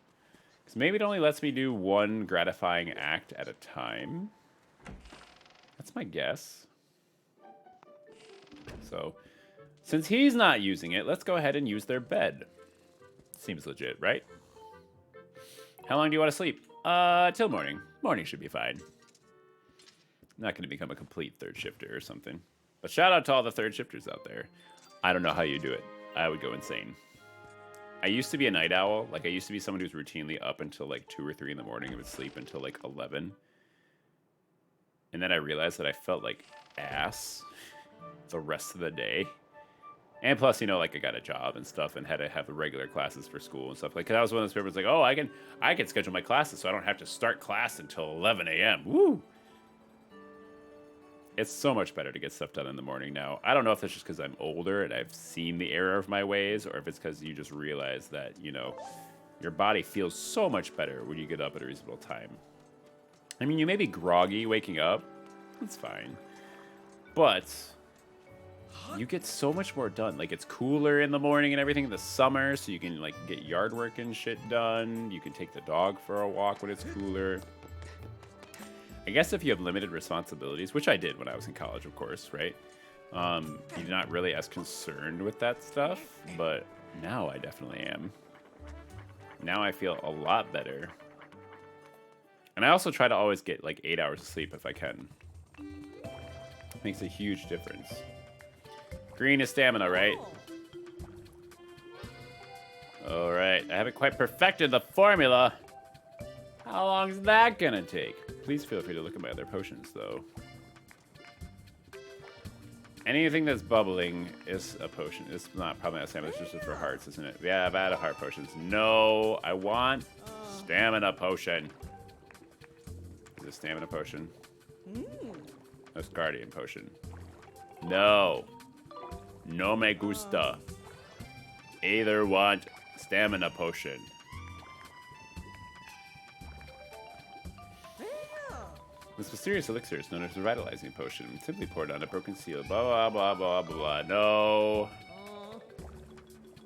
Because maybe it only lets me do one gratifying act at a time. That's my guess. So, since he's not using it, let's go ahead and use their bed. Seems legit, right? How long do you want to sleep? Till morning. Morning should be fine. I'm not going to become a complete third shifter or something. But shout out to all the third shifters out there. I don't know how you do it. I would go insane. I used to be a night owl. Like, I used to be someone who's routinely up until, like, 2 or 3 in the morning and would sleep until, like, 11. And then I realized that I felt like ass the rest of the day. And plus, you know, like, I got a job and stuff and had to have regular classes for school and stuff. Like, 'cause I was one of those people who's like, oh, I can schedule my classes so I don't have to start class until 11 a.m. Woo! It's so much better to get stuff done in the morning now. I don't know if that's just because I'm older and I've seen the error of my ways, or if it's because you just realize that, you know, your body feels so much better when you get up at a reasonable time. I mean, you may be groggy waking up. That's fine. But you get so much more done. Like, it's cooler in the morning and everything in the summer, so you can, like, get yard work and shit done. You can take the dog for a walk when it's cooler. I guess if you have limited responsibilities, which I did when I was in college, of course, right? You're not really as concerned with that stuff, but now I definitely am. Now I feel a lot better. And I also try to always get like 8 hours of sleep if I can. Makes a huge difference. Green is stamina, right? All right, I haven't quite perfected the formula. How long is that gonna take? Please feel free to look at my other potions, though. Anything that's bubbling is a potion. It's not probably not stamina, it's just for hearts, isn't it? Yeah, I've added heart potions. No, I want stamina potion. Is it stamina potion? That's guardian potion. No. No me gusta. Either want stamina potion. This mysterious elixir is known as a revitalizing potion. Simply poured on a broken seal. Blah, blah, blah, blah, blah. No.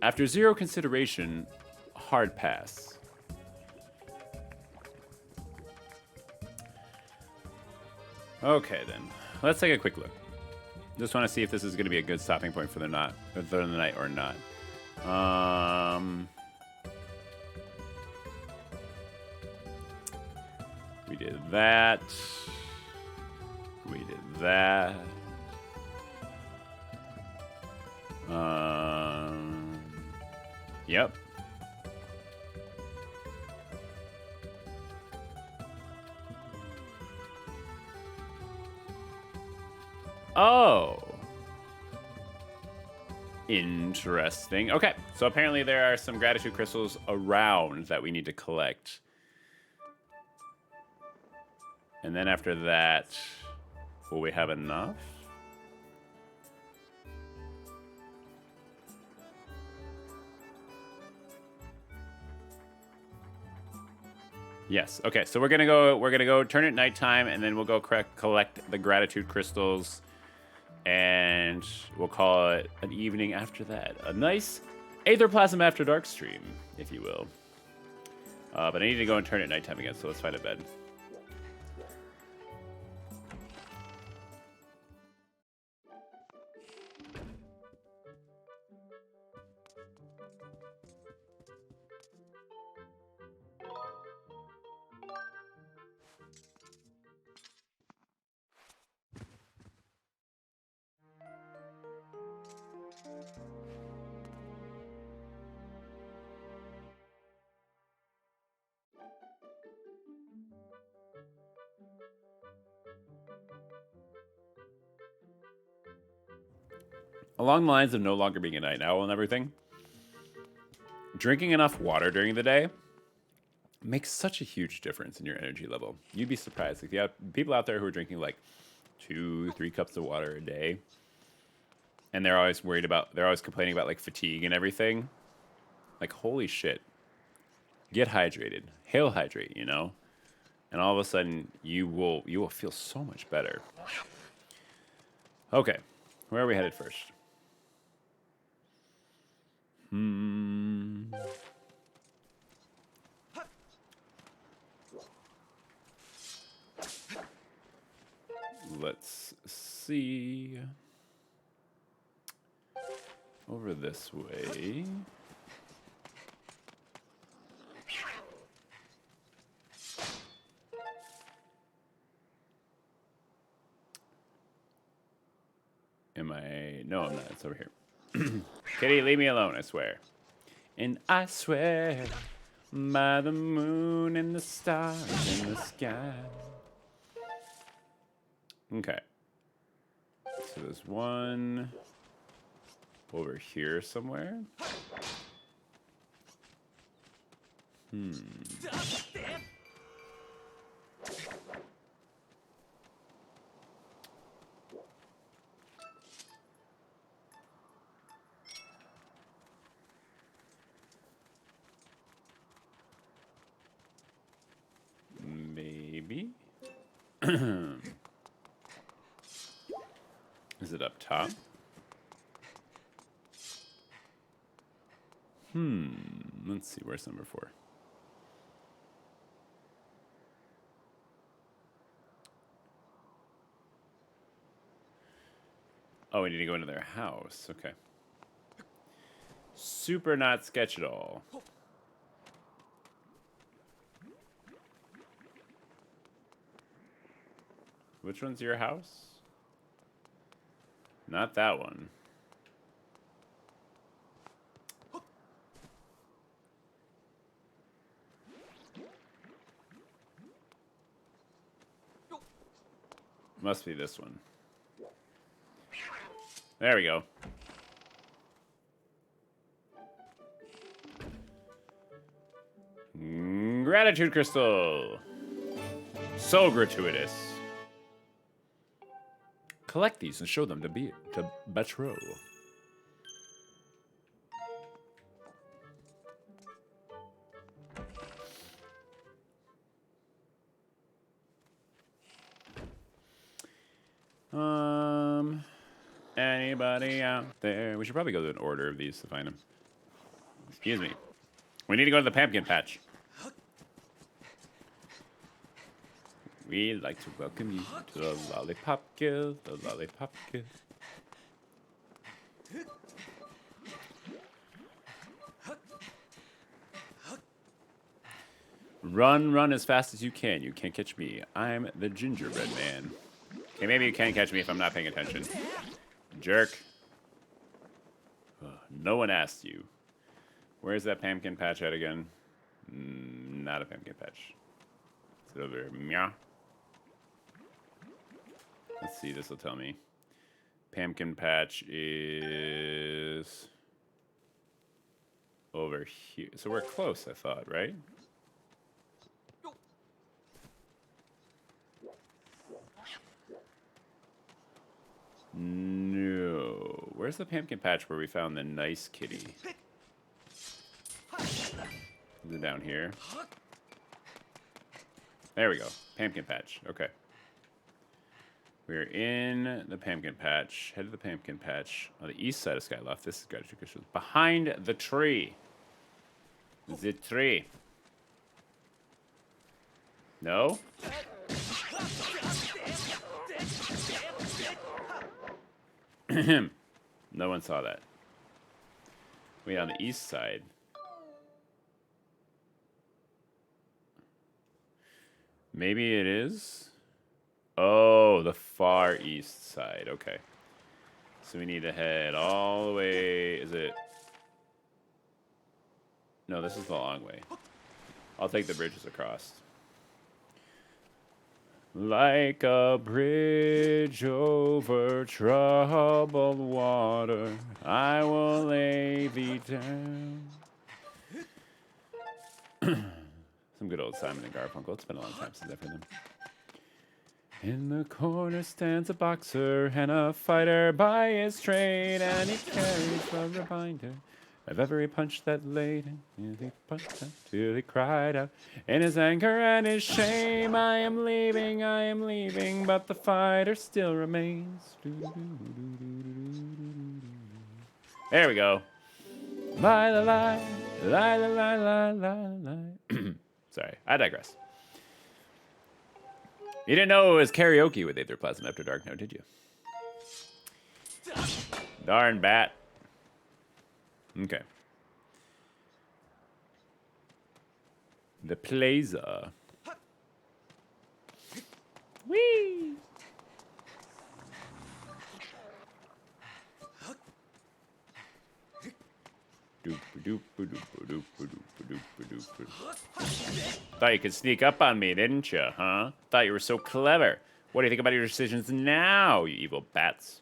After zero consideration, hard pass. Okay, then. Let's take a quick look. Just want to see if this is going to be a good stopping point for the night or not. We did that. We did that. Yep. Oh. Interesting. Okay, so apparently there are some gratitude crystals around that we need to collect. And then after that, will we have enough? Yes. Okay, so we're gonna go turn it nighttime, and then we'll go collect the gratitude crystals, and we'll call it an evening after that. A nice Aetherplasm After Dark stream, if you will. But I need to go and turn it nighttime again, so let's find a bed. Along the lines of no longer being a night owl and everything, drinking enough water during the day makes such a huge difference in your energy level. You'd be surprised. Like, you have people out there who are drinking like 2-3 cups of water a day, and they're always complaining about like fatigue and everything. Like, holy shit. Get hydrated. Hail hydrate, you know? And all of a sudden you will feel so much better. Okay. Where are we headed first? Let's see. Over this way. Am I? No, I'm not. It's over here. Kitty, leave me alone, I swear. And I swear by the moon and the stars in the sky. Okay. So there's one over here somewhere. Maybe. Is it up top? Let's see. Where's number 4? Oh, we need to go into their house. Okay. Super not sketch at all. Which one's your house? Not that one. Must be this one. There we go. Gratitude crystal. So gratuitous. Collect these and show them to Betro. Anybody out there? We should probably go to an order of these to find them. Excuse me. We need to go to the pumpkin patch. We'd like to welcome you to the Lollipop Guild, the Lollipop Guild. Run, run as fast as you can. You can't catch me. I'm the gingerbread man. Okay, maybe you can catch me if I'm not paying attention. Jerk. Ugh, no one asked you. Where's that pumpkin patch at again? Not a pumpkin patch. Is it over here? Meow. Let's see, this will tell me. Pumpkin patch is over here. So we're close, I thought, right? No. Where's the pumpkin patch where we found the nice kitty? Is it down here? There we go. Pumpkin patch. Okay. We're in the pumpkin patch. Head to the pumpkin patch on the east side of Skyloft. This is Gratitude Crystal. Behind the tree. The tree. No? No one saw that. Wait, on the east side. Maybe it is? Oh, the far east side. Okay. So we need to head all the way. Is it? No, this is the long way. I'll take the bridges across. Like a bridge over troubled water, I will lay thee down. Some good old Simon and Garfunkel. It's been a long time since I've heard them. In the corner stands a boxer and a fighter by his trade, and he carries a reminder I've ever punched that lady. He punched her till he cried out. In his anger and his shame, I am leaving, but the fighter still remains. There we go. Lie, lie, lie, lie, lie, lie, lie, lie. Sorry, I digress. You didn't know it was karaoke with Aether Plasm After Dark, now did you? Darn bat. Okay. The Plaza. Whee! Thought you could sneak up on me, didn't you, huh? Thought you were so clever. What do you think about your decisions now, you evil bats?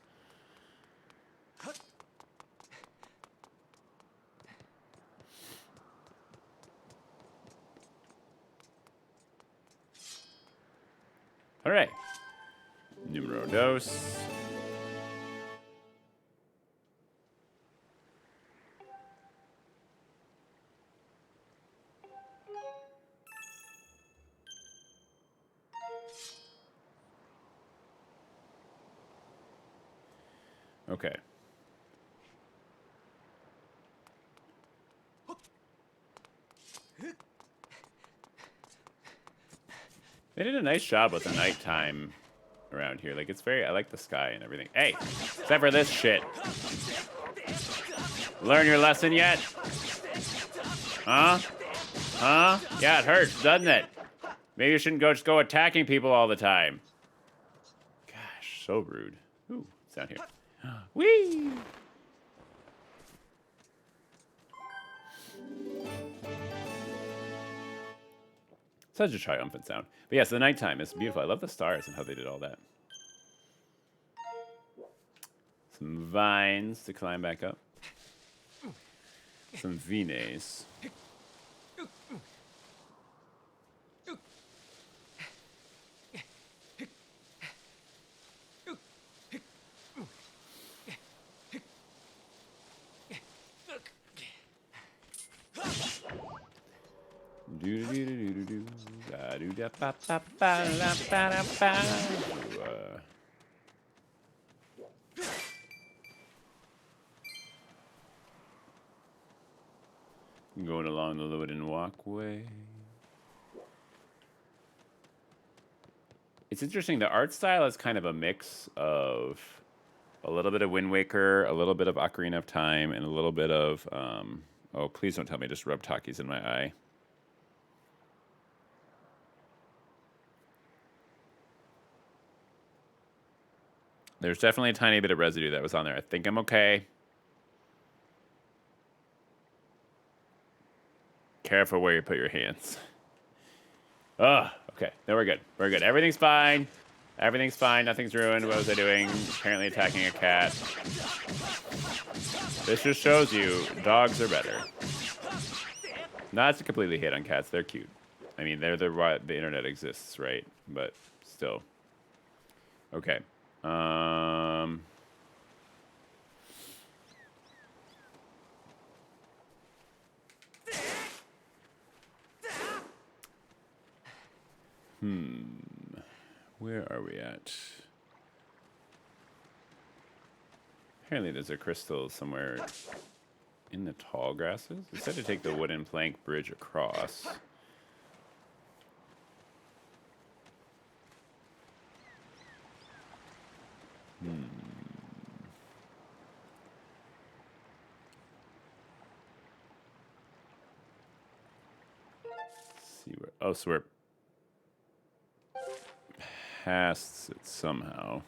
All right. Numero dos. Okay. They did a nice job with the nighttime around here. Like, it's very... I like the sky and everything. Hey! Except for this shit. Learn your lesson yet? Huh? Huh? Yeah, it hurts, doesn't it? Maybe you shouldn't just go attacking people all the time. Gosh, so rude. Ooh, it's down here. Whee! Such a triumphant sound. But yes, the nighttime is beautiful. I love the stars and how they did all that. Some vines to climb back up. Some vines. Going along the wooden walkway. It's interesting. The art style is kind of a mix of a little bit of Wind Waker, a little bit of Ocarina of Time, and a little bit of... oh, please don't tell me I just rubbed Takis in my eye. There's definitely a tiny bit of residue that was on there. I think I'm okay. Careful where you put your hands. Oh, okay. No, we're good. We're good. Everything's fine. Everything's fine. Nothing's ruined. What was I doing? Apparently attacking a cat. This just shows you dogs are better. Not to completely hate on cats. They're cute. I mean, they're why the internet exists, right? But still. Okay. Where are we at? Apparently there's a crystal somewhere in the tall grasses. It said to take the wooden plank bridge across. Let's see where... Oh, so we're past it somehow.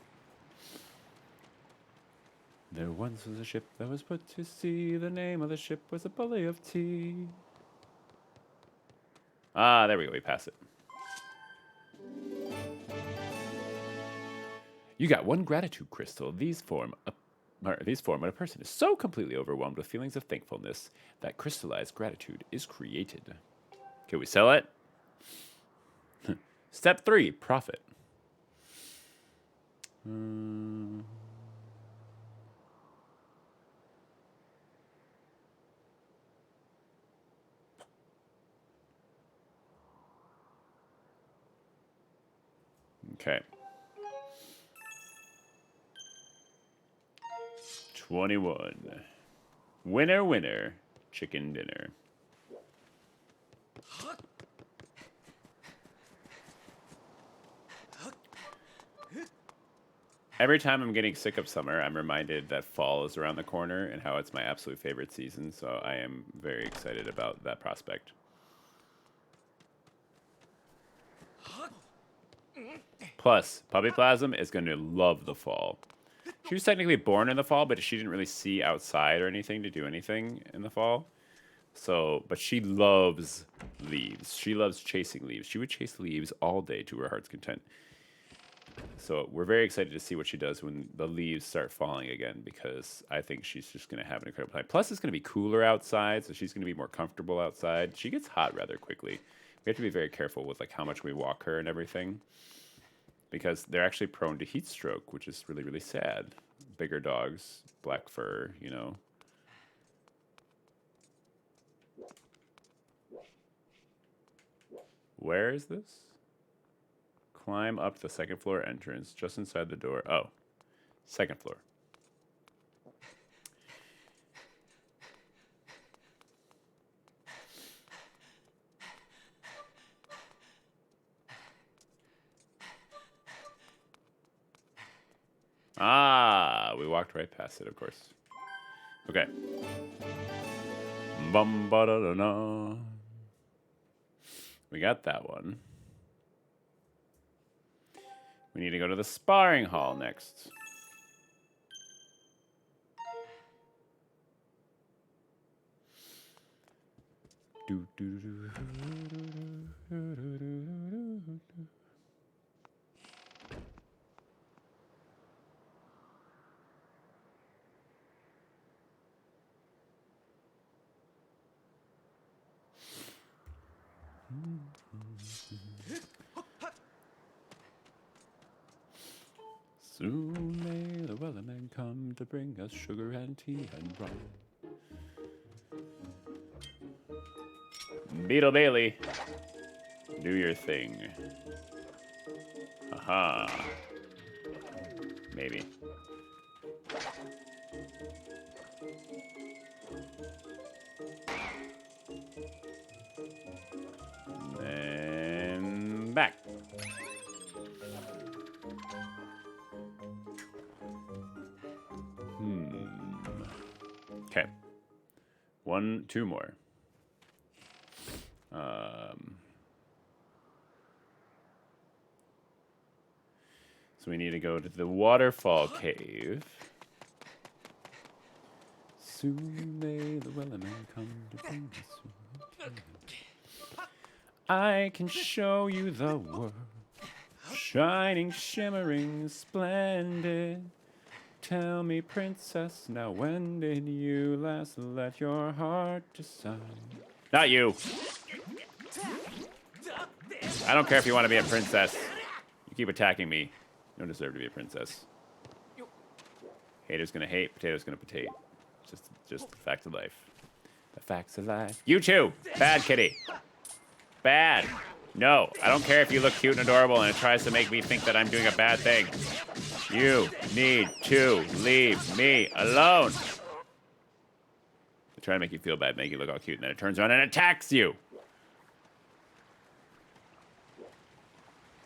There once was a ship that was put to sea. The name of the ship was a Bully of Tea. Ah, there we go. We passed it. You got one gratitude crystal. These form when a person is so completely overwhelmed with feelings of thankfulness that crystallized gratitude is created. Can we sell it? Step 3, profit. Okay. 21. Winner, winner. Chicken dinner. Every time I'm getting sick of summer, I'm reminded that fall is around the corner and how it's my absolute favorite season. So I am very excited about that prospect. Plus, Puppy Plasm is going to love the fall. She was technically born in the fall, but she didn't really see outside or anything to do anything in the fall. So, but she loves leaves. She loves chasing leaves. She would chase leaves all day to her heart's content. So we're very excited to see what she does when the leaves start falling again, because I think she's just going to have an incredible time. Plus, it's going to be cooler outside, so she's going to be more comfortable outside. She gets hot rather quickly. We have to be very careful with like how much we walk her and everything, because they're actually prone to heat stroke, which is really, really sad. Bigger dogs, black fur, you know. Where is this? Climb up the second floor entrance, just inside the door. Oh, second floor. Ah, we walked right past it, of course. Okay. Bum ba da da da. We got that one. We need to go to the sparring hall next. Soon may the weathermen come to bring us sugar and tea and rum. Beetle Bailey, do your thing. Aha. Maybe. Then back. Okay. Two more. So we need to go to the waterfall cave. Soon may the wellerman come to bring us. I can show you the world, shining, shimmering, splendid. Tell me, princess, now when did you last let your heart decide? Not you. I don't care if you want to be a princess. You keep attacking me. You don't deserve to be a princess. Hater's gonna hate, potato's gonna potate. Just the facts of life. The facts of life. You too! Bad kitty. Bad. No, I don't care if you look cute and adorable and it tries to make me think that I'm doing a bad thing. You need to leave me alone. They try to make you feel bad, make you look all cute, and then it turns around and attacks you.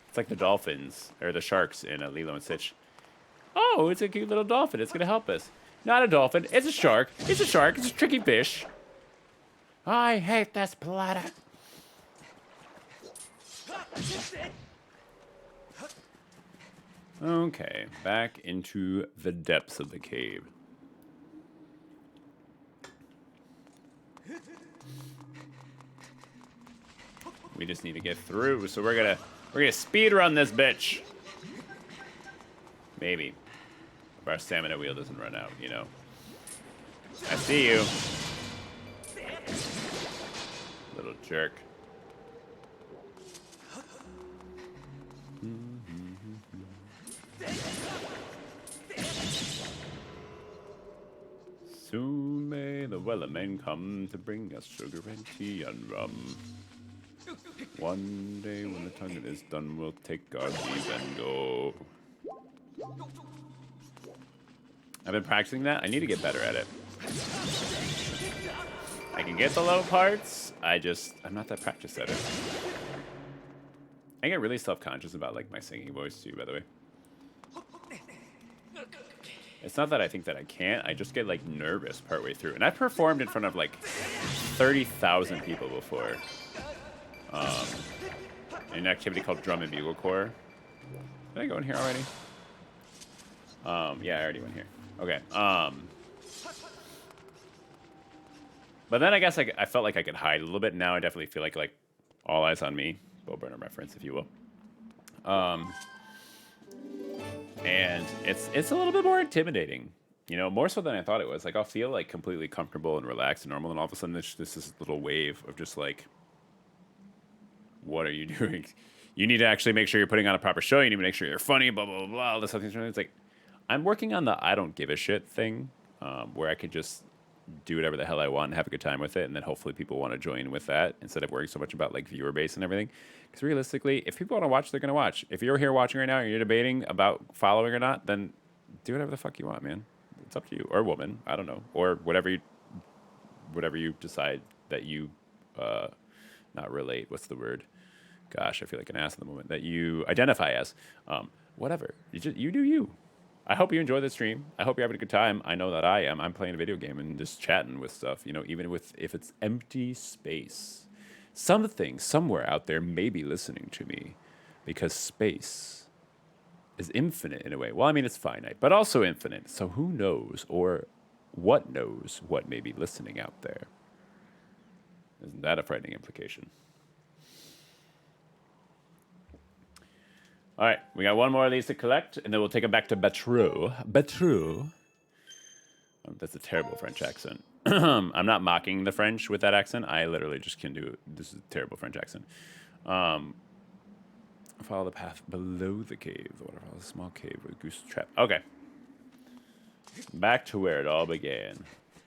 It's like the dolphins, or the sharks in Lilo and Stitch. Oh, it's a cute little dolphin. It's going to help us. Not a dolphin. It's a shark. It's a shark. It's a tricky fish. I hate this planet. Okay, back into the depths of the cave. We just need to get through, so we're gonna speed run this bitch. Maybe. If our stamina wheel doesn't run out, you know. I see you. Little jerk. Soon may the wellermen come to bring us sugar and tea and rum. One day when the tongue is done, we'll take our leave and go. I've been practicing that. I need to get better at it. I can get the low parts. I'm not that practiced at it. I get really self-conscious about like my singing voice too, by the way. It's not that I think that I can't. I just get like nervous partway through. And I've performed in front of like 30,000 people before. In an activity called Drum and Bugle Corps. Did I go in here already? Yeah, I already went here. Okay. But then I guess I felt like I could hide a little bit. Now I definitely feel like all eyes on me. Bo Burnham reference, if you will. And it's a little bit more intimidating, you know, more so than I thought it was. Like I'll feel like completely comfortable and relaxed and normal, and all of a sudden there's this little wave of just like, what are you doing? You need to actually make sure you're putting on a proper show. You need to make sure you're funny, blah, blah, blah, blah, all this stuff. It's like, I'm working on the I don't give a shit thing, where I could just do whatever the hell I want and have a good time with it, and then hopefully people want to join with that instead of worrying so much about like viewer base and everything. Because realistically, if people want to watch, they're going to watch. If you're here watching right now and you're debating about following or not, then do whatever the fuck you want, man. It's up to you. Or woman, I don't know. Or whatever you decide that you, not relate, what's the word? Gosh, I feel like an ass in the moment. That you identify as. Whatever. You do you. I hope you enjoy the stream. I hope you're having a good time. I know that I am. I'm playing a video game and just chatting with stuff, you know, even if it's empty space. Something somewhere out there may be listening to me because space is infinite in a way. Well, I mean, it's finite, but also infinite. So who knows or what knows what may be listening out there? Isn't that a frightening implication? All right, we got one more of these to collect, and then we'll take them back to Batru. Batru. Oh, that's a terrible French accent. I'm not mocking the French with that accent. I literally just can do it. This is a terrible French accent. Follow the path below the cave. The waterfall is a small cave with a goose trap. Okay. Back to where it all began.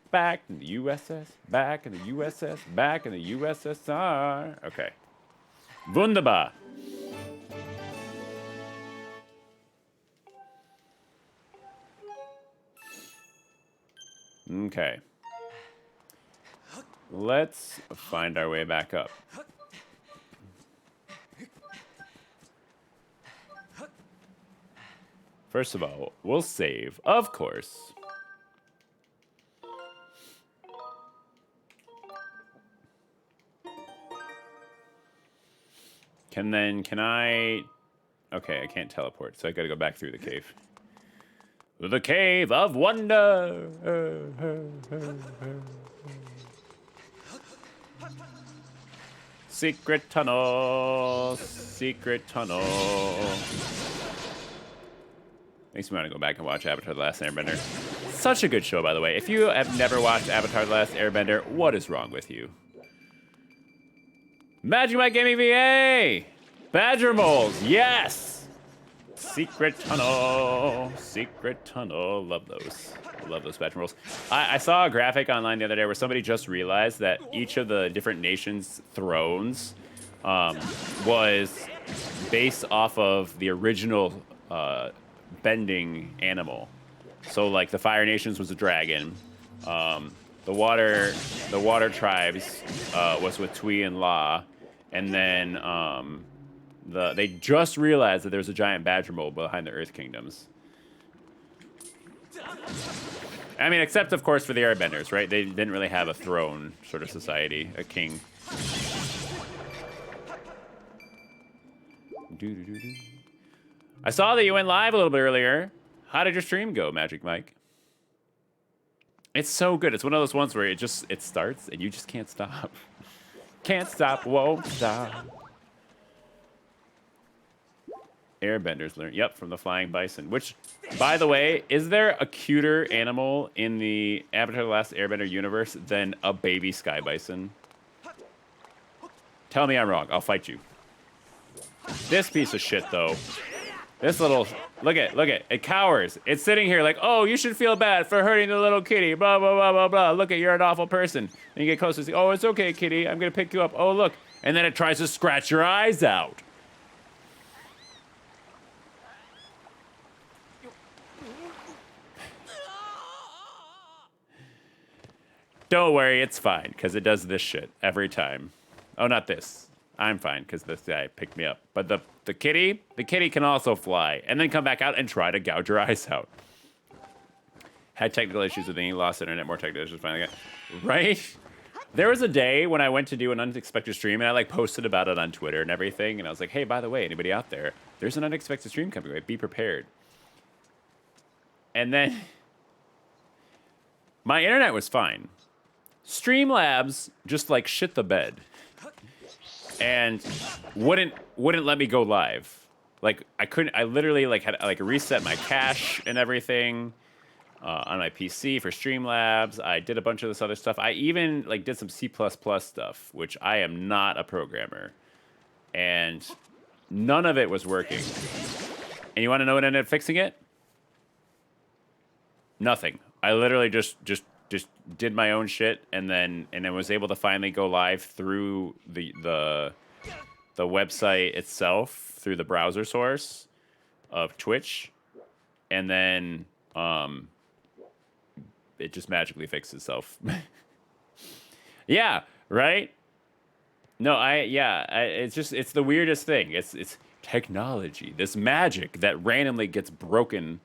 Back in the USS. Back in the USS. Back in the USSR. Okay. Wunderbar. Okay. Let's find our way back up. First of all, we'll save, of course. Can I... Okay, I can't teleport, so I gotta go back through the cave. The Cave of Wonder. Secret tunnel. Secret tunnel. Makes me want to go back and watch Avatar: The Last Airbender. Such a good show, by the way. If you have never watched Avatar: The Last Airbender, what is wrong with you? Magic Mike Gaming VA! Badger Moles, yes! Secret tunnel, secret tunnel. Love those. Love those badge rolls. I saw a graphic online the other day where somebody just realized that each of the different nations' thrones was based off of the original bending animal. So, like, the Fire Nations was a dragon. The water tribes was with Tui and La, and then they just realized that there's a giant badger mole behind the Earth Kingdoms. I mean, except, of course, for the Airbenders, right? They didn't really have a throne sort of society, a king. I saw that you went live a little bit earlier. How did your stream go, Magic Mike? It's so good. It's one of those ones where it starts and you just can't stop. Can't stop, won't stop. Airbenders learn. Yep, from the flying bison. Which, by the way, is there a cuter animal in the Avatar: The Last Airbender universe than a baby sky bison? Tell me I'm wrong. I'll fight you. This piece of shit, though. This little... Look at it. It cowers. It's sitting here like, oh, you should feel bad for hurting the little kitty. Blah, blah, blah, blah, blah. Look, you're an awful person. And you get close and say, oh, it's okay, kitty. I'm going to pick you up. Oh, look. And then it tries to scratch your eyes out. Don't worry, it's fine, because it does this shit every time. Oh, not this. I'm fine, because this guy picked me up. But the kitty can also fly, and then come back out and try to gouge your eyes out. Had technical issues with me, lost internet, more technical issues, finally got... Right? There was a day when I went to do an unexpected stream, and I, like, posted about it on Twitter and everything, and I was like, hey, by the way, anybody out there, there's an unexpected stream coming, right? Be prepared. And then... my internet was fine. Streamlabs just like shit the bed and wouldn't let me go live. Like I literally like had like reset my cache and everything on my PC for Streamlabs. I did a bunch of this other stuff. I even like did some C++ stuff, which I am not a programmer, and none of it was working. And you want to know what ended up fixing it? Nothing. I literally just did my own shit, and then was able to finally go live through the website itself, through the browser source of Twitch, and then it just magically fixed itself. Yeah, right? No, it's the weirdest thing. It's technology, this magic that randomly gets broken.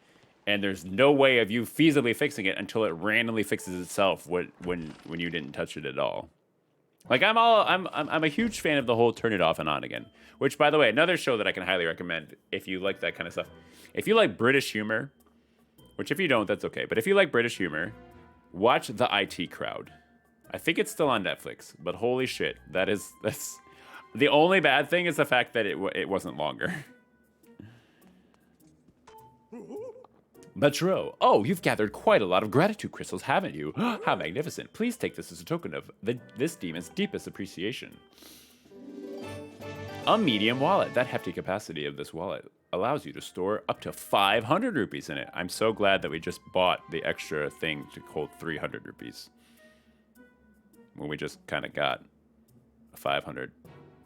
And there's no way of you feasibly fixing it until it randomly fixes itself when you didn't touch it at all. Like I'm a huge fan of the whole turn it off and on again. Which, by the way, another show that I can highly recommend if you like that kind of stuff. If you like British humor, which if you don't, that's okay. But if you like British humor, watch The IT Crowd. I think it's still on Netflix, but holy shit, that's the only bad thing is the fact that it wasn't longer. Metro. Oh, you've gathered quite a lot of gratitude crystals, haven't you? How magnificent. Please take this as a token of this demon's deepest appreciation. A medium wallet. That hefty capacity of this wallet allows you to store up to 500 rupees in it. I'm so glad that we just bought the extra thing to hold 300 rupees. When we just kind of got a 500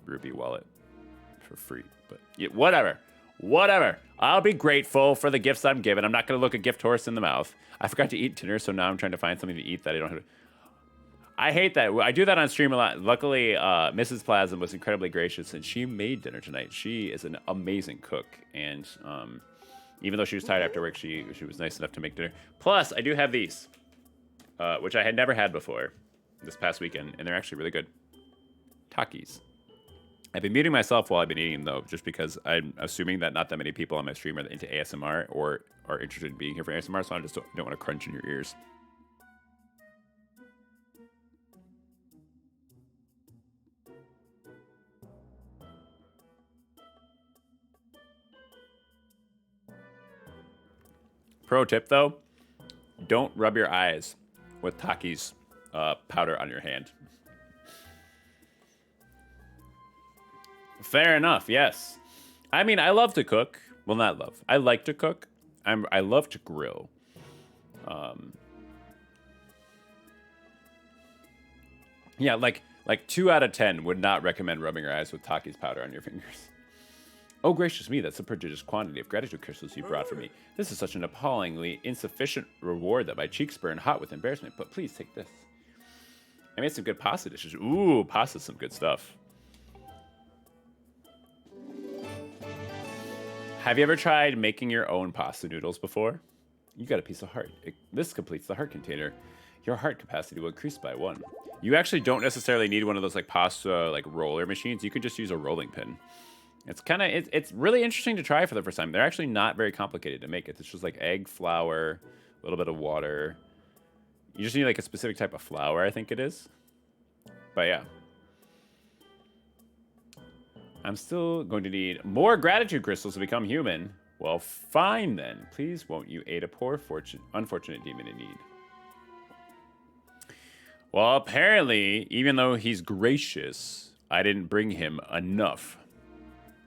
rupee wallet for free. But yeah, whatever. I'll be grateful for the gifts I'm given. I'm not going to look a gift horse in the mouth. I forgot to eat dinner, so now I'm trying to find something to eat that I don't have to... I hate that. I do that on stream a lot. Luckily, Mrs. Plasm was incredibly gracious, and she made dinner tonight. She is an amazing cook, and even though she was tired after work, she was nice enough to make dinner. Plus, I do have these, which I had never had before this past weekend, and they're actually really good. Takis. I've been muting myself while I've been eating, though, just because I'm assuming that not that many people on my stream are into ASMR or are interested in being here for ASMR, so I just don't want to crunch in your ears. Pro tip, though, don't rub your eyes with Taki's powder on your hand. Fair enough, yes. I mean, I love to cook. Well, not love. I like to cook. I love to grill. Yeah, like 2 out of 10 would not recommend rubbing your eyes with Taki's powder on your fingers. Oh, gracious me, that's a prodigious quantity of gratitude crystals you brought for me. This is such an appallingly insufficient reward that my cheeks burn hot with embarrassment, but please take this. I made some good pasta dishes. Ooh, pasta's some good stuff. Have you ever tried making your own pasta noodles before? You got a piece of heart. This completes the heart container. Your heart capacity will increase by 1. You actually don't necessarily need one of those like pasta like roller machines. You can just use a rolling pin. It's really interesting to try for the first time. They're actually not very complicated to make. It's just like egg, flour, a little bit of water. You just need like a specific type of flour, I think it is. But yeah. I'm still going to need more gratitude crystals to become human. Well, fine then. Please won't you aid a poor, unfortunate demon in need? Well, apparently, even though he's gracious, I didn't bring him enough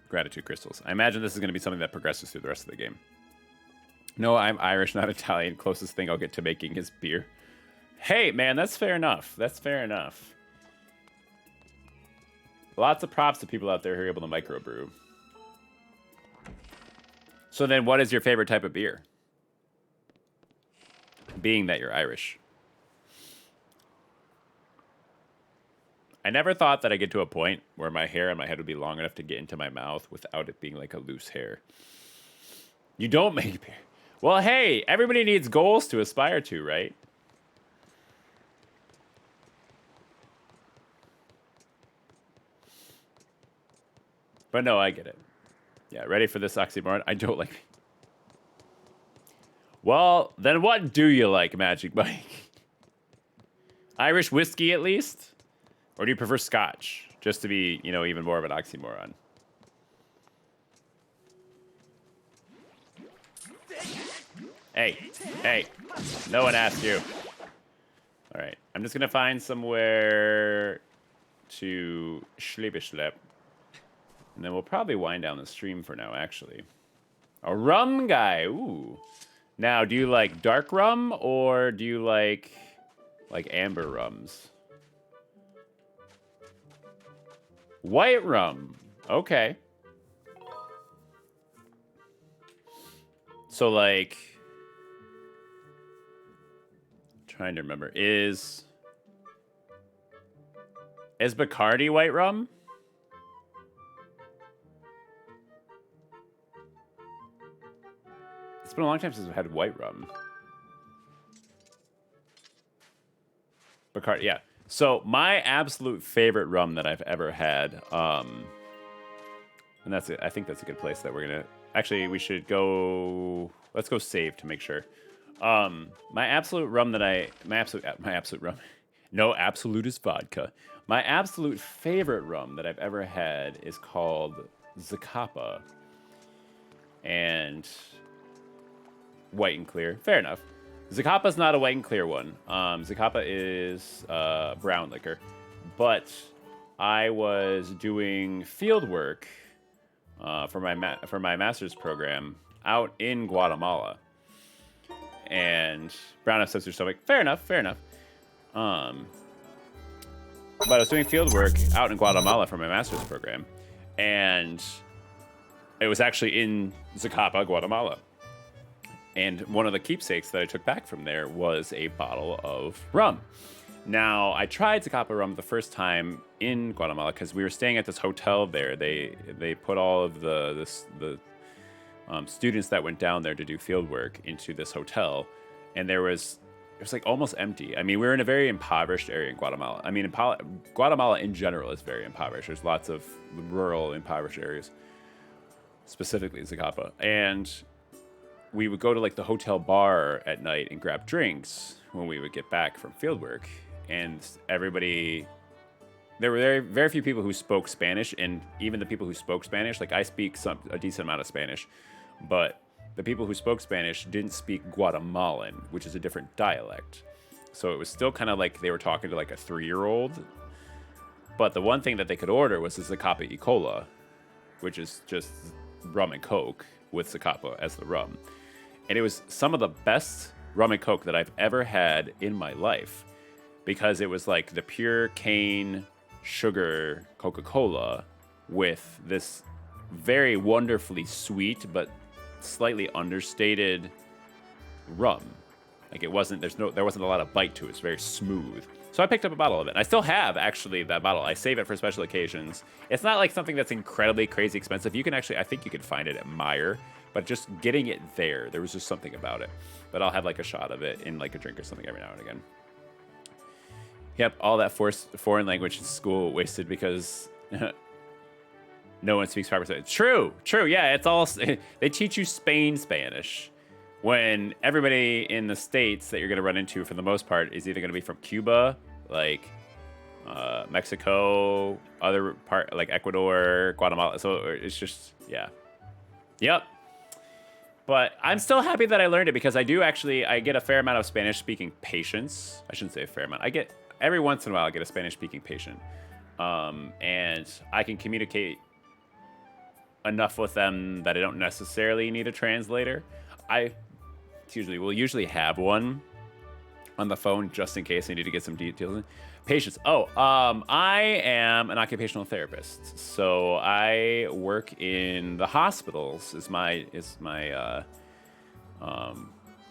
gratitude crystals. I imagine this is going to be something that progresses through the rest of the game. No, I'm Irish, not Italian. Closest thing I'll get to making is beer. Hey, man, that's fair enough. That's fair enough. Lots of props to people out there who are able to microbrew. So then what is your favorite type of beer? Being that you're Irish. I never thought that I'd get to a point where my hair on my head would be long enough to get into my mouth without it being like a loose hair. You don't make beer. Well, hey, everybody needs goals to aspire to, right? But no, I get it. Yeah, ready for this oxymoron? I don't like... Well, then what do you like, Magic Mike? Irish whiskey, at least? Or do you prefer Scotch? Just to be, you know, even more of an oxymoron. Hey, hey, no one asked you. All right, I'm just gonna find somewhere to schleep. And then we'll probably wind down the stream for now, actually. A rum guy, ooh. Now, do you like dark rum or do you like amber rums? White rum, okay. So like, trying to remember, is Bacardi white rum? It's been a long time since I've had white rum. Bacardi, yeah. So my absolute favorite rum that I've ever had, and that's it. I think that's a good place that we're gonna. Actually, we should go. Let's go save to make sure. My absolute rum that my absolute rum. No absolute is vodka. My absolute favorite rum that I've ever had is called Zacapa. And white and clear. Fair enough. Zaccapa's not a white and clear one. Zacapa is brown liquor. But I was doing field work for my master's program out in Guatemala. And brown upsets your stomach. Fair enough, fair enough. But I was doing field work out in Guatemala for my master's program. And it was actually in Zacapa, Guatemala. And one of the keepsakes that I took back from there was a bottle of rum. Now, I tried Zacapa rum the first time in Guatemala because we were staying at this hotel there. They put all of the students that went down there to do field work into this hotel, and it was like almost empty. I mean, we were in a very impoverished area in Guatemala. I mean, Guatemala in general is very impoverished. There's lots of rural impoverished areas, specifically Zacapa, and we would go to like the hotel bar at night and grab drinks when we would get back from field work. And everybody, there were very, very few people who spoke Spanish, and even the people who spoke Spanish, like I speak a decent amount of Spanish, but the people who spoke Spanish didn't speak Guatemalan, which is a different dialect. So it was still kind of like they were talking to like a 3-year-old. But the one thing that they could order was the Zacapa y Cola, which is just rum and Coke with Zacapa as the rum. And it was some of the best rum and Coke that I've ever had in my life, because it was like the pure cane sugar Coca-Cola with this very wonderfully sweet but slightly understated rum. Like it wasn't, there wasn't a lot of bite to it. It's very smooth. So I picked up a bottle of it. I still have actually that bottle. I save it for special occasions. It's not like something that's incredibly crazy expensive. You can actually, I think you could find it at Meijer, but just getting it there was just something about it. But I'll have like a shot of it in like a drink or something every now and again. Yep, all that foreign language in school wasted because no one speaks proper Spanish. True. Yeah, it's all, they teach you Spanish. When everybody in the States that you're going to run into for the most part is either going to be from Cuba, like Mexico, other part like Ecuador, Guatemala. So it's just, yeah. Yep. But I'm still happy that I learned it because I get a fair amount of Spanish speaking patients. I shouldn't say a fair amount. Every once in a while I get a Spanish speaking patient. And I can communicate enough with them that I don't necessarily need a translator. We'll usually have one on the phone just in case I need to get some details. Patients. Oh, I am an occupational therapist, so I work in the hospitals. Is my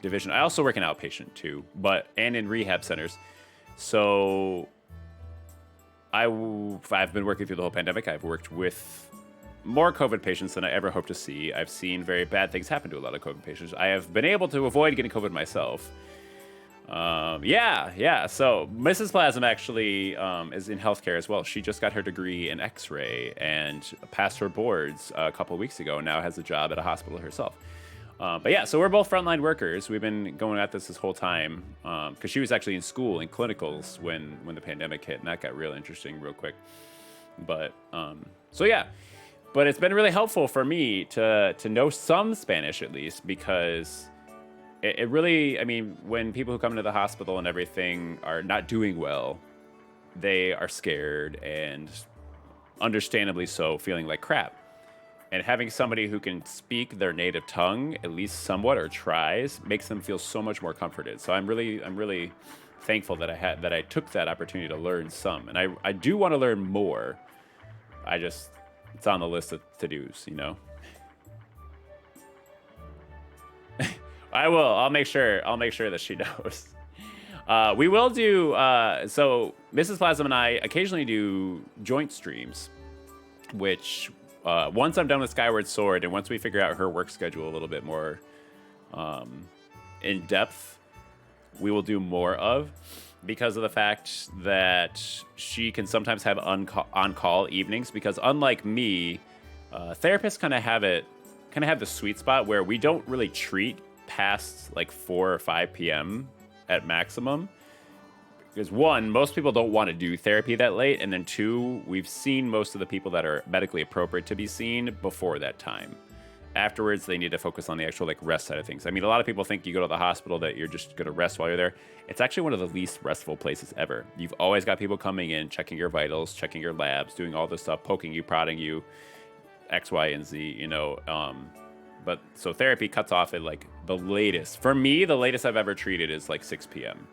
division. I also work in outpatient too, and in rehab centers. So I've been working through the whole pandemic. I've worked with more COVID patients than I ever hoped to see. I've seen very bad things happen to a lot of COVID patients. I have been able to avoid getting COVID myself. Yeah. So Mrs. Plasm actually is in healthcare as well. She just got her degree in X-ray and passed her boards a couple weeks ago. And now has a job at a hospital herself. But yeah, so we're both frontline workers. We've been going at this whole time because she was actually in school in clinicals when the pandemic hit, and that got real interesting real quick. But so yeah, but it's been really helpful for me to know some Spanish at least, because it really, I mean, when people who come into the hospital and everything are not doing well, they are scared and understandably so, feeling like crap. And having somebody who can speak their native tongue, at least somewhat, or tries, makes them feel so much more comforted. So I'm really thankful that I took that opportunity to learn some. And I do want to learn more. It's on the list of to-dos, you know. I will. I'll make sure that she knows. We will do. So Mrs. Plasm and I occasionally do joint streams, which once I'm done with Skyward Sword and once we figure out her work schedule a little bit more in depth, we will do more of, because of the fact that she can sometimes have on-call evenings. Because unlike me, therapists kind of have the sweet spot where we don't really treat past like 4 or 5 p.m. at maximum. Because one, most people don't want to do therapy that late, and then two, we've seen most of the people that are medically appropriate to be seen before that time. Afterwards, they need to focus on the actual like rest side of things. I mean, a lot of people think you go to the hospital that you're just going to rest while you're there. It's actually one of the least restful places ever. You've always got people coming in, checking your vitals, checking your labs, doing all this stuff, poking you, prodding you, X, Y, and Z, you know. But so therapy cuts off at like the latest. For me, the latest I've ever treated is like 6 p.m.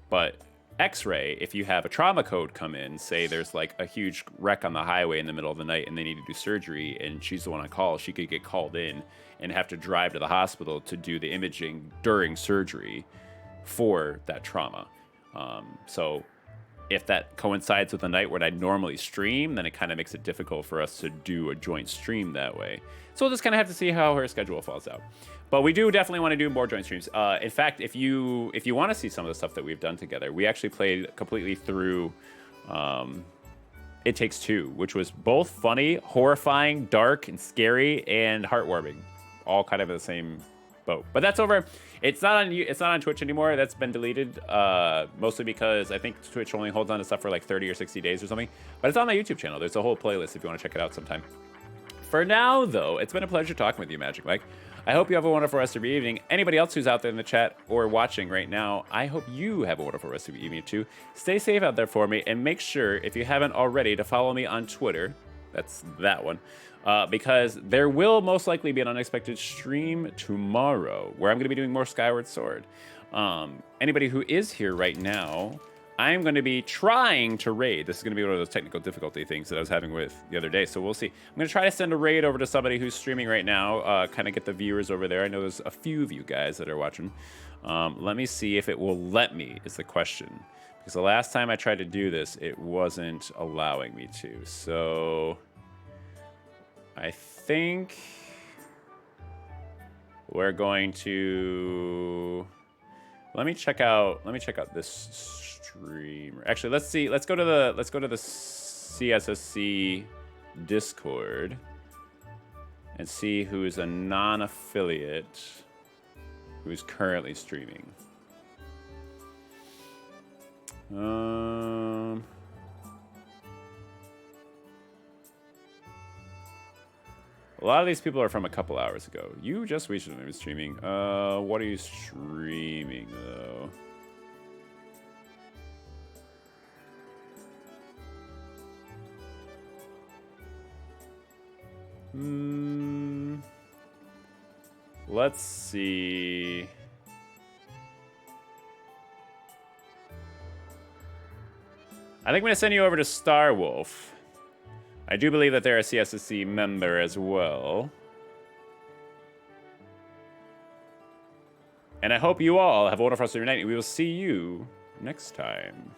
But X-ray, if you have a trauma code come in, say there's like a huge wreck on the highway in the middle of the night and they need to do surgery and she's the one on call, she could get called in and have to drive to the hospital to do the imaging during surgery for that trauma. So if that coincides with the night where I'd normally stream, then it kind of makes it difficult for us to do a joint stream that way. So we'll just kind of have to see how her schedule falls out. But we do definitely want to do more joint streams. In fact, if you want to see some of the stuff that we've done together, we actually played completely through It Takes Two, which was both funny, horrifying, dark, and scary, and heartwarming, all kind of in the same boat. But that's over. It's not on Twitch anymore. That's been deleted, mostly because I think Twitch only holds on to stuff for like 30 or 60 days or something. But it's on my YouTube channel. There's a whole playlist if you want to check it out sometime. For now, though, it's been a pleasure talking with you, Magic Mike. I hope you have a wonderful rest of your evening. Anybody else who's out there in the chat or watching right now, I hope you have a wonderful rest of your evening too. Stay safe out there for me, and make sure, if you haven't already, to follow me on Twitter. That's that one. Because there will most likely be an unexpected stream tomorrow where I'm going to be doing more Skyward Sword. Anybody who is here right now, I'm going to be trying to raid. This is going to be one of those technical difficulty things that I was having with the other day, so we'll see. I'm going to try to send a raid over to somebody who's streaming right now, kind of get the viewers over there. I know there's a few of you guys that are watching. Let me see if it will let me, is the question. Because the last time I tried to do this, it wasn't allowing me to. So I think we're going to... Let me check out this streamer. Actually, let's see. Let's go to the CSSC Discord and see who is a non-affiliate who's currently streaming. A lot of these people are from a couple hours ago. You just recently been streaming. What are you streaming though? Let's see. I think I'm going to send you over to Starwolf. I do believe that they're a CSSC member as well. And I hope you all have a wonderful rest of your night. We will see you next time.